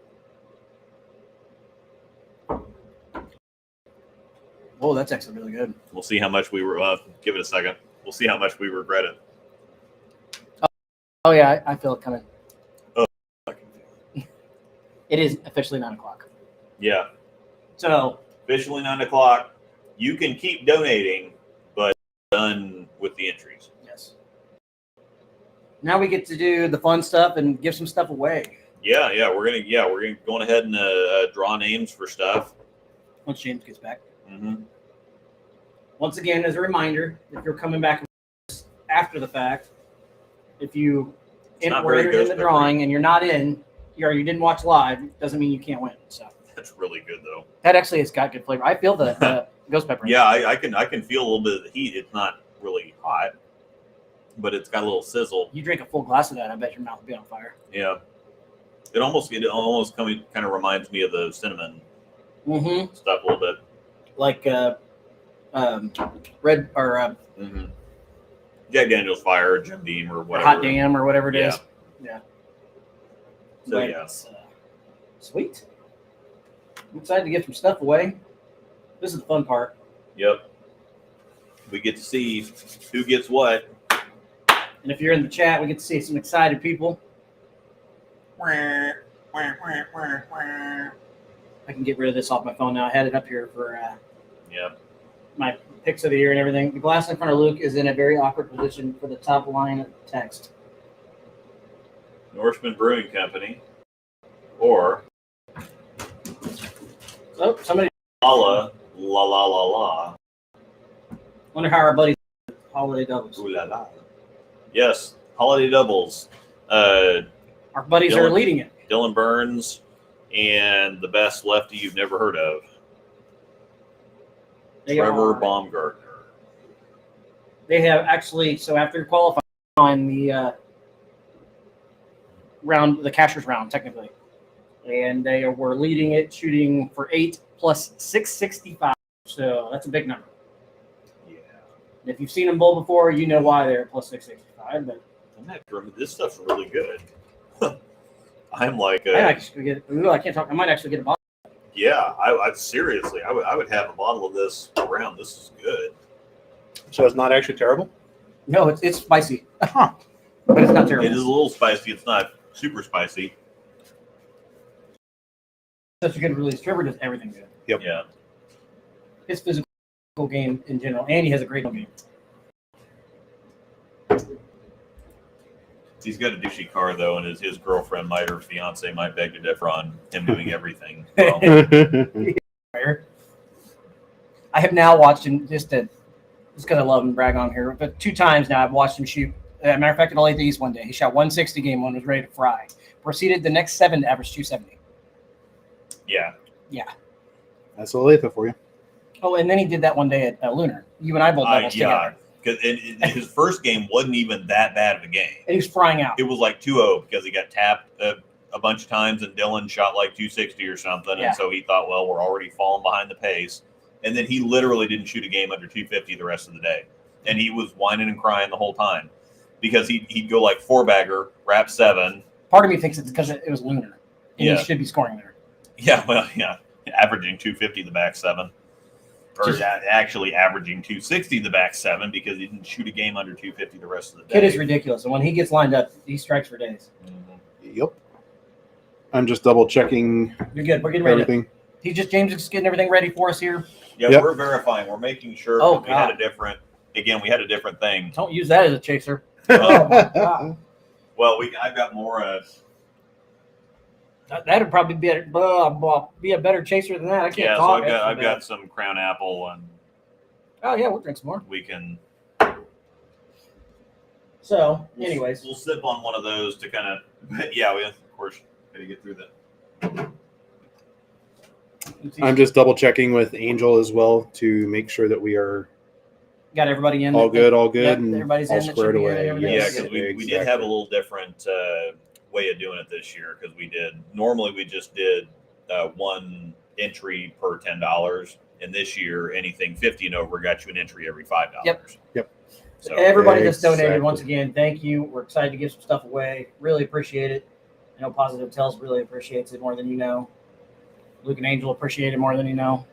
Oh, that's actually really good. We'll see how much we were. Give it a second. We'll see how much we regret it. Oh yeah, I feel it coming. Oh. It is officially 9 o'clock. Yeah. So Officially 9 o'clock. You can keep donating, but done with the entries. yes. Now we get to do the fun stuff and give some stuff away. Yeah. We're gonna go ahead and draw names for stuff. Once James gets back. Mm-hmm. Once again, as a reminder, if you're coming back after the fact, if you not we're very entered in ghost the peppery. drawing, and you're not in, you didn't watch live, doesn't mean you can't win. So That's really good though. that actually has got good flavor. I feel the ghost pepper. Yeah, I can feel a little bit of the heat. It's not really hot, but it's got a little sizzle. You drink a full glass of that, I bet your mouth will be on fire. Yeah, it almost kind of reminds me of the cinnamon Mm-hmm. stuff a little bit. Like red or Jack Daniel's Fire, or Jim Beam, or whatever. Hot Damn or whatever it is. Yeah. So But yeah, it's, sweet. I'm excited to get some stuff away. This is the fun part. yep. We get to see who gets what. And if you're in the chat, we get to see some excited people. I can get rid of this off my phone now. I had it up here for Yep. my picks of the year and everything. The glass in front of Luke is in a very awkward position for the top line of text. Norseman Brewing Company, or Oh, somebody la la la la la. wonder how our buddies holiday doubles. Ooh la la. Yes, holiday doubles. Our buddies are Dylan. leading it. Dylan Burns and the best lefty you've never heard of, Trevor Baumgartner. They have actually, so after qualifying on the round, the cashers round, technically, and they were leading it, shooting for 8 plus 665. So that's a big number. Yeah. If you've seen them bowl before, you know why they're plus 665. But This stuff's really good. I'm like, I might actually get. Ooh, I can't talk. I might actually get a bottle. yeah. I seriously, I would have a bottle of this around. This is good. So it's not actually terrible. No, it's spicy, but it's not terrible. It is a little spicy. It's not super spicy. Such a good release. Trevor does everything good. Yep. Yeah. His physical game in general, and he has a great game. He's got a douchey car though, and his girlfriend might or fiance might beg to differ on him doing everything. Well, I have now watched him just because I love him, brag on here, but 2 times now I've watched him shoot. Matter of fact, in LA East one day, he shot 160 game one, was ready to fry. Proceeded the next 7 to average 270. yeah. That's Olathe for you. Oh, and then he did that one day at Lunar. You and I both doubles Yeah. together. Because his first game wasn't even that bad of a game. And he was frying out. It was like 2-0 because he got tapped a bunch of times, and Dylan shot like 260 or something. Yeah. And so he thought, well, we're already falling behind the pace. And then he literally didn't shoot a game under 250 the rest of the day. And he was whining and crying the whole time because he'd go like 4-bagger, wrap 7. Part of me thinks it's because it was Lunar. And Yeah. he should be scoring there. Yeah, well, yeah. Averaging 250 the back 7. Or actually averaging 260 the back 7 because he didn't shoot a game under 250 the rest of the day. Kid is ridiculous. And when he gets lined up, he strikes for days. Mhm. Yep. I'm just double checking You're good. We're getting ready. everything. James is getting everything ready for us here. Yeah, Yep. we're verifying. We're making sure Oh, that we had God. a different. Again, we had a different thing. Don't use that as a chaser. Oh, my God. Well, I've got more. That'd probably be a better chaser than that. I can't Yeah, so talk. I've got some Crown Apple, and Oh yeah, we'll drink some more. we can. So, anyways, we'll sip on one of those to kind of. Yeah, we of course got to get through that. I'm just double checking with Angel as well to make sure that we are got everybody in. all good, Yep, and everybody's all in that squared should be away. in, everything. Yeah, Yes, because we did exactly. have a little different way of doing it this year because normally we just did 1 entry per $10, and this year anything 50 and over got you an entry every $5. Yep. So Everybody that's donated, Exactly. once again, thank you. We're excited to give some stuff away. Really appreciate it. I know Pawsitive Tells really appreciates it more than you know. Luke and Angel appreciate it more than you know.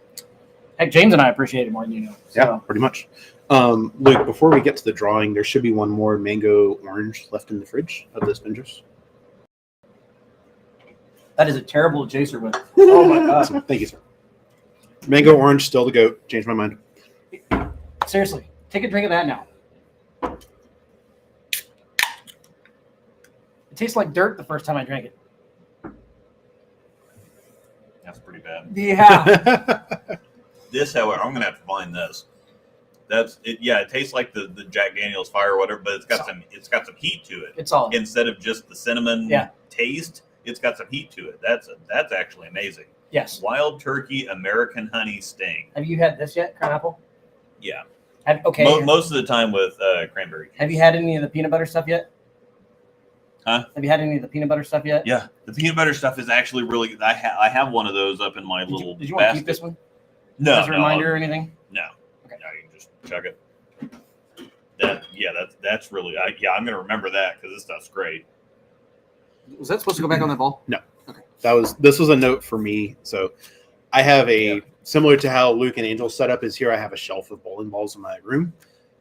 Heck, James and I appreciate it more than you know. So, Yeah, pretty much. Luke, before we get to the drawing, there should be one more mango orange left in the fridge of this Pinterest. that is a terrible chaser with. Oh my God. Awesome. Thank you, sir. Mango orange, still the goat. Changed my mind. Seriously, take a drink of that now. It tastes like dirt the first time I drank it. that's pretty bad. Yeah. This, however, I'm gonna have to find this. That's it. Yeah, it tastes like the Jack Daniel's Fire or whatever, but it's got some heat to it. It's solid. Instead of just the cinnamon taste, it's got some heat to it. That's actually amazing. Yes. Wild Turkey American Honey Sting. Have you had this yet, Crown Apple? Yeah. Okay. Most of the time with cranberry. Have you had any of the peanut butter stuff yet? Huh? Have you had any of the peanut butter stuff yet? Yeah, the peanut butter stuff is actually really good. I have one of those up in my little. Did you want to keep basket. this one? No, As a reminder or anything? No. Okay. No, you can just chuck it. That's really. I'm gonna remember that because this stuff's great. Was that supposed to go back on that ball? No. Okay. This was a note for me. So I have similar to how Luke and Angel's setup is here. I have a shelf of bowling balls in my room,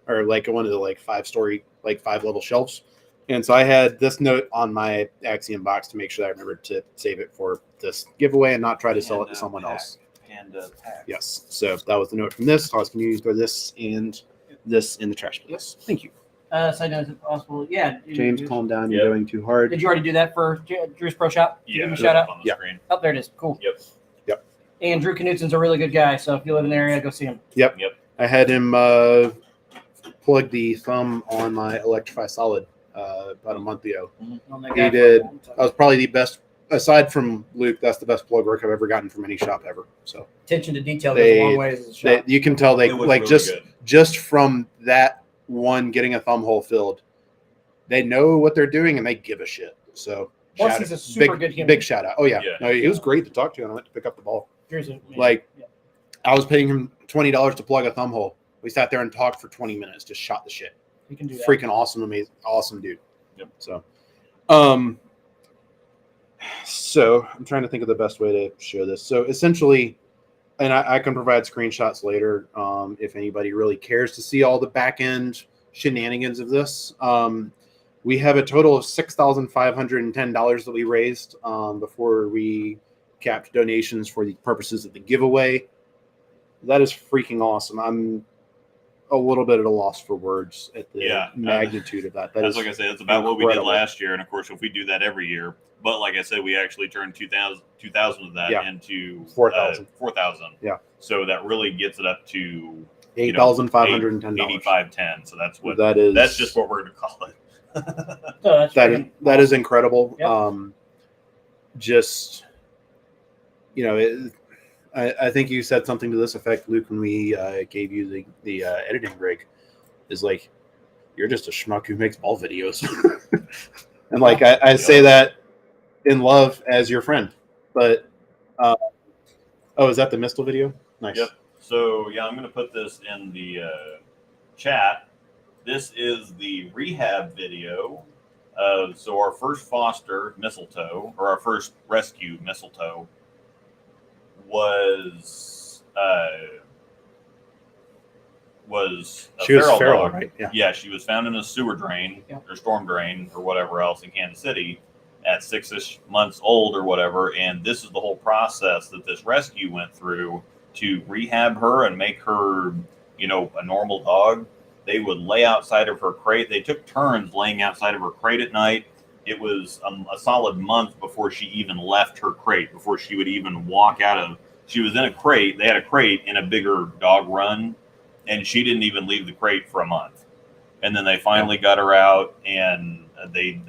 or like one of the 5-story, 5-level shelves. And so I had this note on my Axiom box to make sure that I remembered to save it for this giveaway and not try to sell it to someone else. Panda pack. Yes. So that was the note from this. Haws, can you throw this and this in the trash, please? Thank you. Side note, is it possible? Yeah. James, calm down. You're going too hard. Did you already do that for Drew's Pro Shop? Yeah. Give him a shout out. On the screen. Oh, there it is. Cool. Yep. And Drew Knutson's a really good guy, so if you live in the area, go see him. Yep. I had him plug the thumb on my Electrify Solid about a month ago. He did. I was probably the best, aside from Luke. That's the best plug work I've ever gotten from any shop ever. So attention to detail goes a long way as a shop. you can tell they It was like really just from that one getting a thumb hole filled, they know what they're doing and they give a shit. So Plus, he's a super good human. big shout out. Oh yeah, Yeah. no, he was great to talk to, and I went to pick up the ball. Drew's a- Like, I was paying him $20 to plug a thumb hole. We sat there and talked for 20 minutes, just shot the shit. you can do that. Freaking awesome, amazing, awesome dude. Yep. So I'm trying to think of the best way to show this. So essentially, and I can provide screenshots later if anybody really cares to see all the back end shenanigans of this. We have a total of $6,510 that we raised before we capped donations for the purposes of the giveaway. That is freaking awesome. I'm a little bit at a loss for words at the magnitude of that. That's like I said, it's about what we did incredible. last year, and of course, if we do that every year. But like I said, we actually turned 2,000 of that into 4,000. 4,000. Yeah. So that really gets it up to $8,510. 85.10. So that's what that's just what we're going to call it. So that is incredible. Yep. Just I think you said something to this effect, Luke, when we gave you the editing rig. Is like, you're just a schmuck who makes ball videos, and like I say that in love as your friend. But is that the Mistle video? Nice. Yep. So I'm going to put this in the chat. This is the rehab video. So our first foster mistletoe, or our first rescue mistletoe, was a she was feral feral, dog. right? Yeah, she was found in a sewer drain or storm drain or whatever else in Kansas City at 6-ish months old or whatever. And this is the whole process that this rescue went through to rehab her and make her, a normal dog. They would lay outside of her crate. They took turns laying outside of her crate at night. It was a solid month before she even left her crate, before she would even walk out of. She was in a crate. They had a crate in a bigger dog run, and she didn't even leave the crate for a month. And then they finally got her out, and they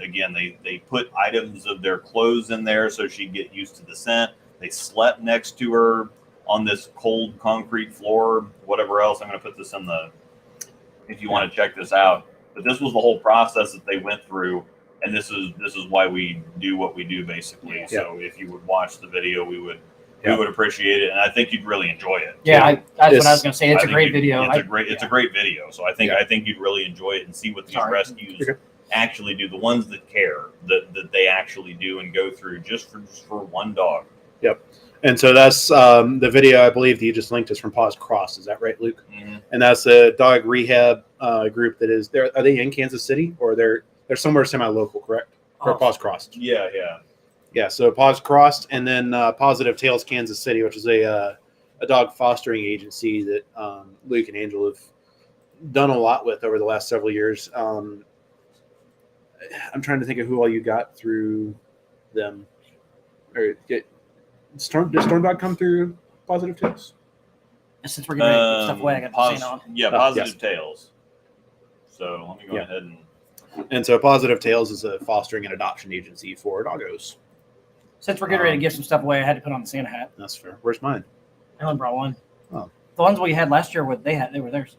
put items of their clothes in there so she'd get used to the scent. They slept next to her on this cold concrete floor, whatever else. I'm going to put this in if you want to check this out. But this was the whole process that they went through. And this is why we do what we do, basically. Yeah. So if you would watch the video, we would appreciate it, and I think you'd really enjoy it. Yeah, that's what I was going to say. It's a great video. It's a great video. So I think you'd really enjoy it and see what these rescues actually do. The ones that care, that they actually do and go through just for one dog. Yep. And so that's the video I believe that you just linked is from Paws Cross. Is that right, Luke? Mm-hmm. And that's a dog rehab group that is there. Are they in Kansas City or they're somewhere semi-local, correct? Or Paws Crossed? Yeah. So Paws Crossed, and then Positive Tails Kansas City, which is a dog fostering agency that Luke and Angel have done a lot with over the last several years. I'm trying to think of who all you got through them. Or did Storm Dog come through Positive Tails? Since we're getting ready to give stuff away, I got the same on. Yeah, Oh, Positive yes. Tails. So let me go Yeah. ahead and. And so Pawsitive Tails is a fostering and adoption agency for doggos. Since we're getting ready to give some stuff away, I had to put on the Santa hat. That's fair. Where's mine? I only brought one. Oh. The ones we had last year, they were theirs.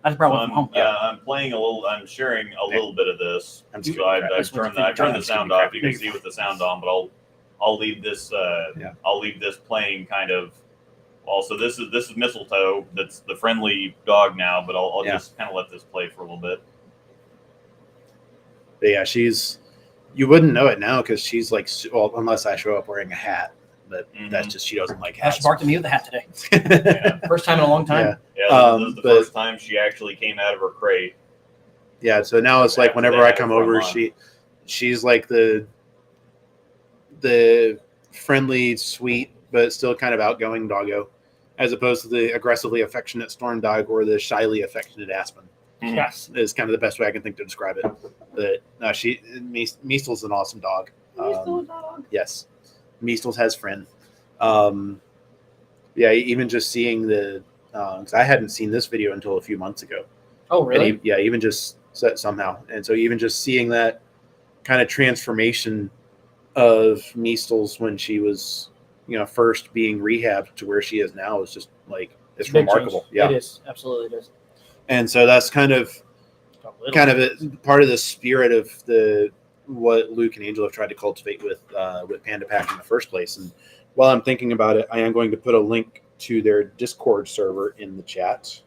I just brought one from home. Yeah, I'm playing a little. I'm sharing a little bit of this. I'm So skipping crap. I turned the sound off. You can Maybe. see with the sound on, but I'll leave this. I'll leave this playing kind of. Also, this is Mistletoe. That's the friendly dog now, but I'll just kind of let this play for a little bit. But yeah, you wouldn't know it now because she's like, well, unless I show up wearing a hat, but that's just, she doesn't like hats. She barked at me with a hat today. Yeah. First time in a long time. Yeah, this is the first time she actually came out of her crate. Yeah, so now it's like whenever I come over, she's like the friendly, sweet, but still kind of outgoing doggo, as opposed to the aggressively affectionate Storm dog or the shyly affectionate Aspen. Yes. Is kind of the best way I can think to describe it. But no, Meastel's an awesome dog. Yes, Meastel's has friend. Yeah, even just seeing because I hadn't seen this video until a few months ago. Oh, really? And even just somehow, and so even just seeing that kind of transformation of Meastel's when she was, first being rehabbed to where she is now is just like it's Big remarkable. change. Yeah, It is. Absolutely, it is. and so that's kind of part of the spirit of what Luke and Angel have tried to cultivate with Panda Pack in the first place. And while I'm thinking about it, I am going to put a link to their Discord server in the chat.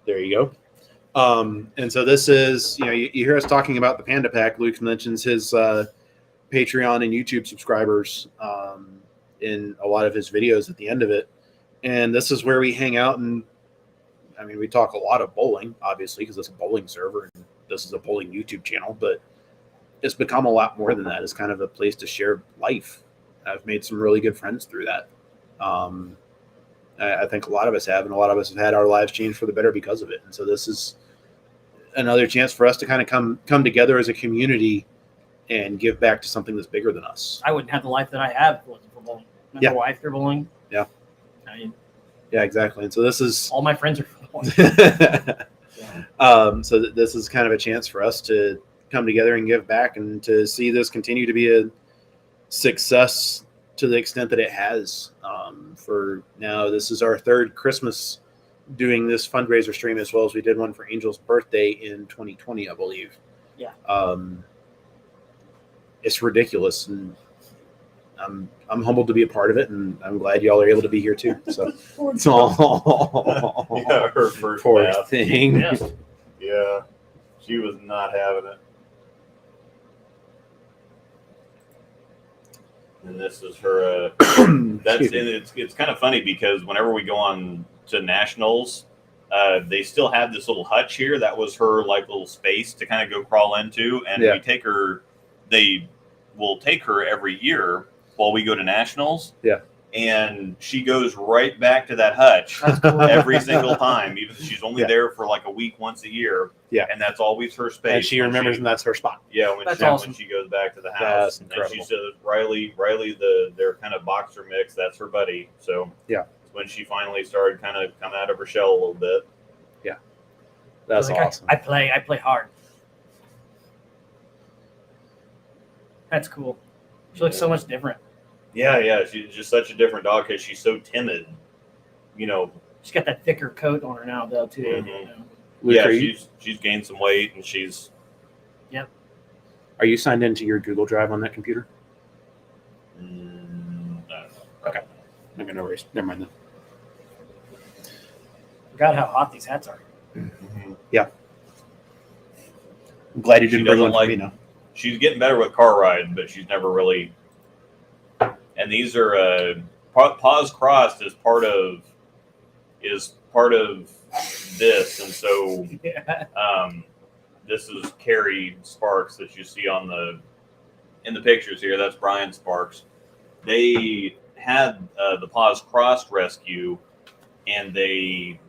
There you go. And so this is, you hear us talking about the Panda Pack. Luke mentions his Patreon and YouTube subscribers in a lot of his videos at the end of it. And this is where we hang out, and we talk a lot of bowling, obviously, because it's a bowling server and this is a bowling YouTube channel, but it's become a lot more than that. It's kind of a place to share life. I've made some really good friends through that. I think a lot of us have, and a lot of us have had our lives changed for the better because of it. And so this is another chance for us to kind of come together as a community and give back to something that's bigger than us. I wouldn't have the life that I have if it wasn't for bowling. My wife through bowling. Yeah. Yeah, exactly. And so this is all my friends are from bowling. So this is kind of a chance for us to come together and give back, and to see this continue to be a success to the extent that it has. For now, this is our third Christmas doing this fundraiser stream, as well as we did one for Angel's birthday in 2020, I believe. Yeah. It's ridiculous, and I'm humbled to be a part of it, and I'm glad y'all are able to be here too. So, Yeah, her first poor bath. thing. Yeah. Yeah, she was not having it. And this is her. It's kind of funny because whenever we go on to nationals, they still have this little hutch here. That was her like little space to kind of go crawl into, and we take her. They will take her every year while we go to nationals. Yeah. And she goes right back to that hutch every single time. Even she's only there for like a week once a year. Yeah. And that's always her space. And she remembers, and that's her spot. Yeah, That's when awesome. she goes back to the That's house. And incredible. she says Riley, their kind of boxer mix, that's her buddy. So yeah, when she finally started kind of coming out of her shell a little bit. Yeah. That's awesome. I play hard. That's cool. She looks so much different. Yeah, she's just such a different dog because she's so timid. She's got that thicker coat on her now, though, too. Mhm. Luke, Yeah, are you, she's gained some weight, and she's. are you signed into your Google Drive on that computer? I don't know. Okay, no worries. Never mind then. Forgot how hot these hats are. Yeah, I'm glad you She didn't bring doesn't one for like- me now. She's getting better with car ride, but she's never really. And these are Paws Crossed is part of this, and so this is Carrie Sparks that you see in the pictures here. That's Brian Sparks. They had the Paws Crossed rescue, and they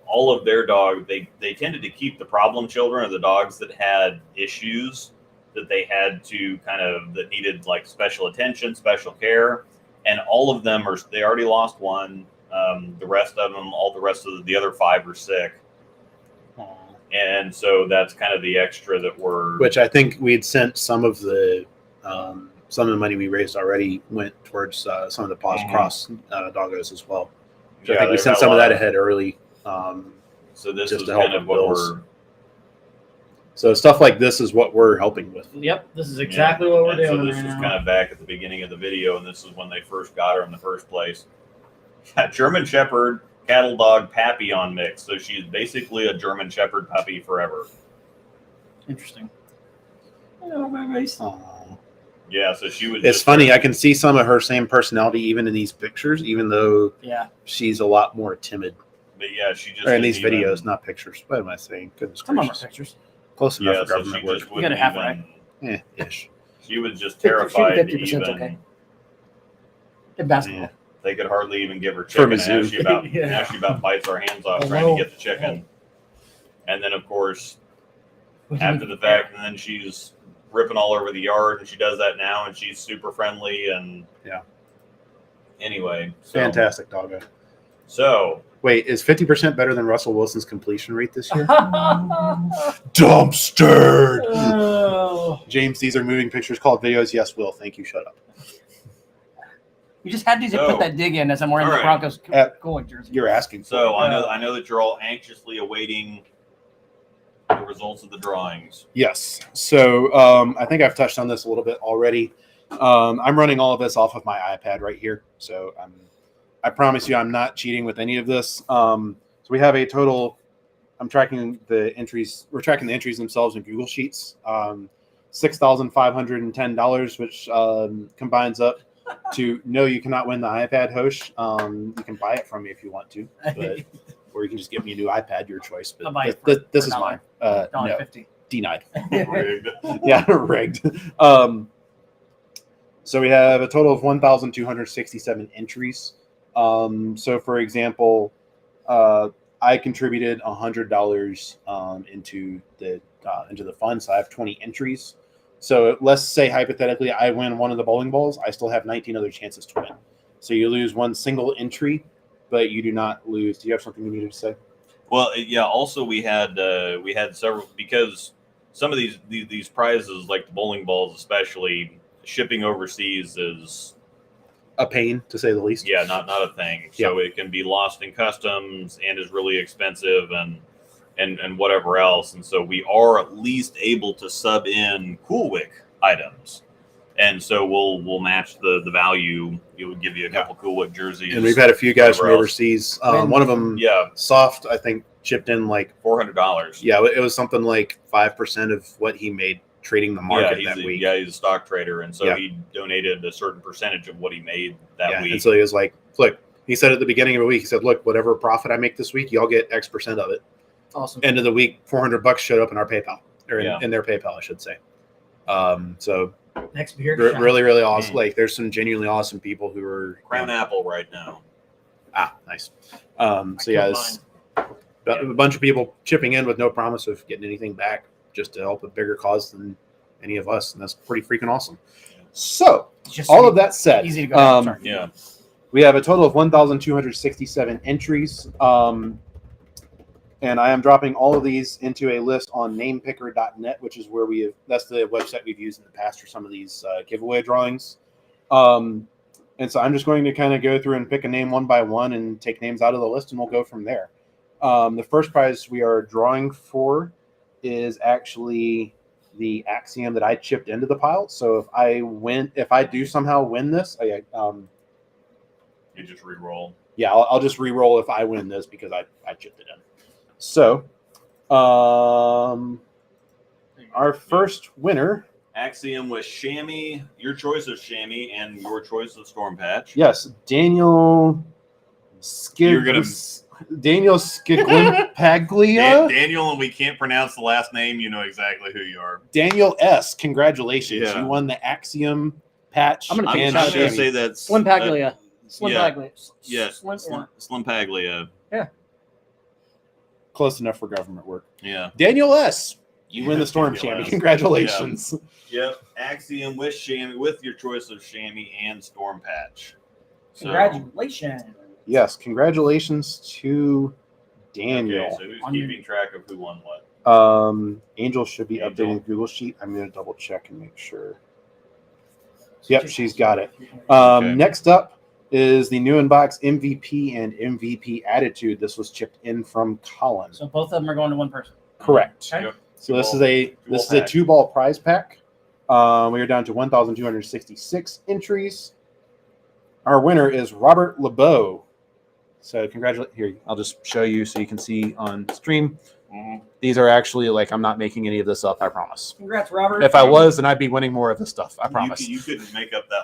all of their dogs. They tended to keep the problem children, or the dogs that had issues that they had to that needed like special attention, special care. And all of them they already lost one. The rest of them, all the rest of the other 5 are sick. And so that's kind of the extra that we're. Which I think we'd sent some of the money we raised already went towards some of the Paws Cross doggos as well. So I think we sent some of that ahead early. So this just is to help kind of with what bills. we're. So stuff like this is what we're helping with. Yep, this is exactly what we're And doing. So this right was now. kind of back at the beginning of the video, and this is when they first got her in the first place. German Shepherd cattle dog Papillon mix. So she's basically a German Shepherd puppy forever. Interesting. Yeah, so she would. It's funny. I can see some of her same personality even in these pictures, even though she's a lot more timid. But yeah, she just. Or in these videos, not pictures. What am I saying? Goodness Some of gracious. our pictures. Close enough Yeah, for so government she work. just You got it half right. Ish. She was just terrified to 50% even. okay. In basketball. Yeah. They could hardly even give her chicken. From a Now zoo. she about Yeah. now she about bites our hands off Oh, trying no. to get the chicken. And then of course after the fact, and then she's ripping all over the yard, and she does that now, and she's super friendly and Anyway, so, Fantastic doggo. So Wait, is 50% better than Russell Wilson's completion rate this year? Dumpster. Oh. James, these are moving pictures called videos. Yes, Will. Thank you. Shut up. You just had to So, put that dig in as I'm wearing the all right. Broncos going jersey. You're asking. So for it. I know that you're all anxiously awaiting the results of the drawings. Yes. So I think I've touched on this a little bit already. I'm running all of this off of my iPad right here. So I promise you I'm not cheating with any of this. So we have a total, I'm tracking the entries. We're tracking the entries themselves in Google Sheets. $6,510, which combines up to no, you cannot win the iPad Hosh. You can buy it from me if you want to, but, or you can just give me a new iPad, your choice. I'll buy But it this for is mine. $1.50. No, denied. Rigged. Yeah, rigged. So we have a total of 1,267 entries. So for example, I contributed $100 into the fund, so I have 20 entries. So let's say hypothetically I win one of the bowling balls, I still have 19 other chances to win. So you lose one single entry, but you do not lose. Do you have something you needed to say? Well, yeah. Also, we had several, because some of these prizes, like the bowling balls, especially shipping overseas, is A pain, to say the least. not a thing. So it can be lost in customs and is really expensive and whatever else. And so we are at least able to sub in Coolwick items. And so we'll match the value. It would give you a couple Coolwick jerseys. And we've had a few guys from whatever else. overseas. One of them, Soft, I think, chipped in like $400. Yeah, it was something like 5% of what he made trading the market that week. Yeah, he's a stock trader, and so he donated a certain percentage of what he made that week. And so he was like, look, he said at the beginning of the week, he said, look, whatever profit I make this week, y'all get X% of it. Awesome. End of the week, $400 showed up in our PayPal, or in their PayPal, I should say. So next beer, really, really awesome. Like, there's some genuinely awesome people who are Crown Apple right now. Nice. So yeah, it's a bunch of people chipping in with no promise of getting anything back, just to help a bigger cause than any of us, and that's pretty freaking awesome. So all of that said, easy to go back. Yeah. We have a total of 1,267 entries. And I am dropping all of these into a list on namepicker.net, which is where that's the website we've used in the past for some of these giveaway drawings. And so I'm just going to kind of go through and pick a name one by one and take names out of the list, and we'll go from there. The first prize we are drawing for is actually the Axiom that I chipped into the pile. So if I do somehow win this, You just re-roll. Yeah, I'll just re-roll if I win this because I chipped it in. So, our first winner. Axiom was Shammy, your choice of Shammy, and your choice of Storm Patch. Yes, Daniel Skiglimpaglia. Daniel, and we can't pronounce the last name. You know exactly who you are. Daniel S. Congratulations. Yeah. You won the Axiom patch. I'm going I'm to going to say that's Slim Paglia. Slim yeah. Paglia. Yes, Slim Paglia. Yeah. Close enough for government work. Yeah. Daniel S. You win the Storm Daniel Shammy. S. Congratulations. Yep. Axiom with Shammy, with your choice of Shammy and Storm Patch. So, Congratulations. Yes, congratulations to Daniel. Okay, so who's keeping track of who won what? Angel should be Angel. updating the Google Sheet. I'm going to double check and make sure. Yep, she's got it. Okay. Next up is the new inbox MVP and MVP Attitude. This was chipped in from Colin. So both of them are going to one person. Correct. Okay. Yep. So this is a two-ball prize pack. We are down to 1,266 entries. Our winner is Robert Lavoie. So congratulations. Here, I'll just show you so you can see on stream. Mhm. These are actually like, I'm not making any of this up, I promise. Congrats, Robert. If I was, then I'd be winning more of this stuff, I You, promise. you couldn't make up that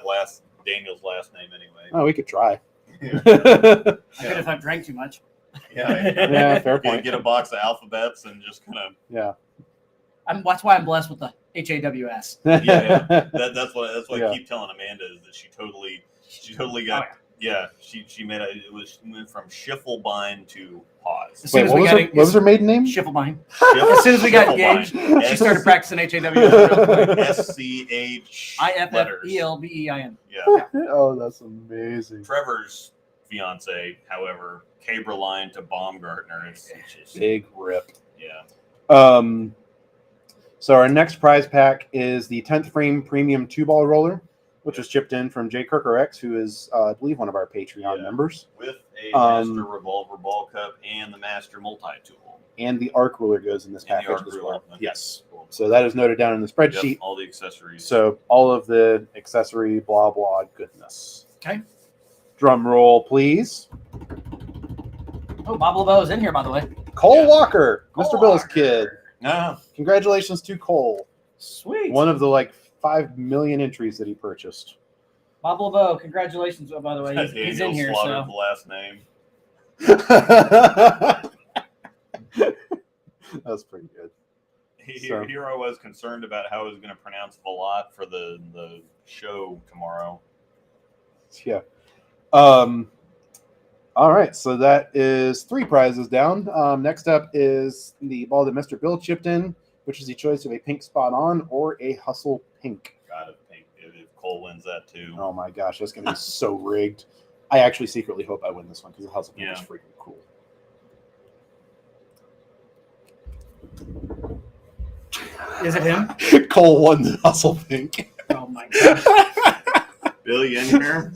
Daniel's last name anyway. Oh, we could try. I could if I drank too much. Yeah, fair point. Get a box of alphabets and just kind of Yeah. That's why I'm blessed with the HAWS. yeah. That's what Yeah. I keep telling Amanda is that she totally got she made it went from Schiffelbein to Paws. As soon Wait, as what we was, got what was her maiden name? Schiffelbein. As soon as we got engaged, she started practicing HAWS real quick. SCH letters. IFFELBEIN. Yeah. Oh, that's amazing. Trevor's fiance, however, Caberline to Baumgartner. It's just Big rip. yeah. So our next prize pack is the 10th frame premium 2-ball roller, which was chipped in from Jay Kirker X, who is, I believe, one of our Patreon members. With a Master Revolver Ball Cup and the Master Multi-Tool. And the arc ruler goes in this And the package arc as ruler. well. Okay, Yes. cool. So that is noted down in the spreadsheet. Yep, all the accessories. So all of the accessory blah blah goodness. Okay. Drum roll, please. Oh, Bob Lavoie is in here, by the way. Cole Walker, Cole Mr. Bill's Walker. kid. Ah, Congratulations to Cole. Sweet. One of the 5 million entries that he purchased. Bob Lavoie, congratulations. Oh, by the way, he's in Daniel here. slaughtered So the last name. That's pretty good. Here, So- here I was concerned about how I was going to pronounce Velat for the show tomorrow. Yeah. All right, so that is 3 prizes down. Next up is the ball that Mr. Bill chipped in, which is the choice of a pink spot on or a hustle pink. God, if Cole wins that too. Oh my gosh, that's gonna be so rigged. I actually secretly hope I win this one because the hustle pink is Yeah. freaking cool. is it him? Cole won the hustle pink. Oh my gosh. Bill, you in here?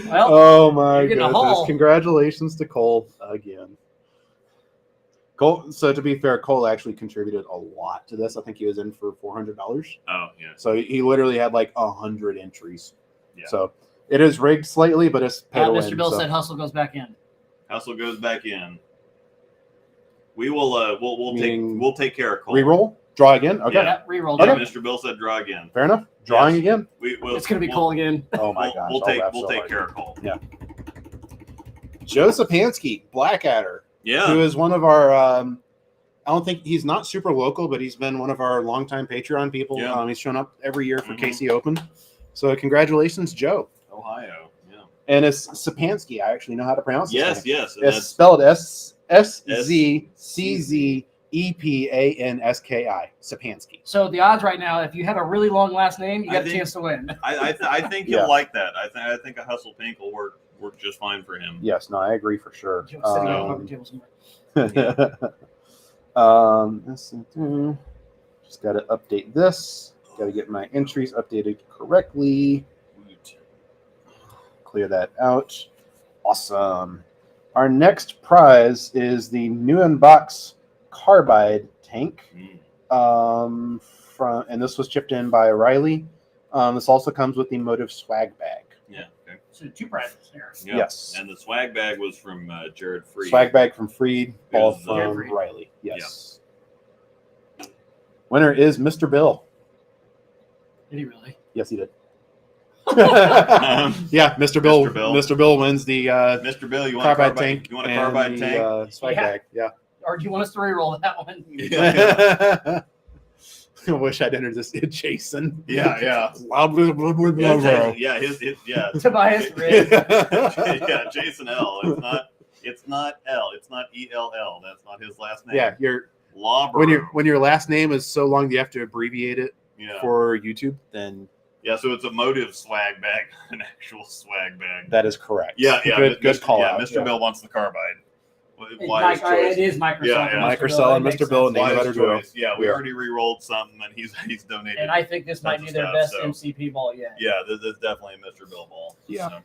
Well, Oh my you're getting a goodness! haul. Congratulations to Cole again. Cole. So to be fair, Cole actually contributed a lot to this. I think he was in for $400. Oh, yeah. So he literally had 100 entries. Yeah. So it is rigged slightly, but it's pay to Mr. win, Bill so. said hustle goes back in. Hustle goes back in. We will. Meaning We'll take care of Cole. Reroll, draw again. Okay, Yeah. Yeah, reroll. Okay. Mr. Bill said draw again. fair enough. Drawing Yes. again. We'll, It's gonna be we'll, Cole again. Oh my gosh! We'll I'll laugh take so hard. care of Cole. Joe Sapansky, Blackadder, Yeah. who is one of our. I don't think he's not super local, but he's been one of our longtime Patreon people. Yeah. He's shown up every year for Mhm. KC Open. So congratulations, Joe. Ohio. Yeah. And it's Sapansky. I actually know how to pronounce his Yes. name. Yes. And It's that's spelled SZCZEPANSKI. Sapansky. So the odds right now, if you have a really long last name, you I got a think- chance to win. I think Yeah. he'll like that. I think a hustle pink will work just fine for him. Yes, no, I agree for sure. Joe's sitting on a poker table somewhere. Just got to update this. Got to get my entries updated correctly. Clear that out. Awesome. Our next prize is the new inbox Carbide tank. Mm. And this was chipped in by Riley. This also comes with the Motiv swag bag. Yeah. Okay. So 2 prizes there. Yeah. Yes. And the swag bag was from Jared Free. Swag bag from Freed, ball Here's the- from Jared Freed. Riley. Yes. Winner is Mr. Bill. Did he really? Yes, he did. Um, Yeah, Mr. Bill. Mr. Bill. Mr. Bill wins the Mr. Bill, you want a carbide carbide tank. You want a and carbide the, tank? swag Yeah. bag. Yeah. Or do you want us to re-roll that one? I wish I'd entered this in Jason. Yeah, yeah. yeah. Yeah, his yeah. Tobias Ridge. Yeah, Jason L. It's not L. It's not ELL. That's not his last name. Yeah, Lawborough. when your last name is so long that you have to abbreviate it yeah. for YouTube, then Yeah, so it's a Motiv swag bag, an actual swag bag. That is correct. Yeah, Good Mr. call Yeah, out. Mr. Bill wants the Carbide. It Wise choice. is Microsoft. Yeah, yeah. Microsoft and Mr. Bill and Wise better duo. choice. Yeah, we Yeah. already re-rolled something, and he's donated. And I think this might tons be of their stuff, best so- MCP ball yet. Yeah, this is definitely a Mr. Bill ball. Yeah. So.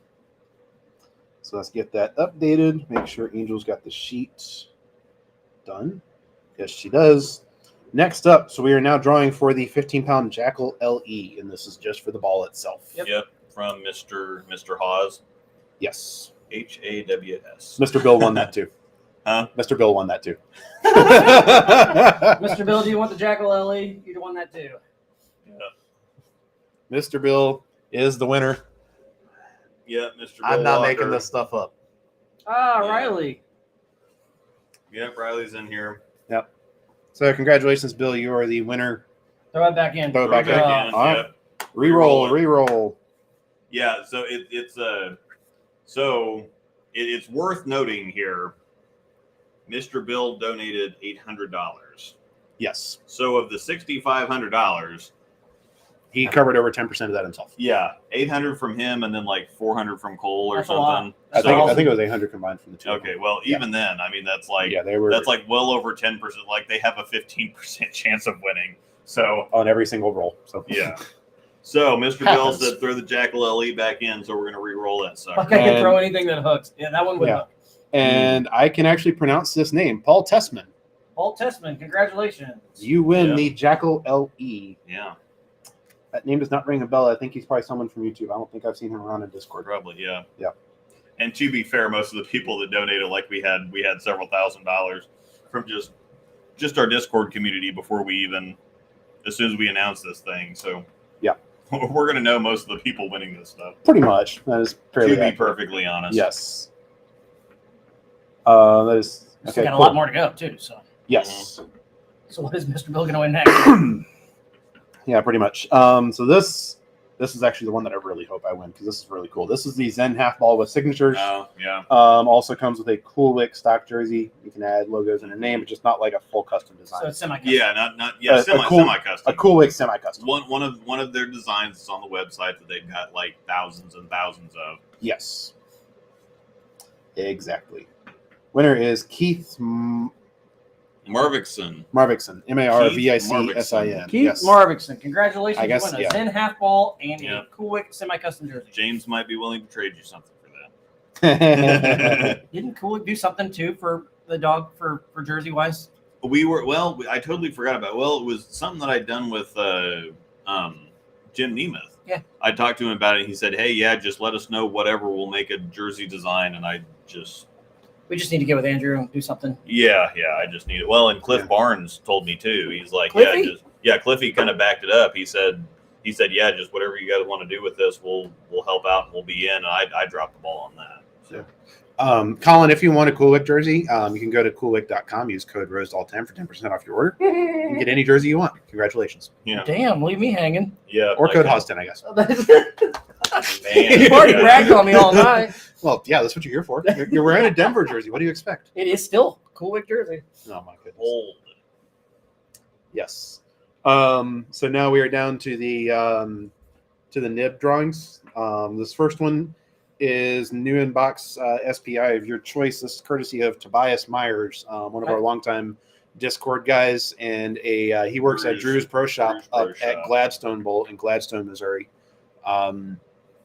So let's get that updated. Make sure Angel's got the sheet done. Yes, she does. Next up, so we are now drawing for the 15-pound Jackal LE, and this is just for the ball itself. Yep. From Mr. Haws. Yes. HAWS. Mr. Bill won that too. Huh? Mr. Bill won that too. Mr. Bill, do you want the Jackal LE? You want that too. Yeah. Mr. Bill is the winner. Yeah, Mr. Bill I'm not Walker. making this stuff up. Ah, Yeah. Riley. Yep, Riley's in here. Yep. So congratulations, Bill. You are the winner. Throw it back in. Throw it back Throw in. it Uh, in, All right. yep. Reroll. Reroll Reroll. Yeah, so it's worth noting here. Mr. Bill donated $800. Yes. So of the $6,500, He covered over 10% of that himself. yeah, 800 from him, and then like 400 from Cole or That's a lot. something. I That's think awesome. I think it was 800 combined from the two. of them. Okay, well, even then, I mean, that's like Yeah, they were that's like well over 10%. Like they have a 15% chance of winning. So on every single roll. So yeah. So Mr. Bill Happens. said throw the Jackal LE back in, so we're gonna re-roll that sucker. Like I can And- throw anything that hooks. Yeah, that one would Yeah. hook. And I can actually pronounce this name, Paul Tessman. Paul Testman, congratulations. You win Yeah. the Jackal LE. Yeah, That name does not ring a bell. I think he's probably someone from YouTube. I don't think I've seen him around in Discord. probably, yeah. Yeah. And to be fair, most of the people that donated, like we had several $1,000s from just our Discord community before we even, as soon as we announced this thing. So Yeah. we're gonna know most of the people winning this stuff. Pretty much. That is fairly To be accurate. perfectly honest. Yes. That is We okay. got a Cool. lot more to go too. Yes. So what is Mr. Bill going to win next? Yeah, pretty much. So this is actually the one that I really hope I win because this is really cool. This is the Zen half ball with signatures. Oh, yeah. Also comes with a Cool Wick stock jersey. You can add logos and a name, but just not like a full custom design. So it's semi. Yeah, not semi-custom. A Cool Wick semi-custom. One of their designs is on the website that they've got like thousands and thousands of. Yes. Exactly. Winner is Keith Marvickson. Marvickson. Marvicsin. Keith Yes. Marvickson, congratulations! I guess, you won a yeah. Zen half ball and Yeah. a Cool Wick semi-custom jersey. James might be willing to trade you something for that. Didn't Cool Wick do something too for the dog for jersey wise? I totally forgot about it. Well, it was something that I'd done with Jim Nemeth. Yeah. I talked to him about it and he said, hey, yeah, just let us know whatever will make a jersey design. And We just need to get with Andrew and do something. I just need it. Well, and Cliff Barnes told me too. He's like, Cliffy? Cliffy kind of backed it up. He said, yeah, just whatever you guys want to do with this, we'll help out and we'll be in. And I dropped the ball on that. So. Colin, if you want a Cool Wick jersey, you can go to coolwick.com, use code ROSEDALL10 for 10% off your order. You can get any jersey you want. Congratulations. Yeah. Damn, leave me hanging. Yeah. Or like code that. HAWS10, I guess. Man, You've already yeah. bragged on me all night. Well, yeah, that's what you're here for. You're wearing a Denver jersey. What do you expect? It is still a Cool Wick jersey. Oh, my goodness. Old. Yes. So now we are down to the nib drawings. This first one is new in box SPI of your choice. This is courtesy of Tobias Myers, one of our longtime Discord guys, and he works at Drew's Pro Shop up at Gladstone Bowl in Gladstone, Missouri.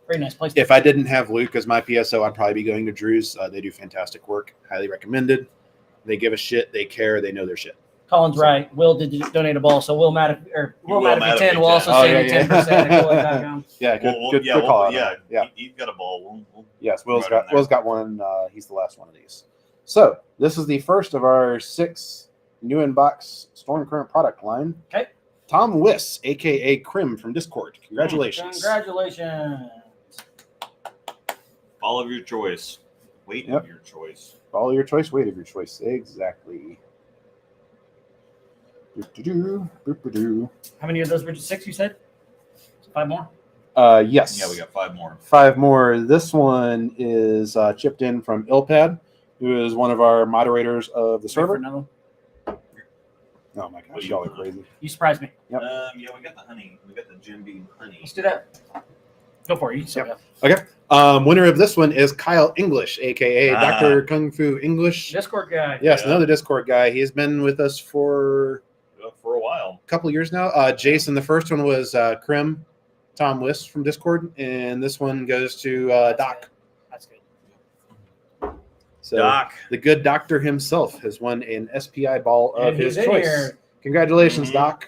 Very nice place. If I didn't have Luke as my PSO, I'd probably be going to Drew's. They do fantastic work. Highly recommended. They give a shit. They care. They know their shit. Colin's right. Will did donate a ball, so Will Matt will 10 will also Oh, save yeah, you 10% at coolwick.com. Yeah, good yeah, call. yeah. He's got a ball. Yes, Will's got one. He's the last one of these. So this is the first of our 6 new in box Storm Current product line. Okay. Tom Wiss, aka Krim from Discord. Congratulations. Congratulations. Ball of your choice. Weight of your choice. Follow your choice, weight of your choice. Exactly. Boop-de-doo. How many of those were 6 you said? 5 more? Yes. Yeah, we got 5 more. 5 more. This one is chipped in from Ilpad, who is one of our moderators of the server. Oh my What gosh, do y'all are want? crazy. You surprised me. Yep. Yeah, we got the honey. We got the Jim Beam honey. Let's do that. Go for it. You Yep. yep. Winner of this one is Kyle English, aka Dr. Kung Fu English. Discord guy. Yes, Yeah. another Discord guy. He's been with us for For a while. a couple years now. Jason, the first one was Krim, Tom Wiss from Discord, and this one goes to Doc. That's good. So Doc. the good doctor himself has won an SPI ball of And his he's in choice. here. Congratulations, Mhm. Doc.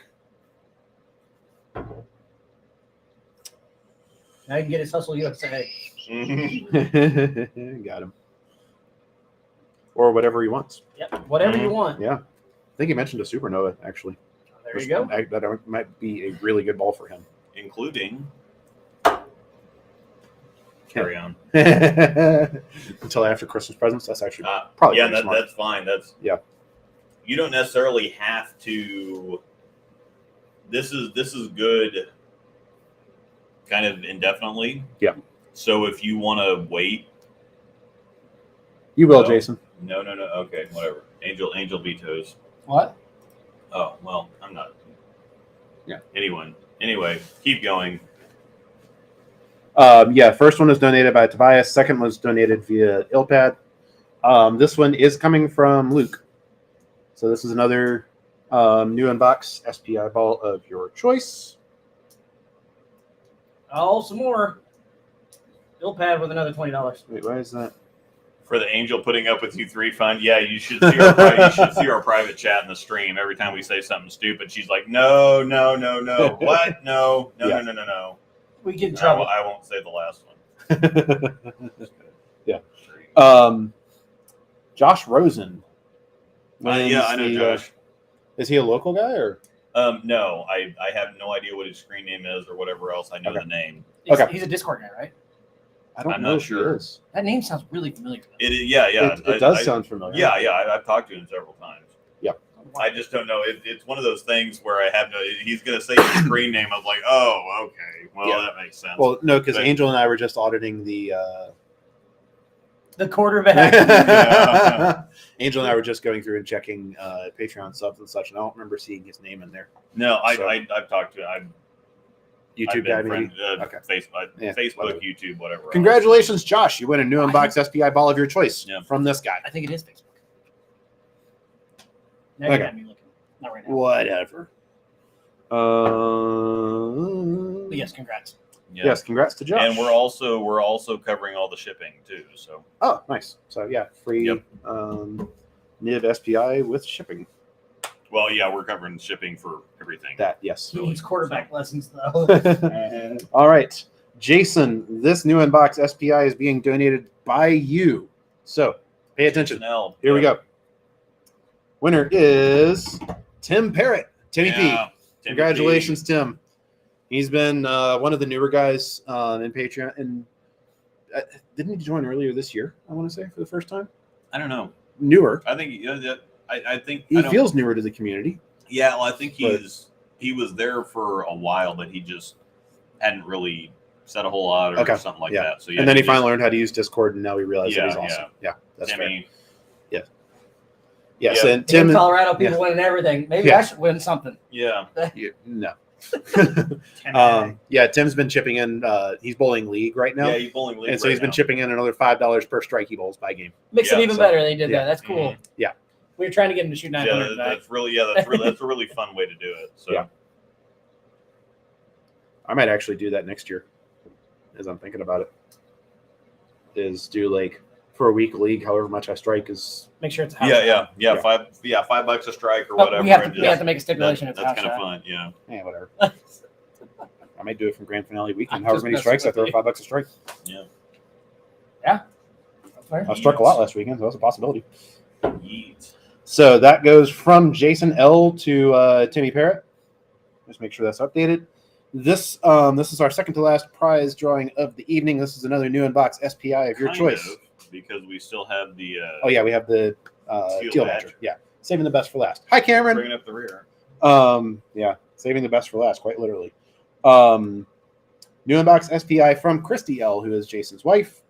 Now you can get his Hustle USA. Got him. Or whatever he wants. Yep. Whatever you want. Yeah. I think he mentioned a supernova, actually. There you go. That might be a really good ball for him. Including. Carry on. Until after Christmas presents. That's actually probably Yeah, pretty smart. that's fine. Yeah. You don't necessarily have to. This is good. Kind of indefinitely. Yeah. So if you want to wait. You will, No. Jason. No. Okay, whatever. Angel vetoes. What? Oh well, I'm not. Yeah. Anyway, keep going. First one was donated by Tobias. Second was donated via Ilpad. This one is coming from Luke. So this is another new unbox SPI ball of your choice. Oh, some more. Bill Pad with another $20. Wait, why is that? For the Angel putting up with you 3 fund, yeah, you should see our private chat in the stream. Every time we say something stupid, she's like, no, what? No. We get in trouble. I won't say the last one. Yeah. Josh Rosen. Yeah, I know Josh. Is he a local guy or? No, I have no idea what his screen name is or whatever else. I know the name. Okay. He's a Discord guy, right? I don't I'm know not if he sure. is. That name sounds really familiar. It is, yeah. It does sound familiar. Yeah. I've talked to him several times. Yep. I just don't know. It's one of those things where I have no. He's going to say his screen name. I was like, oh, okay. Well, Yeah. that makes sense. Well, no, because But- Angel and I were just auditing the. The quarterback. Angel and I were just going through and checking Patreon subs and such, and I don't remember seeing his name in there. No, So- I've talked to him. I've YouTube been guy, maybe. Okay. Facebook, Yeah, Facebook, whatever. YouTube, whatever. else. Congratulations, Josh! You win a new unbox SPI ball of your choice Yeah. from this guy. I think it is Facebook. Now Okay. you got me looking. Not right now. Whatever. But yes, congrats. Yeah. Yes, congrats to Josh. And we're also covering all the shipping too. So Oh, nice. So yeah, free Yep. NIV SPI with shipping. well, yeah, we're covering shipping for everything. That yes. He needs quarterback lessons though. All right, Jason. This new unbox SPI is being donated by you. So pay attention. Chanel. Here we go. Winner is Tim Parrott. Timmy P. Yeah, Timmy Congratulations, Tim. He's been one of the newer guys in Patreon, and didn't he join earlier this year? I want to say for the first time. I don't know. Newer. I think I think He I don't- feels newer to the community. Yeah, well, I think But- he was there for a while, but he just hadn't really said a whole lot or Okay, something like yeah. that. So yeah, And then he just- finally learned how to use Discord, and now he realizes that he's Yeah, awesome. Yeah, that's fair. Timmy. Yes, Yeah. and Tim. in Colorado, people yeah. winning everything. Maybe Yeah. I should win something. Yeah. No. Timmy. Yeah, Tim's been chipping in. He's bowling league right now, Yeah, he's bowling league and so right he's been now. chipping in another $5 per strike he bowls by game. Makes it yeah, even so- better. They did yeah. that. That's cool. Mhm. Yeah. We were trying to get him to shoot 900 Yeah, tonight. that's a really fun way to do it. So Yeah. I might actually do that next year, as I'm thinking about it. Is do like for a week league, however much I strike is. Make sure it's a house yeah, shot. $5 $5 a strike or But whatever. we have to and we have just- to make a stipulation. It's that's house kind of shot. fun. Yeah. Yeah, whatever. I might do it from grand finale weekend. I'm However just many messing strikes I with throw, you. $5 a strike. That's fair. I struck a lot last weekend, so that's a possibility. Yeet. So that goes from Jason L to Timmy Parrott. Just make sure that's updated. This is our second to last prize drawing of the evening. This is another new unbox SPI of your Kind choice. of, because we still have the Oh yeah, we have the Teal teal badge. badger. Yeah, saving the best for last. Hi, Cameron. bringing up the rear. Yeah, saving the best for last, quite literally. New unbox SPI from Christy L, who is Jason's wife.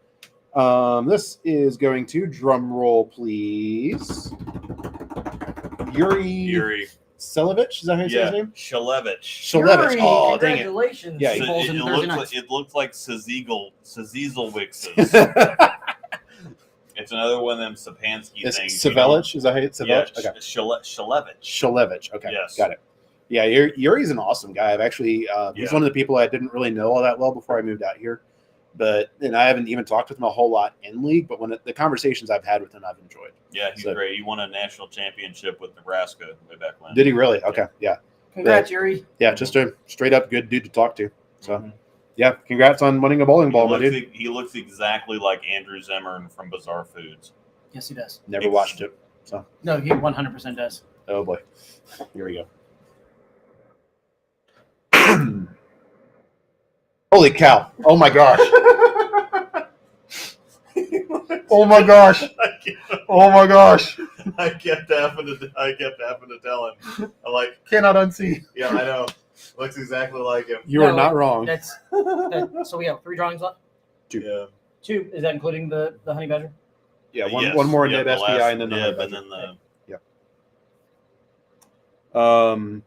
This is going to drum roll, please. Yuri Yuri. Selevich? Is that how you say his Yeah, name? Shalevich. Shalevich. Yuri, Oh, dang it. congratulations. Yeah, So Balls and Thursday nights. it looks like Sazezelwixes. It's another one of them Sapansky Is things. Savelich? Is that how you say it? Yeah, Okay. Shalevich. Shalevich. Okay. Yes. Got it. Yeah, Yuri's an awesome guy. I've actually, he's one of the people I didn't really know all that well before I moved out here. And I haven't even talked with him a whole lot in league, but the conversations I've had with him, I've enjoyed. Yeah, he's great. He won a national championship with Nebraska way back when. Did he really? Okay. Yeah. Congrats, Yuri. Yeah, just a straight up good dude to talk to. So, yeah, congrats on winning a bowling ball, my dude. He looks exactly like Andrew Zimmern from Bizarre Foods. Yes, he does. Never watched it. So, No, he 100% does. oh boy, here we go. Holy cow! Oh my gosh! Oh my gosh! Oh my gosh! I kept having to tell him. I'm like, Cannot unsee. yeah, I know. Looks exactly like him. You are No, not wrong. So we have 3 drawings left. Yeah. 2. Is that including the honey badger? Yeah, Yes. one more Yeah, nib the SPI last and then the nib honey and badger. then the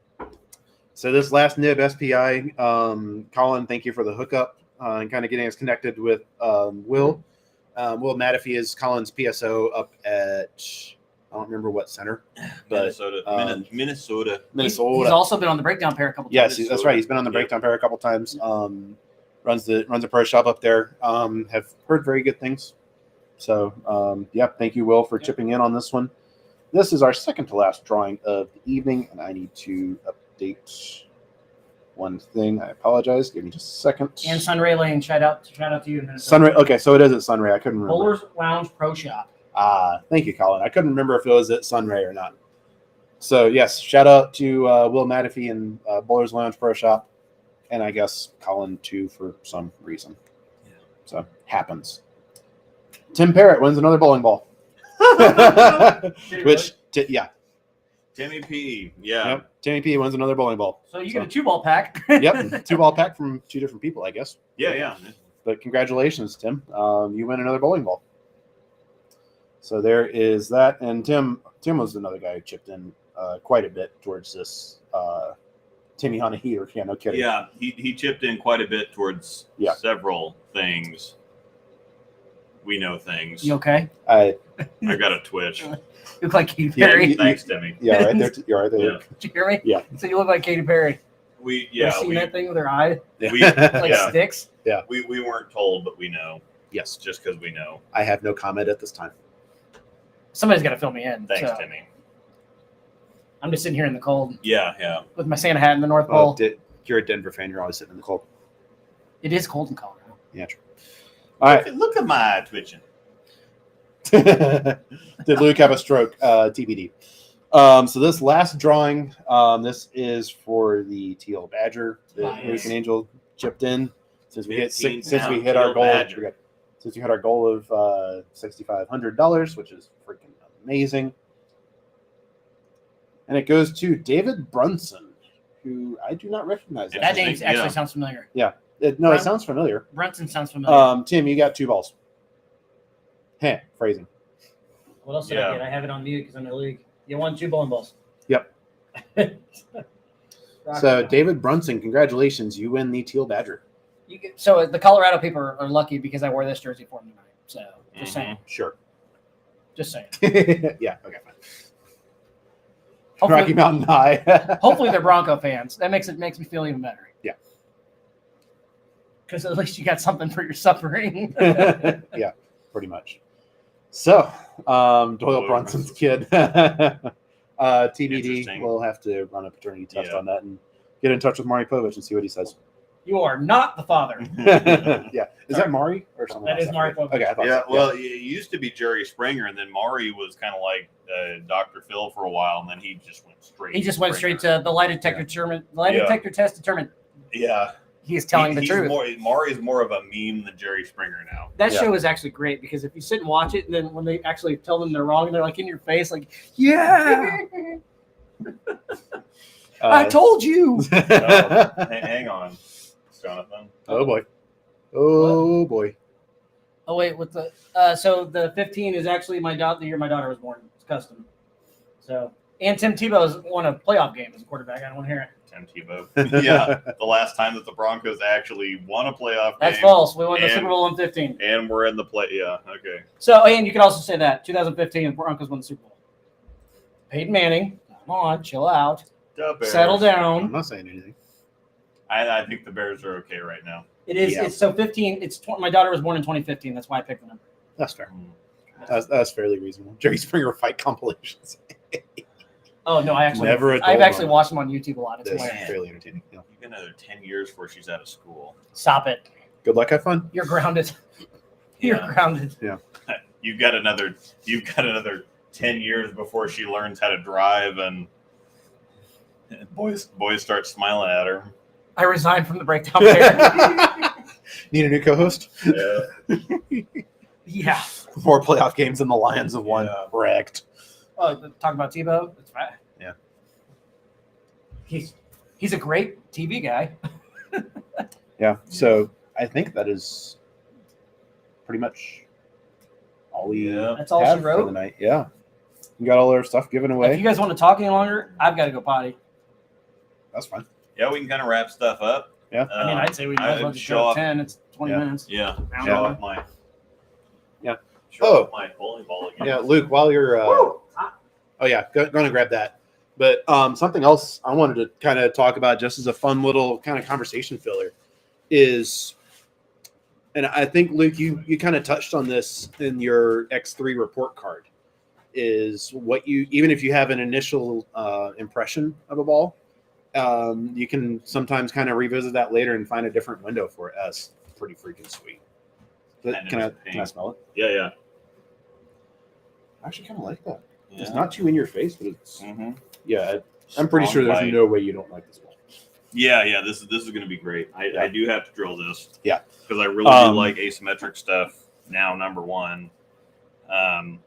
So this last nib SPI, Colin, thank you for the hookup and kind of getting us connected with Will. Will Matafee is Colin's PSO up at, I don't remember what center, but Minnesota. Minnesota. He's also been on the breakdown pair a couple times. Yes, that's right. He's been on the breakdown pair a couple times. Runs a pro shop up there. Have heard very good things. So yeah, thank you, Will, for chipping in on this one. This is our second to last drawing of the evening, and I need to update one thing. I apologize. Give me just a second. And Sunray Lane, shout out to you in Minnesota. Sunray. Okay, so it is at Sunray. I couldn't remember. Bowlers Lounge Pro Shop. Thank you, Colin. I couldn't remember if it was at Sunray or not. So yes, shout out to Will Matafee and Bowlers Lounge Pro Shop, and I guess Colin too for some reason. Yeah. So happens. Tim Parrott wins another bowling ball. Yeah. Timmy P. Yeah. Yep. Timmy P wins another bowling ball. So you get a 2-ball pack. Yep. 2-ball pack from 2 different people, I guess. Yeah. But congratulations, Tim. You win another bowling ball. So there is that. And Tim was another guy who chipped in quite a bit towards this Timmy on a heater. Yeah, no kidding. Yeah, he chipped in quite a bit towards several things. We know things. You okay? I got a twitch. You look like Katy Perry. Thanks, Timmy. Yeah, right there. You're right there. Yeah. Did you hear me? Yeah. So you look like Katy Perry. You seen that thing with her eye? We, Like sticks? Yeah. We weren't told, but we know. Yes. Just because we know. I have no comment at this time. Somebody's got to fill me in. Thanks, so. Timmy. I'm just sitting here in the cold Yeah. with my Santa hat in the North Pole. You're a Denver fan. You're always sitting in the cold. It is cold in Colorado. Yeah, true. All right. Look at my twitching. Did Luke have a stroke? TBD. So this last drawing, this is for the Teal Badger that Nice. Luke and Angel chipped in. Since we hit $15 our Teal goal, Badger. since we hit our goal of $6,500, which is freaking amazing. And it goes to David Brunson, who I do not recognize. That name actually sounds familiar. It sounds familiar. Brunson sounds familiar. Tim, you got 2 balls. Phrasing. What else did I get? I have it on mute because I'm in the league. You won 2 bowling balls. Yep. So, David Brunson, congratulations. You win the Teal Badger. So the Colorado people are lucky because I wore this jersey for them tonight. So, just saying. Sure. Just saying. Yeah, okay, fine. Hopefully, Rocky Mountain High. hopefully they're Bronco fans. That makes me feel even better. Yeah. Because at least you got something for your suffering. Yeah, pretty much. So, Doyle Brunson's kid. TBD. We'll have to run a paternity test on that and get in touch with Mari Povich and see what he says. You are not the father. Yeah. Is that Mari or something? That is Mari Povich. Okay, I thought so. Well, it used to be Jerry Springer, and then Mari was kind of like Dr. Phil for a while, and then he just went straight. He just went straight to the lie detector detector test determined. Yeah. He is telling the truth. Mari's more of a meme than Jerry Springer now. That show is actually great because if you sit and watch it, and then when they actually tell them they're wrong, they're like in your face, like, yeah, I told you. Hang on, Jonathan. Oh boy. Oh boy. Oh wait, with the so the 15 is actually my daughter. The year my daughter was born. It's custom. So And Tim Tebow's won a playoff game as a quarterback. I don't want to hear it. Tim Tebow. Yeah, the last time that the Broncos actually won a playoff That's game. false. We won the and- Super Bowl in 15. And we're in the play. Yeah, okay. So, and you could also say that 2015, the Broncos won the Super Bowl. Peyton Manning, come on, chill out, The Bears. settle I'm down. not saying anything. I think the Bears are okay right now. It is. Yeah. It's so 15. My daughter was born in 2015. That's why I picked the number. That's fair. That's fairly reasonable. Jerry Springer fight compilations. Oh no, I actually Never a dull I've actually moment. watched them on YouTube a lot. It's That's hilarious. fairly entertaining. Yeah. You get another 10 years before she's out of school. Stop it. Good luck. Have fun. You're grounded. You're Yeah. grounded. You've got another 10 years before she learns how to drive, and boys start smiling at her. I resigned from the breakdown player. Need a new co-host? Yeah. Yeah. More playoff games than the Lions have won. Yeah. Wrecked. Oh, talk about Tebow. That's right. Yeah. He's a great TV guy. Yeah. So I think that is pretty much all we That's all have she for wrote? the night. Yeah. We got all our stuff given If away. you guys want to talk any longer, I've got to go potty. That's fine. Yeah, we can kind of wrap stuff up. Yeah. I mean, I'd say we might as well just show go off. 10. It's 20 Yeah. minutes. Yeah, Round show one. off my. Yeah. Show Oh. off my bowling ball again. Yeah, Luke, while you're oh yeah, go and grab that. But something else I wanted to kind of talk about just as a fun little kind of conversation filler is, and I think Luke, you kind of touched on this in your X3 report card, is what you, even if you have an initial impression of a ball, you can sometimes kind of revisit that later and find a different window for it. That's pretty freaking sweet. Can I smell it? Yeah, yeah. I actually kind of like that. Yeah. It's not too in your face, but it's Mhm. yeah. I'm pretty sure Strong there's bite. no way you don't like this ball. Yeah, yeah. This is going to be great. Yeah. I do have to drill this. Yeah. because I really do like asymmetric stuff now. Number one, and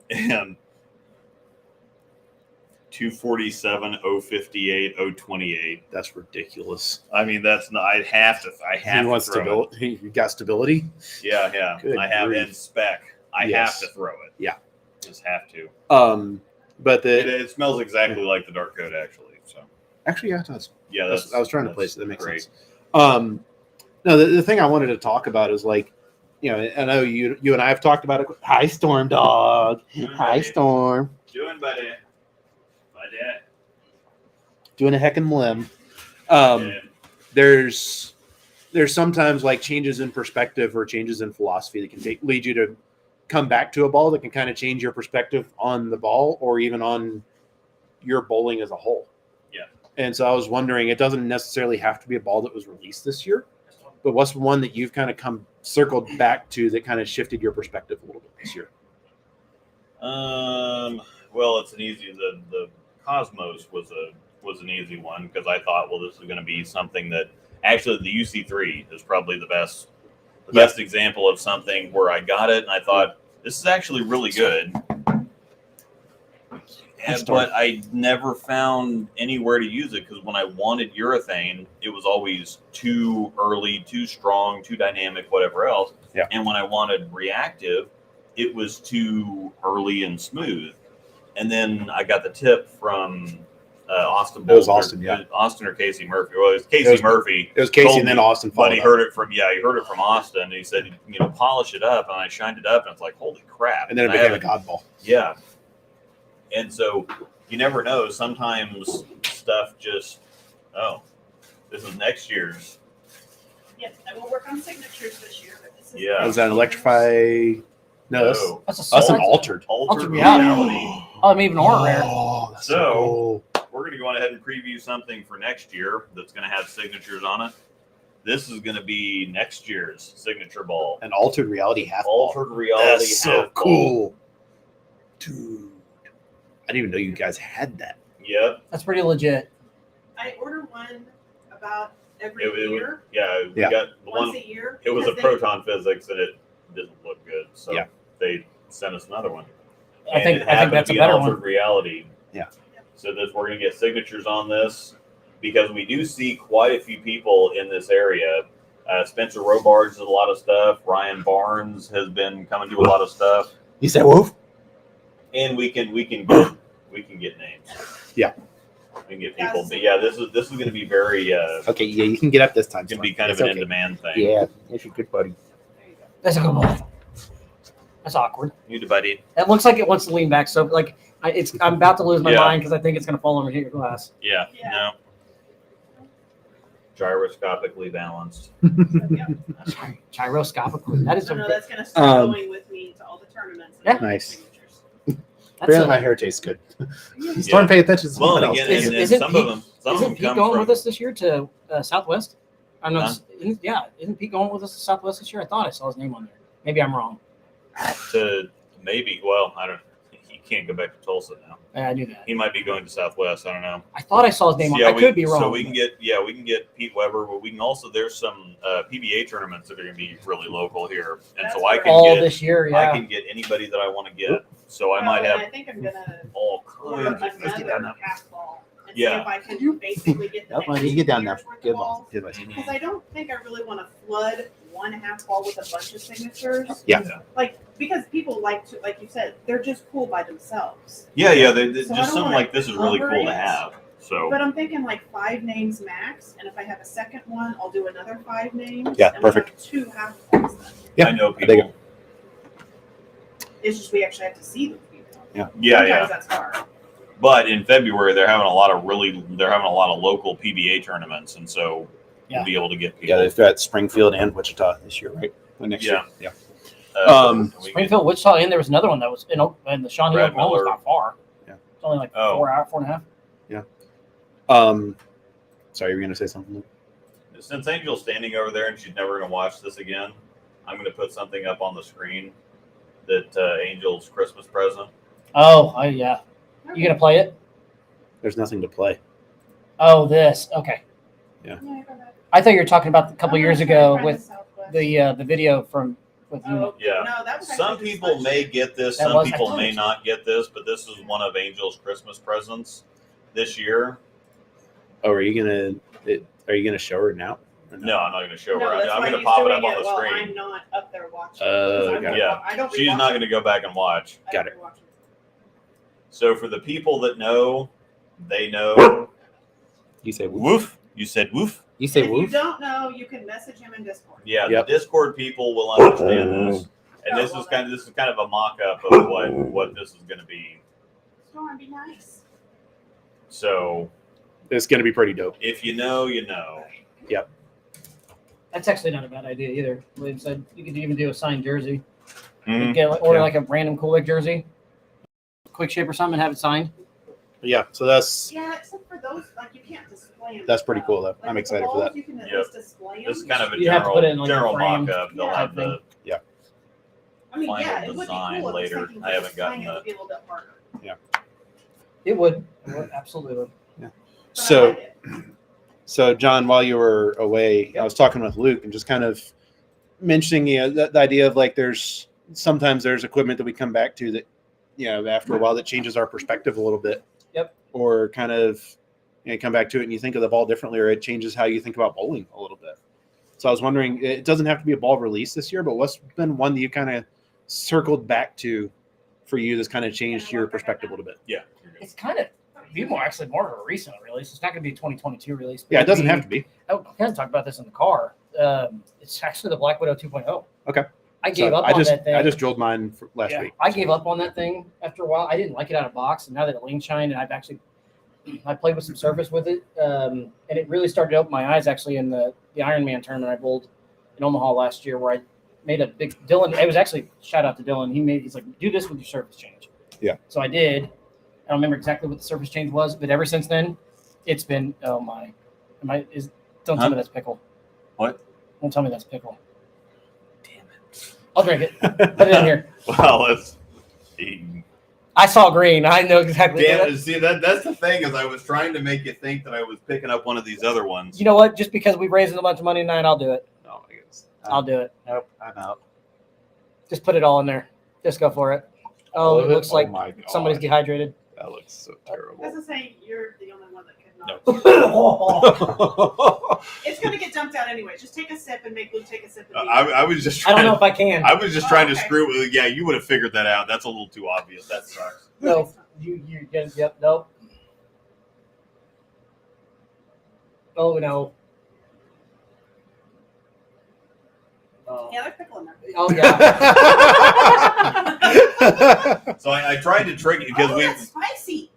247, 058, 028. That's ridiculous. I mean, that's not. I have to. He wants to throw it. stability. You got stability. Yeah, yeah. Good I have grief. in spec. I Yes. have to throw it. Yeah. Just have to. But It, the it smells exactly like the dark coat, actually. So actually, yeah, it does. yeah, I was trying to that's place it. That makes great. sense. No, the thing I wanted to talk about is like, you know, I know you and I have talked about it. Hi, Storm Dog. Hi, Hey. Storm. Doing, buddy. Doing a heckin' limb. Yeah. There's sometimes like changes in perspective or changes in philosophy that can lead you to come back to a ball that can kind of change your perspective on the ball or even on your bowling as a whole. Yeah. And so I was wondering, it doesn't necessarily have to be a ball that was released this year, but what's one that you've kind of circled back to that kind of shifted your perspective a little bit this year? Well, it's an easy. The Cosmos was an easy one because I thought, well, this is going to be something that actually the UC3 is probably the best example of something where I got it and I thought this is actually really good. But I never found anywhere to use it because when I wanted urethane, it was always too early, too strong, too dynamic, whatever else. Yeah. And when I wanted reactive, it was too early and smooth. And then I got the tip from Austin. It was Bowles, Austin, yeah. Austin or Casey Murphy. Well, it was Casey Murphy. It was Casey told and then me, Austin. But he followed up. heard it from Austin. And he said, polish it up. And I shined it up, and it's like, holy crap! And then it I became a haven't- god ball. Yeah. And so you never know. Sometimes stuff just, this is next year's. Yes, I will work on signatures this year, but this is Yeah. Was that an electrify? No, that's That's an solid. altered. Altered reality. reality. Oh, I'm even more rare. Oh, that's so So- cool. We're going to go ahead and preview something for next year that's going to have signatures on it. This is going to be next year's signature ball. An altered reality half ball. Altered reality. That's so half ball. cool, dude. I didn't even know you guys had that. Yep. That's pretty legit. I order one about every It was- year, Yeah. We Yeah. got the once one. a year. It was a because they- proton physics and it didn't look good. So Yeah. they sent us another one. I And think it I think happened that's to a be better an altered one. reality. Yeah. So that we're going to get signatures on this because we do see quite a few people in this area. Spencer Robarge does a lot of stuff. Ryan Barnes has been coming to a lot of stuff, You said wolf? and we can get names. Yeah. We can get people, but yeah, this is going to be very. Okay, yeah, you can get up this time. It's going to be kind of It's an okay. in-demand thing. Yeah, it's your good buddy. That's a good one. That's awkward. You do, buddy. It looks like it wants to lean back. So like, I'm about to lose my Yeah. mind because I think it's going to fall over your glass. Yeah. Yeah. No. Gyroscopically balanced. Gyroscopically. That is So a no, bit, that's gonna start Um, going with me to all the tournaments. Yeah. And Nice. signatures. Apparently, my that's hair tastes good. Yeah. Storm, pay attention to Well, something and else. again, Is- and isn't some Pete- of them, some of isn't them Pete come going from. with us this year to Southwest? I'm not. Huh? Isn't Pete going with us to Southwest this year? I thought I saw his name on there. Maybe I'm wrong. To maybe. Well, I don't. He can't go back to Tulsa now. Yeah, I knew that. He might be going to Southwest. I don't know. I thought I saw his name on. Yeah, I could be wrong. So we can get Pete Weber, but we can also there's some PBA tournaments that are going to be really local here, and That's so I right. can all get this year. I Yeah. can get anybody that I want to get. So I might Well, and have I think I'm gonna all order kinds of. another half ball and Yeah. see if I can basically get the Yep, next you get down 2 there. years' worth of Good balls. ball. Good ball. Because I don't think I really want to flood one half ball with a bunch of signatures. Yeah. Like, because people like to, like you said, they're just cool by themselves. Yeah, they So I just don't something wanna like this is really cover cool to it. have. So But I'm thinking like 5 names max, and if I have a second one, I'll do another 5 names. Yeah, and we perfect. have 2 half balls then. Yeah, I know dig people. It's just we actually have to see them. Yeah, Sometimes yeah. that's hard. But in February they're having a lot of local PBA tournaments, and so Yeah. we'll be able to get people. Yeah, they've got Springfield and Wichita this year, right? Or next Yeah. year. Yeah. and we get- Springfield, Wichita, and there was another one that was in the Shawnee, Brad Oklahoma was Miller. not far. Yeah. It's only like Oh. 4 hours, 4.5. Sorry, you were gonna say something, Luke? Since Angel's standing over there and she's never going to watch this again, I'm going to put something up on the screen that Angel's Christmas present. Oh, yeah. You gonna play it? There's nothing to play. Oh, this. Okay. Yeah, go ahead. I thought you were talking about a couple I'm years gonna try to ago find with Southwest. the video from with you. Oh, Yeah. No, that was Some actually people this may last get this, That some was- I people thought it may was- not get this, but this is one of Angel's Christmas presents this year. Oh, are you gonna show her now? Or No, I'm not going to show No, her. that's I'm why going to he's pop it doing up on the while screen. I'm not up there watching. Okay. Yeah. I don't She's rewatch not it. going to go back and watch. I Got don't it. rewatch it. So for the people that know, they know. You say woof. Woof. You said woof. You say If you woof. don't know, you can message him in Discord. Yeah, Yep. the Discord people will understand this. And Oh, this well, is kind of a mock-up of what this is going to be. Storm, be nice. So It's gonna be pretty dope. if you know, you know. That's actually not a bad idea either. William said you could even do a signed jersey. Mhm. Order Yeah. like a random Kool-Aid jersey, quick shape or something, and have it signed. Yeah, so that's Yeah, except for those, like you can't display them. That's pretty cool, though. Like, I'm with the excited for balls, that. You can at Yep. least display This is them. kind of a You have to put it in, like, a general frame mock-up. They'll Yeah. have the I mean, final yeah, it would be design cool if later. something I haven't just gotten signed, it would be a little bit harder. It would. Absolutely would. But I so. like it. So, John, while you were away, I was talking with Luke and just kind of mentioning, the idea of like sometimes there's equipment that we come back to that, after a while that changes our perspective a little bit. Yep. Or kind of, come back to it and you think of the ball differently, or it changes how you think about bowling a little bit. So I was wondering, it doesn't have to be a ball release this year, but what's been one that you kind of circled back to for you that's kind of changed your perspective a little bit? yeah. You're good. It's kind of more of a recent release. It's not going to be a 2022 release. but Yeah, it it'll doesn't have to be. I kind of talked about this in the car. It's actually the Black Widow 2.0. Okay. I gave So up I on just that thing. I just drilled mine last Yeah, week. I gave up on that thing after a while. I didn't like it out of box, and now that it lean shined, and I played with some surface with it, and it really started to open my eyes. Actually, in the Ironman tournament I bowled in Omaha last year, where I made a big Dylan. It was actually shout out to Dylan. He's like, do this with your surface change. Yeah. So I did. I don't remember exactly what the surface change was, but ever since then, it's been don't tell me that's pickle. What? Don't tell me that's pickle. Damn it! I'll drink it. Put it in here. Well, it's. I saw green. I know exactly. Damn it. See, that's the thing is I was trying to make you think that I was picking up one of these other ones. You know what? Just because we raised a bunch of money tonight, I'll do it. Oh my goodness. I'll do it. Nope, I'm out. Just put it all in there. Just go for it. Oh, it looks like my God. somebody's dehydrated. That looks so terrible. As I say, you're the only one that could not. I It's gonna get dumped out anyway. Just take a sip and make Luke take a sip. And I was just trying don't know if I can. I was just trying to okay. screw with. Yeah, you would have figured that out. That's a little too obvious. That sucks. No, you get yep. Nope. Oh no. Yeah, there's pickle in there. Oh yeah. So I tried to trick it because That's spicy.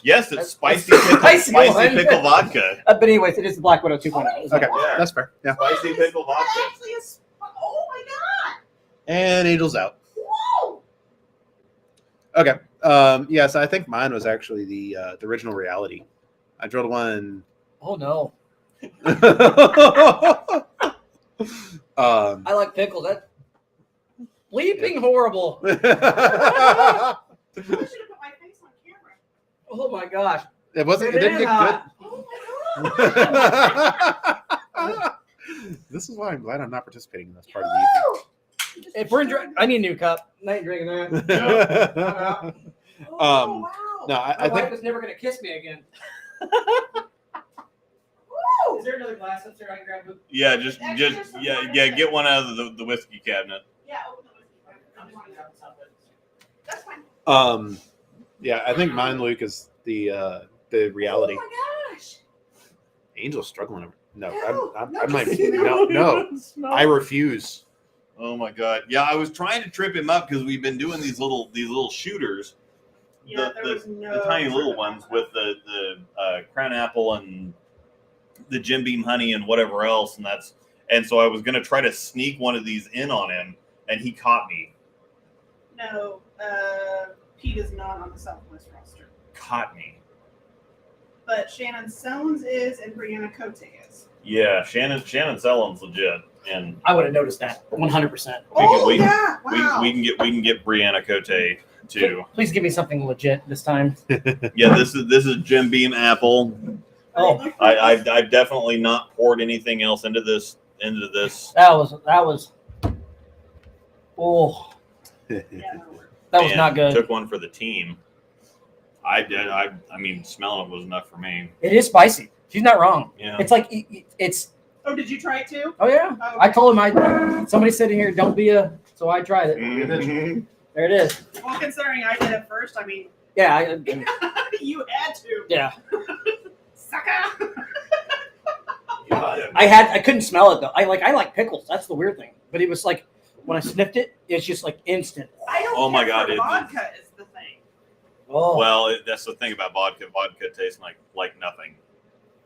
Yes, it's spicy Spicy one. pickle vodka. But anyways, it is the Black Widow 2.0. Okay, Yeah. that's fair. Yeah. Spicy pickle vodka. That actually is. Oh my god! And Angel's out. Whoa! Okay. Yeah, so I think mine was actually the original reality. I drilled one. Oh no. um, I like pickles. That's bleeping horrible. I should have put my face on camera. Oh my gosh. it wasn't. It didn't get hot. Oh my god! good. This is why I'm glad I'm not participating in this part of the If we're I need a new cup. I ain't drinking that. evening. Oh, wow. No, My I wife think was never going to kiss me again. Woo! Is there another glass up there I can grab? Yeah, just get one out of the whiskey cabinet. Yeah, open the whiskey. I just want to grab something. That's fine. yeah, I think mine, Luke, is the reality. Oh my gosh! Angel's struggling. No, No, I might. no. No, I refuse. Oh my god! Yeah, I was trying to trip him up because we've been doing these little shooters, Yeah, there was no the tiny little tripping ones up. with the crown apple and the Jim Beam honey and whatever else, and so I was gonna try to sneak one of these in on him, and he caught me. No, Pete is not on the Southwest roster. Caught me. But Shannon Sones is and Brianna Cote is. Yeah, Shannon Sellen's legit, and I would have noticed that 100%. we Yeah! Wow. we can get Brianna Cote too. Please give me something legit this time. Yeah, this is Jim Beam apple. Oh, I've definitely not poured anything else into this. that was. Oh, Yeah, that'll work. that was And not good. Took one for the team. I did. I mean, smelling it was enough for me. It is spicy. She's not wrong. Yeah. It's like it's. Oh, did you try it too? Oh yeah. Oh, I told him somebody said in here, don't be a. So I tried it. Mhm. There it is. Well, considering I did it first, I mean, Yeah. you had to. Yeah. Sucker! I couldn't smell it though. I like pickles. That's the weird thing. But it was like when I sniffed it, it's just like instant. I don't Oh my care God, for it- vodka is the thing. Oh. Well, that's the thing about vodka. Vodka tastes like nothing.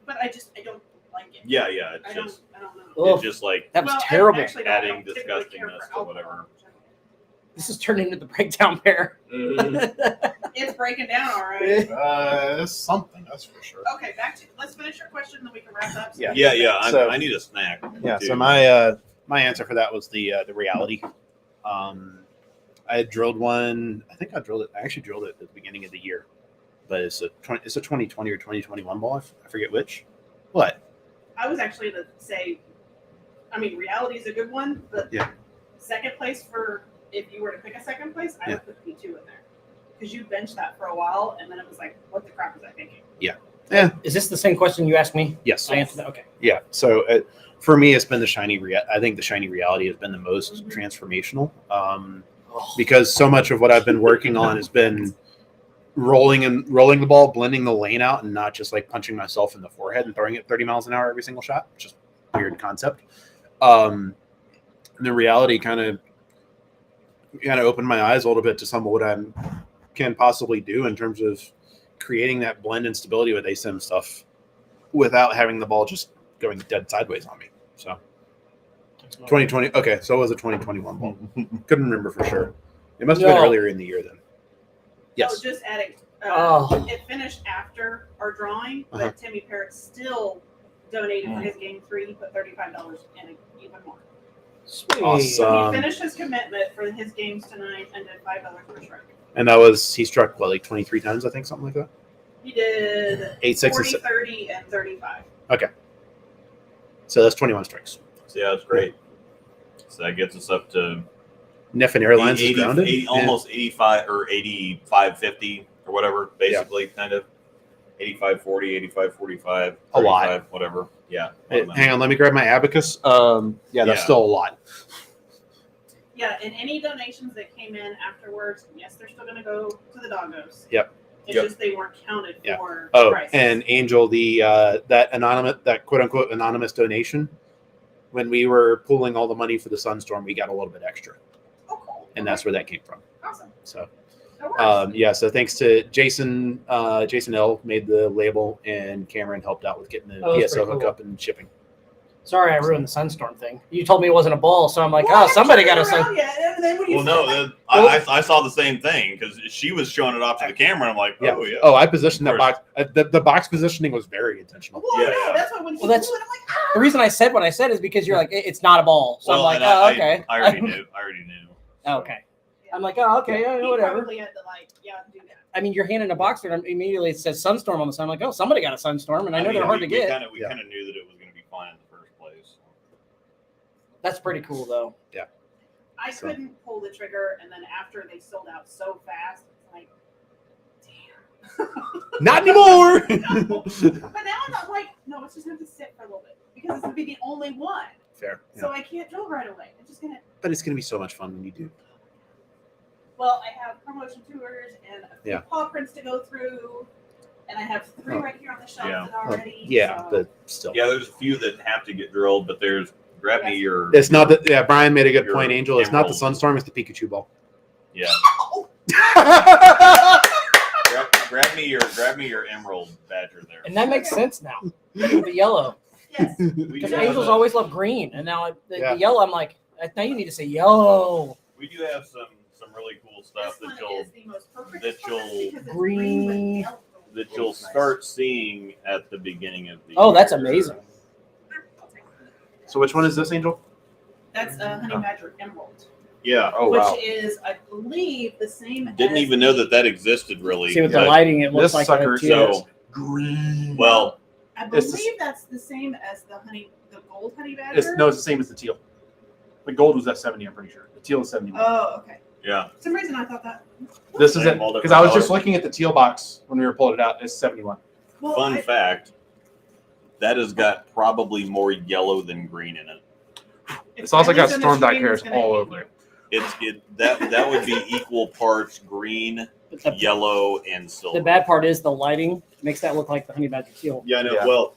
But I don't like it. Yeah. It's I just don't know. Oh, it's just like that was Well, I terrible. actually don't- adding I don't typically care disgustingness for to alcohol. whatever. This is turning into the breakdown pair. It's breaking down all right. Something, that's for sure. Okay, let's finish your question, then we can wrap up. Yeah. Yeah. So- I need a snack. Yeah. too. So my answer for that was the reality. I had drilled one. I think I actually drilled it at the beginning of the year, but it's a 2020 or 2021 ball. I forget which. What? I was actually to say, I mean, reality is a good one, but Yeah. second place for if you were to pick a second place, I Yeah. would put P2 in there because you benched that for a while, and then it was like, what the crap was I thinking? Is this the same question you asked me? Yes. I answered that. Okay. Yeah. So for me, it's been the shiny. I think the shiny reality has been the most transformational, because so much of what I've been working on has been rolling the ball, blending the lane out, and not just like punching myself in the forehead and throwing it 30 miles an hour every single shot, which is a weird concept. And the reality kind of opened my eyes a little bit to some of what I can possibly do in terms of creating that blend and stability with ASIM stuff without having the ball just going dead sideways on me. So 2020. Okay, so it was a 2021 ball. Couldn't remember for sure. It must have been No. earlier in the year then. Yes. Oh, just adding. Oh. It finished after our drawing, but Uh-huh. Timmy Parrott still donated for his game 3. He put $35 in it, even more. Sweet. Awesome. He finished his commitment for his games tonight and did $5 per strike. And he struck what, like 23 times, I think, something like that. He did 8, 6, 40, and 30, and 35. so that's 21 strikes. So yeah, that's great. So that gets us up to Neff and Airlines is 80, grounded. 80, almost 85 or 85.50 or whatever, basically, kind of 85.40, 85.45, A lot. 35, whatever. Yeah. Hey, hang on, let me grab my abacus. Yeah, that's Yeah. still a lot. Yeah, and any donations that came in afterwards, yes, they're still going to go to the doggos. Yep. It's Yep. just they weren't counted Yeah. for Oh, prices. and Angel, that quote unquote anonymous donation, when we were pooling all the money for the Sunstorm, we got a little bit extra, Oh, cool. and that's where that came from. Awesome. So, That works. yeah. So thanks to Jason, Jason L made the label, and Cameron helped out with getting the Oh, that's PSO pretty cool. hookup and shipping. Sorry, I ruined the Sunstorm thing. You told me it wasn't a ball, so I'm like, Well, I oh, haven't somebody turned got a it sun. around yet, and then when you Well, said no, that- I saw the same thing because she was showing it off to the camera. And I'm like, Yeah. oh yeah. Oh, I positioned that Of box. The box positioning was very intentional. Well, Yeah, I know. yeah. That's why when he Well, that's- pulled it, I'm like, ah. The reason I said what I said is because you're like, it's not a ball. So I'm like, and oh, okay. I already knew. I already knew. So. Okay. I'm like, oh, okay, yeah, He whatever. probably had to do that. I mean, you're handing a boxer, and immediately it says Sunstorm on the side. I'm like, oh, somebody got a Sunstorm, and I know they're hard to get. We Yeah. kind of knew that it was going to be fine in the first place. That's pretty cool, though. I So- couldn't pull the trigger, and then after they sold out so fast, it's like, damn. Not anymore. But now I'm like, no, it's just going to sit for a little bit because it's going to be the only one. Fair. Yeah. So I can't drill right away. It's just going to. But it's gonna be so much fun when you do. Well, I have promotion tours and a few Yeah. paw prints to go through, and I have 3 Oh. right here on the shelf Yeah. that already. Yeah, so- but still. Yeah, there's a few that have to get drilled, but there's grab me Yes. your. It's not that. Yeah, Brian made a good Your point. Angel, it's not the emerald. Sunstorm; it's the Pikachu ball. Yeah. Grab me your emerald badger there. And that makes sense now. The yellow. Yes. We Because do angels have always love green. And now Yeah. the yellow, I'm like, now you need to say yellow. we do have some really cool stuff This that one you'll is the most perfect that color you'll- because it's Green. with yellow. that you'll start seeing at the beginning of the Oh, that's year. amazing. I'll take that. So which one is this, Angel? That's a honey badger emerald, Yeah. Oh which wow! is, I believe, the same. Didn't as even know the- that existed really. See, with the but- lighting, it looks This like sucker a tear. so Green. well, I It's believe the- that's the same as the gold honey badger. It's the same as the teal. The gold was at 70, I'm pretty sure. The teal is 71. Oh, okay. yeah. For some reason, I thought that. This is it Same, all because I was different just looking at the teal box when we were pulling it out. It's 71. Well, Fun fact, that has got probably more yellow than green in it. It's also got at least in the storm dyed stream, hairs it's gonna all hit over you. it. That would be equal parts green, But the, yellow, and silver. the bad part is the lighting makes that look like the honey badger teal. Yeah, I know. Yeah. Well,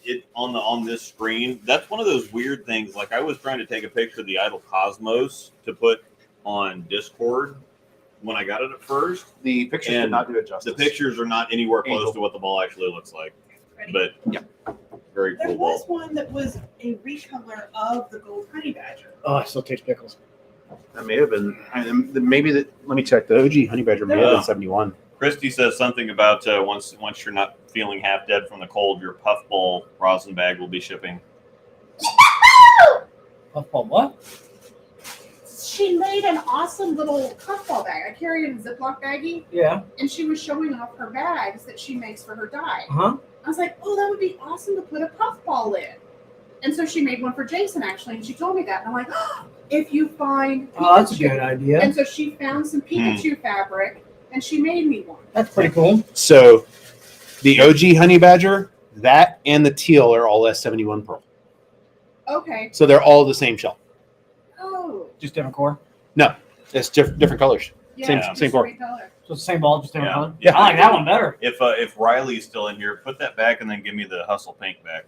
it on this screen. That's one of those weird things. Like I was trying to take a picture of the idol Cosmos to put on Discord when I got it at first. The pictures did And not do it justice. The pictures are not anywhere close Angel. to what the ball actually looks like, Ready? but very There cool was ball. one that was a recolor of the gold honey badger. Oh, I still taste pickles. That may have been. Maybe that. Let me check. The OG honey badger may have Yeah. been 71. Christy says something about once you're not feeling half dead from the cold, your puffball rosin bag will be shipping. Puffball what? She made an awesome little puffball bag. I carry it in a Ziploc baggie, Yeah. and she was showing off her bags that she makes for her dye. Uh-huh. I was like, oh, that would be awesome to put a puffball in. And so she made one for Jason, actually, and she told me that. And I'm like, oh, if you find Oh, that's a Pikachu. good idea. And so she found some Pikachu fabric, and she made me one. That's pretty cool. So, the OG honey badger, that and the teal are all S71 pearl. Okay. So they're all the same shell. Oh, Just different core. It's different colors. yeah. Same- just same color. great color. So it's the same ball, just different Yeah. color. Yeah. I like that one better. If Riley's still in here, put that back and then give me the hustle pink back.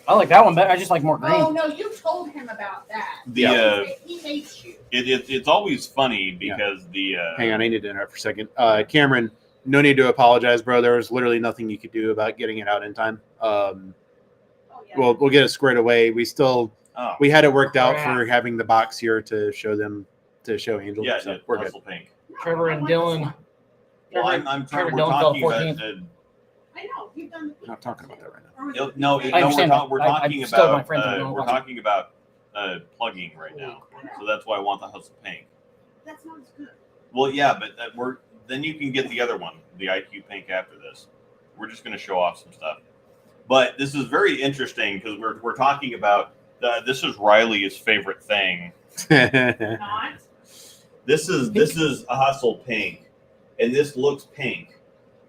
I like that one better. I just like more green. Oh, no, you told him about that. The He hates you. it's always funny because the Hang on, I need to interrupt for a second. Cameron, no need to apologize, bro. There was literally nothing you could do about getting it out in time. Oh, yeah. We'll get it squared away. We had it worked out Crap. for having the box here to show Angel. yeah, so it, we're good. hustle pink. No, Trevor I and want this Dylan. one. Well, Trevor- I'm Trevor we're Dillon talking fell about 14th. I know you've done. We're not talking about that right now. Or was no, it no, the I no, understand we're that. talking I still my about friends that don't we're watch. talking about plugging right now. So that's why I want the hustle pink. That's not as good. Well, yeah, but then you can get the other one, the IQ pink after this. We're just going to show off some stuff. But this is very interesting because we're talking about this is Riley's favorite thing. Not. This is a hustle pink, and this looks pink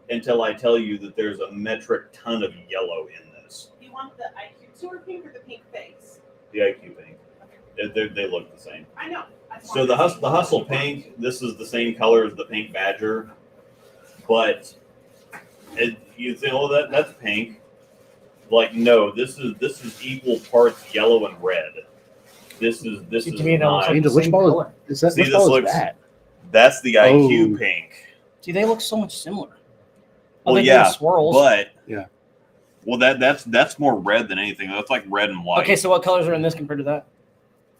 until I tell you that there's a metric ton of yellow in this. Do you want the IQ tour pink or the pink face? The IQ pink. They look the same. I know. So the hustle pink, this is the same color as the pink badger. But you say, "Oh, that's pink." Like, no, this is equal parts yellow and red. This is To me, that looks not. like the Which same ball color. is that? See, Which this ball is looks- that? That's the IQ Oh. pink. See, they look so much similar. Well, Other than yeah, the swirls. but Yeah. Well, that's more red than anything. That's like red and white. Okay, so what colors are in this compared to that?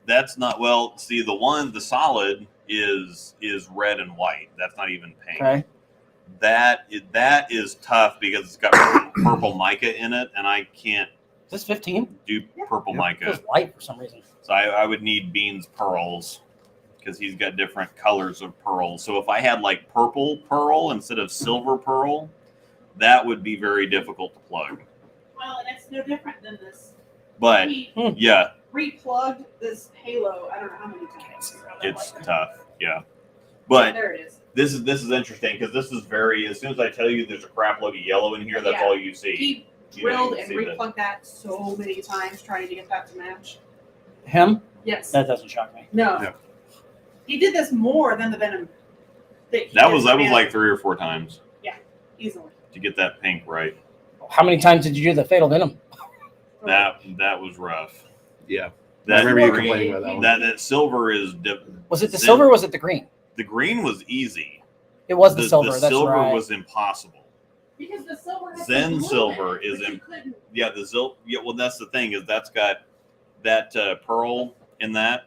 That's not well. See, the solid is red and white. That's not even pink. Okay. That is tough because it's got purple mica in it, and I can't Is this 15? do purple It mica. feels light for some reason. So I would need Beans pearls because he's got different colors of pearls. So if I had like purple pearl instead of silver pearl, that would be very difficult to plug. Well, and it's no different than this. But He yeah, replugged this Halo. I don't know how many times. it's tough. Yeah, But but there it is. this is interesting because this is very. As soon as I tell you there's a crap load of yellow in here, that's Yeah. all you see. He You don't drilled even and see that. replugged that so many times trying to get that to match. Him? Yes. That doesn't shock me. No. Yeah. He did this more than the Venom. That was like 3 or 4 times easily. to get that pink right. How many times did you do the Fatal Venom? That was rough. Yeah. I That remember you green- complaining about that one. that silver is Was it the silver or was it the green? The green was easy. It was the silver. The That's silver right. was impossible. Because the silver has Zen some glue silver in it, is but you in- couldn't- Yeah, yeah, well, that's the thing is that's got that pearl in that.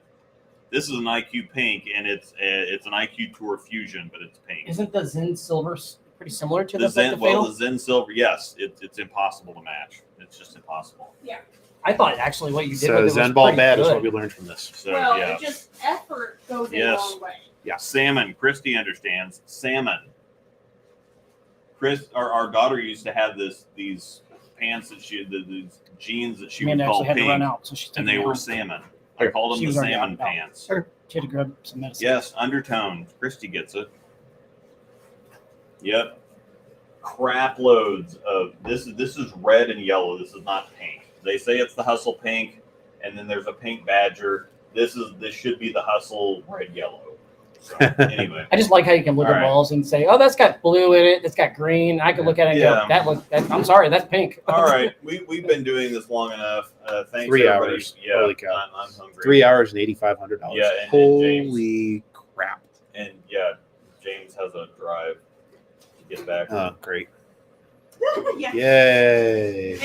This is an IQ pink, and it's an IQ Tour Fusion, but it's pink. Isn't the Zen silver pretty similar to The the Zen, Fatal? the Zen silver, yes, it's impossible to match. It's just impossible. I thought actually what you did So with it was Zen ball pretty bad is good. what we learned from this. So well, yeah, it just effort goes Yes. a long way. Yeah. salmon. Christy understands salmon. Our daughter used to have these pants that these jeans that she would Amanda call actually had to run pink, out, so she's and taking they me were home. salmon. I called them She the was already salmon out. pants. She had to grab some medicine. Yes, undertone. Christy gets it. Yep. Crap loads of this is red and yellow. This is not pink. They say it's the hustle pink, and then there's a pink badger. This should be the hustle red yellow. So anyway. I just like how you can look All at right. balls and say, "Oh, that's got blue in it. That's got green." I can look at it and Yeah. go, I'm sorry, that's pink." All right. We've been doing this long enough. Thanks 3 everybody. hours. Yeah, Holy cow. I'm hungry. 3 hours and $8,500. Yeah, and Holy crap. And yeah, James has a drive to get back. Oh, great. Yeah. Yay.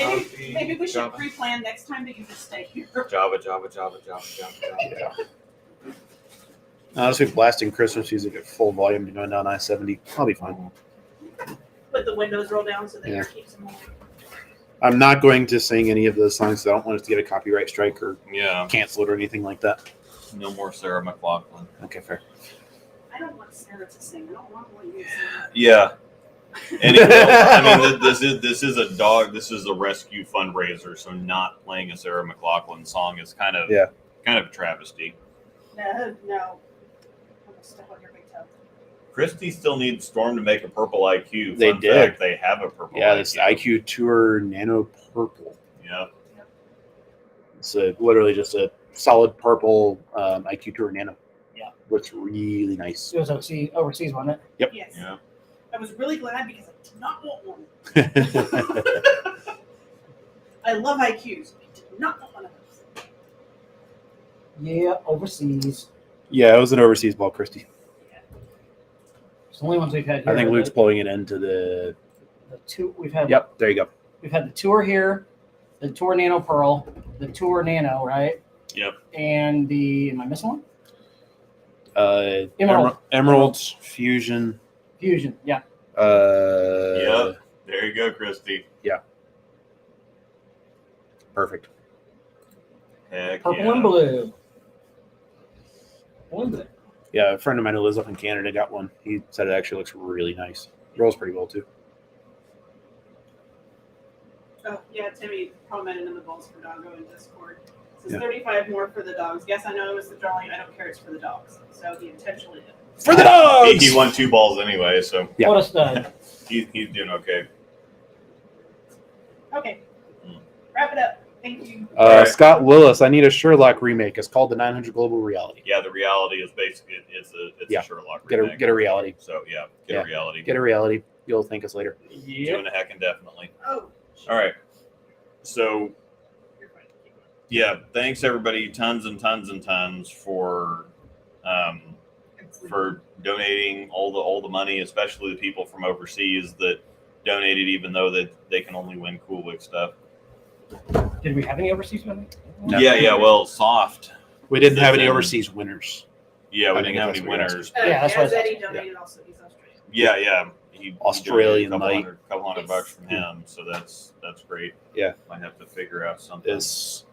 Maybe we should Java. pre-plan next time that you just stay here. Java. Yeah. Honestly, blasting Christmas music at full volume going down I-70. I'll be fine. Put the windows roll down so that Yeah. air keeps them warm. I'm not going to sing any of those songs. I don't want us to get a copyright strike or Yeah. cancel it or anything like that. No more Sarah McLaughlin. Okay, fair. I don't want Sarah to sing. I don't want you to sing. Yeah. Anyway, I mean, this is a dog. This is a rescue fundraiser, so not playing a Sarah McLaughlin song is kind of a travesty. No. I'm gonna step on your big toe. Christy still needs Storm to make a purple IQ. They Fun did. fact, they have a purple Yeah, IQ. this IQ Tour Nano Purple. Yeah. It's literally just a solid purple IQ Tour Nano. Yeah. Looks really nice. It was overseas, wasn't it? Yes. Yeah. I was really glad because I did not want one. I love IQs. I did not want one of those. Yeah, overseas. Yeah, it was an overseas ball, Christy. It's the only ones we've had here. I think are Luke's the pulling it into the. two we've had. Yep, there you go. We've had the Tour here, the Tour Nano Pearl, the Tour Nano, right? Yep. And am I missing one? Emerald. Emeralds, Fusion. Fusion, yeah. Yep. There you go, Christy. Perfect. Heck Purple yeah. and blue. Purple and blue. Yeah, a friend of mine who lives up in Canada got one. He said it actually looks really nice. Rolls pretty well too. Oh, yeah, Timmy commented in the Balls For Doggo in Discord. It says Yeah. 35 more for the dogs. Yes, I know it was the drawing. I don't care. It's for the dogs. So he intentionally did. For the dogs! He won 2 balls anyway, so Yeah. What a stud. he's doing okay. Okay. Wrap it up. Thank you. Alright. Scott Willis, I need a Sherlock remake. It's called the 900 Global Reality. Yeah, the reality is basically it's Yeah. a Sherlock Get remake. a reality. So yeah, Yeah. a reality. Get a reality. You'll thank us later. Yep. Doing a heck indefinitely. Oh. All right. So You're fine. Keep going. yeah, thanks everybody, tons and tons and tons for donating all the money, especially the people from overseas that donated, even though that they can only win Cool Wick stuff. Did we have any overseas money? No. Yeah. Well, soft. We didn't have any Then- overseas winners. Yeah, we I didn't think have that's any what you're winners. Yeah, that's what I Eddie donated also. He's Australian. Yeah. He Australian donated Knight. a couple hundred Yes. bucks from him, so that's great. Yeah. Might have to figure out something Is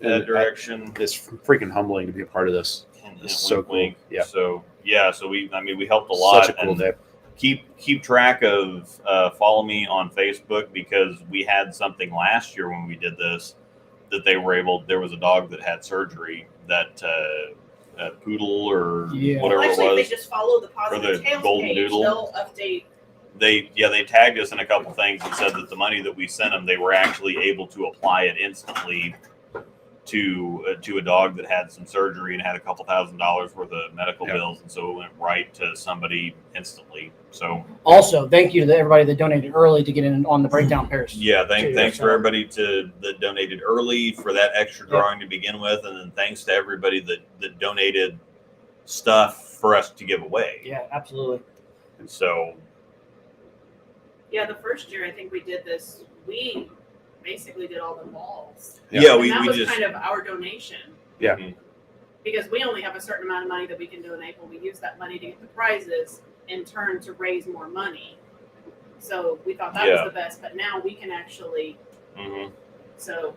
in that direction. It's freaking humbling to be a part of this. It's so Wink, cool. wink. Yeah. So we helped a lot. Such a cool and day. Keep track of follow me on Facebook, because we had something last year when we did this that there was a dog that had surgery, that poodle or Yeah. whatever Well, actually, it if was. they just follow the Or Positive the Tails Golden page, Doodle. they'll update. They tagged us in a couple things and said that the money that we sent them, they were actually able to apply it instantly to a dog that had some surgery and had a couple $1,000s worth of medical Yeah. bills, and so it went right to somebody instantly. So Also, thank you to everybody that donated early to get in on the breakdown pairs. yeah, Too, thanks so- for everybody that donated early for that extra drawing to begin with, and then thanks to everybody that donated stuff for us to give away. Yeah, absolutely. And so Yeah, the first year I think we did this. We basically did all the balls. yeah, And we that was just kind of our donation. Yeah. Mhm. Because we only have a certain amount of money that we can donate. When we use that money to get the prizes, in turn to raise more money. So we thought that Yeah. was the best, but now we can actually. Mhm. So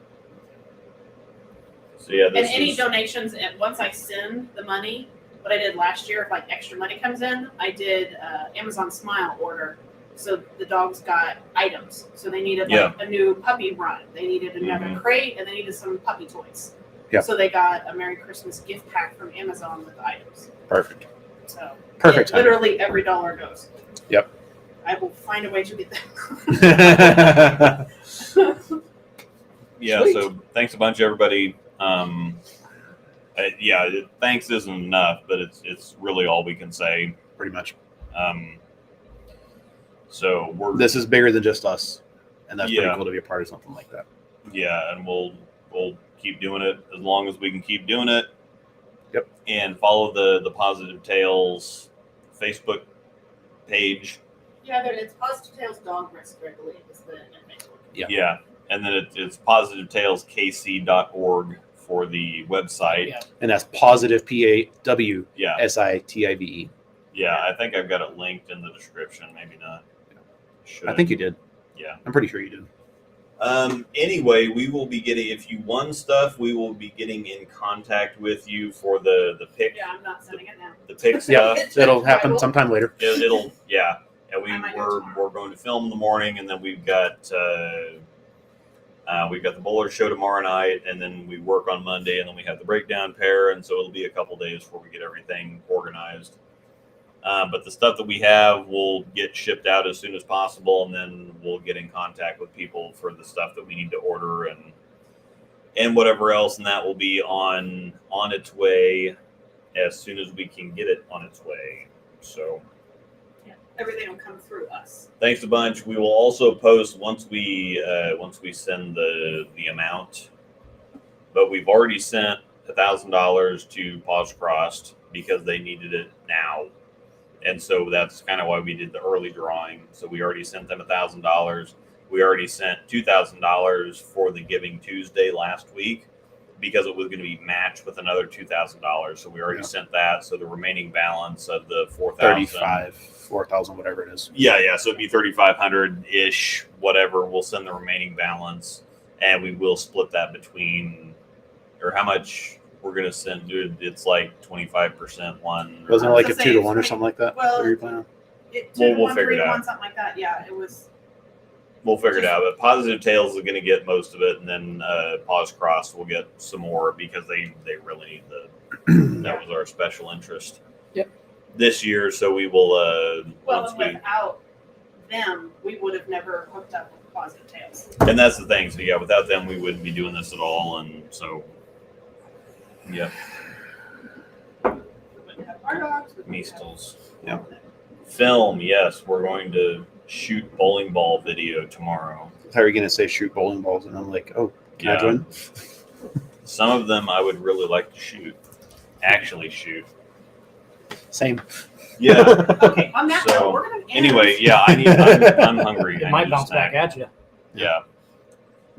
So yeah, and this any is donations, and once I send the money, what I did last year, if like extra money comes in, I did Amazon Smile order. So the dogs got items. So they needed like a new puppy run. They needed another Mhm. crate, and they needed some puppy toys. Yeah. So they got a Merry Christmas gift pack from Amazon with items. Perfect. So Perfect yeah, literally every dollar goes. Yep. I will find a way to get that. yeah. Sweet. So thanks a bunch, everybody. Thanks isn't enough, but it's really all we can say. Pretty much. So This is bigger than just us, and that's pretty Yeah. cool to be a part of something like that. and we'll keep doing it as long as we can keep doing it. Yep. And follow the Positive Tales Facebook page. Yeah, it's Positive Tails Dog Rescue, I believe, is the Facebook. Yeah. And then it's positivetaleskc.org for the website. Yeah. And that's positive PAWSITIVE. Yeah, I think I've got it linked in the description. Maybe not. Should. I think you did. Yeah. I'm pretty sure you did. Anyway, we will be getting, if you won stuff, we will be getting in contact with you for the pick, Yeah, I'm not sending it now. the pick Yeah, stuff. it'll happen sometime later. It'll yeah. And I might do we're tomorrow. going to film in the morning, and then we've got the bowler show tomorrow night, and then we work on Monday, and then we have the breakdown pair, and so it'll be a couple days before we get everything organized. But the stuff that we have will get shipped out as soon as possible, and then we'll get in contact with people for the stuff that we need to order and whatever else, and that will be on its way as soon as we can get it on its way. So Yeah, everything will come through us. thanks a bunch. We will also post once we send the amount, but we've already sent $1,000 to Paws Crossed because they needed it now. And so that's kind of why we did the early drawing. So we already sent them $1,000. We already sent $2,000 for the Giving Tuesday last week because it was going to be matched with another $2,000. So we already sent that. So the remaining balance of the 35, 4,000, whatever it is. Yeah. So it'd be 3,500-ish, whatever. We'll send the remaining balance, and we will split that between, or how much we're going to send. Dude, it's like 25% one. Wasn't it I was like a gonna 2 say, to it's 1 or pretty- something like that? well, What are you planning on? We'll figure it out. Something like that. Yeah, it was. We'll figure it out. But Positive Tails is going to get most of it, and then Paws Cross will get some more because they really need that was our special interest. Yep. This year, so we will Well, once and we, without them, we would have never hooked up with Positive Tails. and that's the thing. So yeah, without them, we wouldn't be doing this at all, and so yeah. We wouldn't have our dogs. We wouldn't have- Meastles. Yeah. Film, yes, we're going to shoot bowling ball video tomorrow. How are you going to say shoot bowling balls? And I'm like, oh, can I join? Some of them I would really like to shoot. Actually shoot. Same. Yeah. Okay, on that So, note, we're gonna end. Anyway, yeah, I'm hungry. It I might need a bounce back snack. at you. Yeah.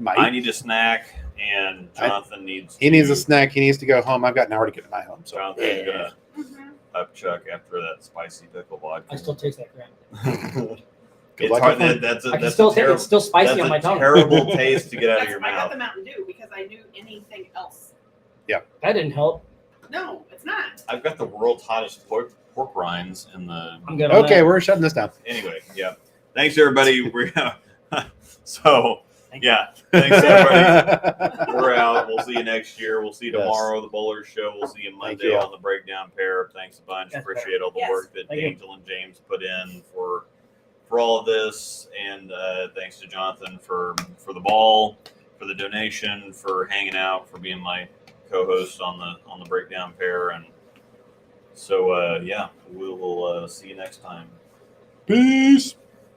I need a snack, and Jonathan needs. He needs a snack. He needs to go home. I've got an hour to get to my home. So Jonathan's gonna Mhm. upchuck after that spicy pickle vodka. I still taste that crap. Good It's luck hard. with That's a I can that's still a taste terrible. it's still spicy That's on my a tongue. terrible taste to get out of your I got mouth. the Mountain Dew because I knew anything else. That didn't help. No, it's not. I've got the world's hottest pork rinds in the. I'm good. on Okay, that. we're shutting this down. Anyway, yeah. Thanks everybody. We're so Thank you. yeah. Thanks everybody. We're out. We'll see you next year. We'll see you tomorrow. The Bowlers Show. We'll see you Monday you all. on the Breakdown Pair. Thanks a bunch. Yes, Appreciate all the Yes. work that Thank you. Angel and James put in for all of this, and thanks to Jonathan for the ball, for the donation, for hanging out, for being my co-host on the Breakdown Pair, and so yeah, we will see you next time. Peace.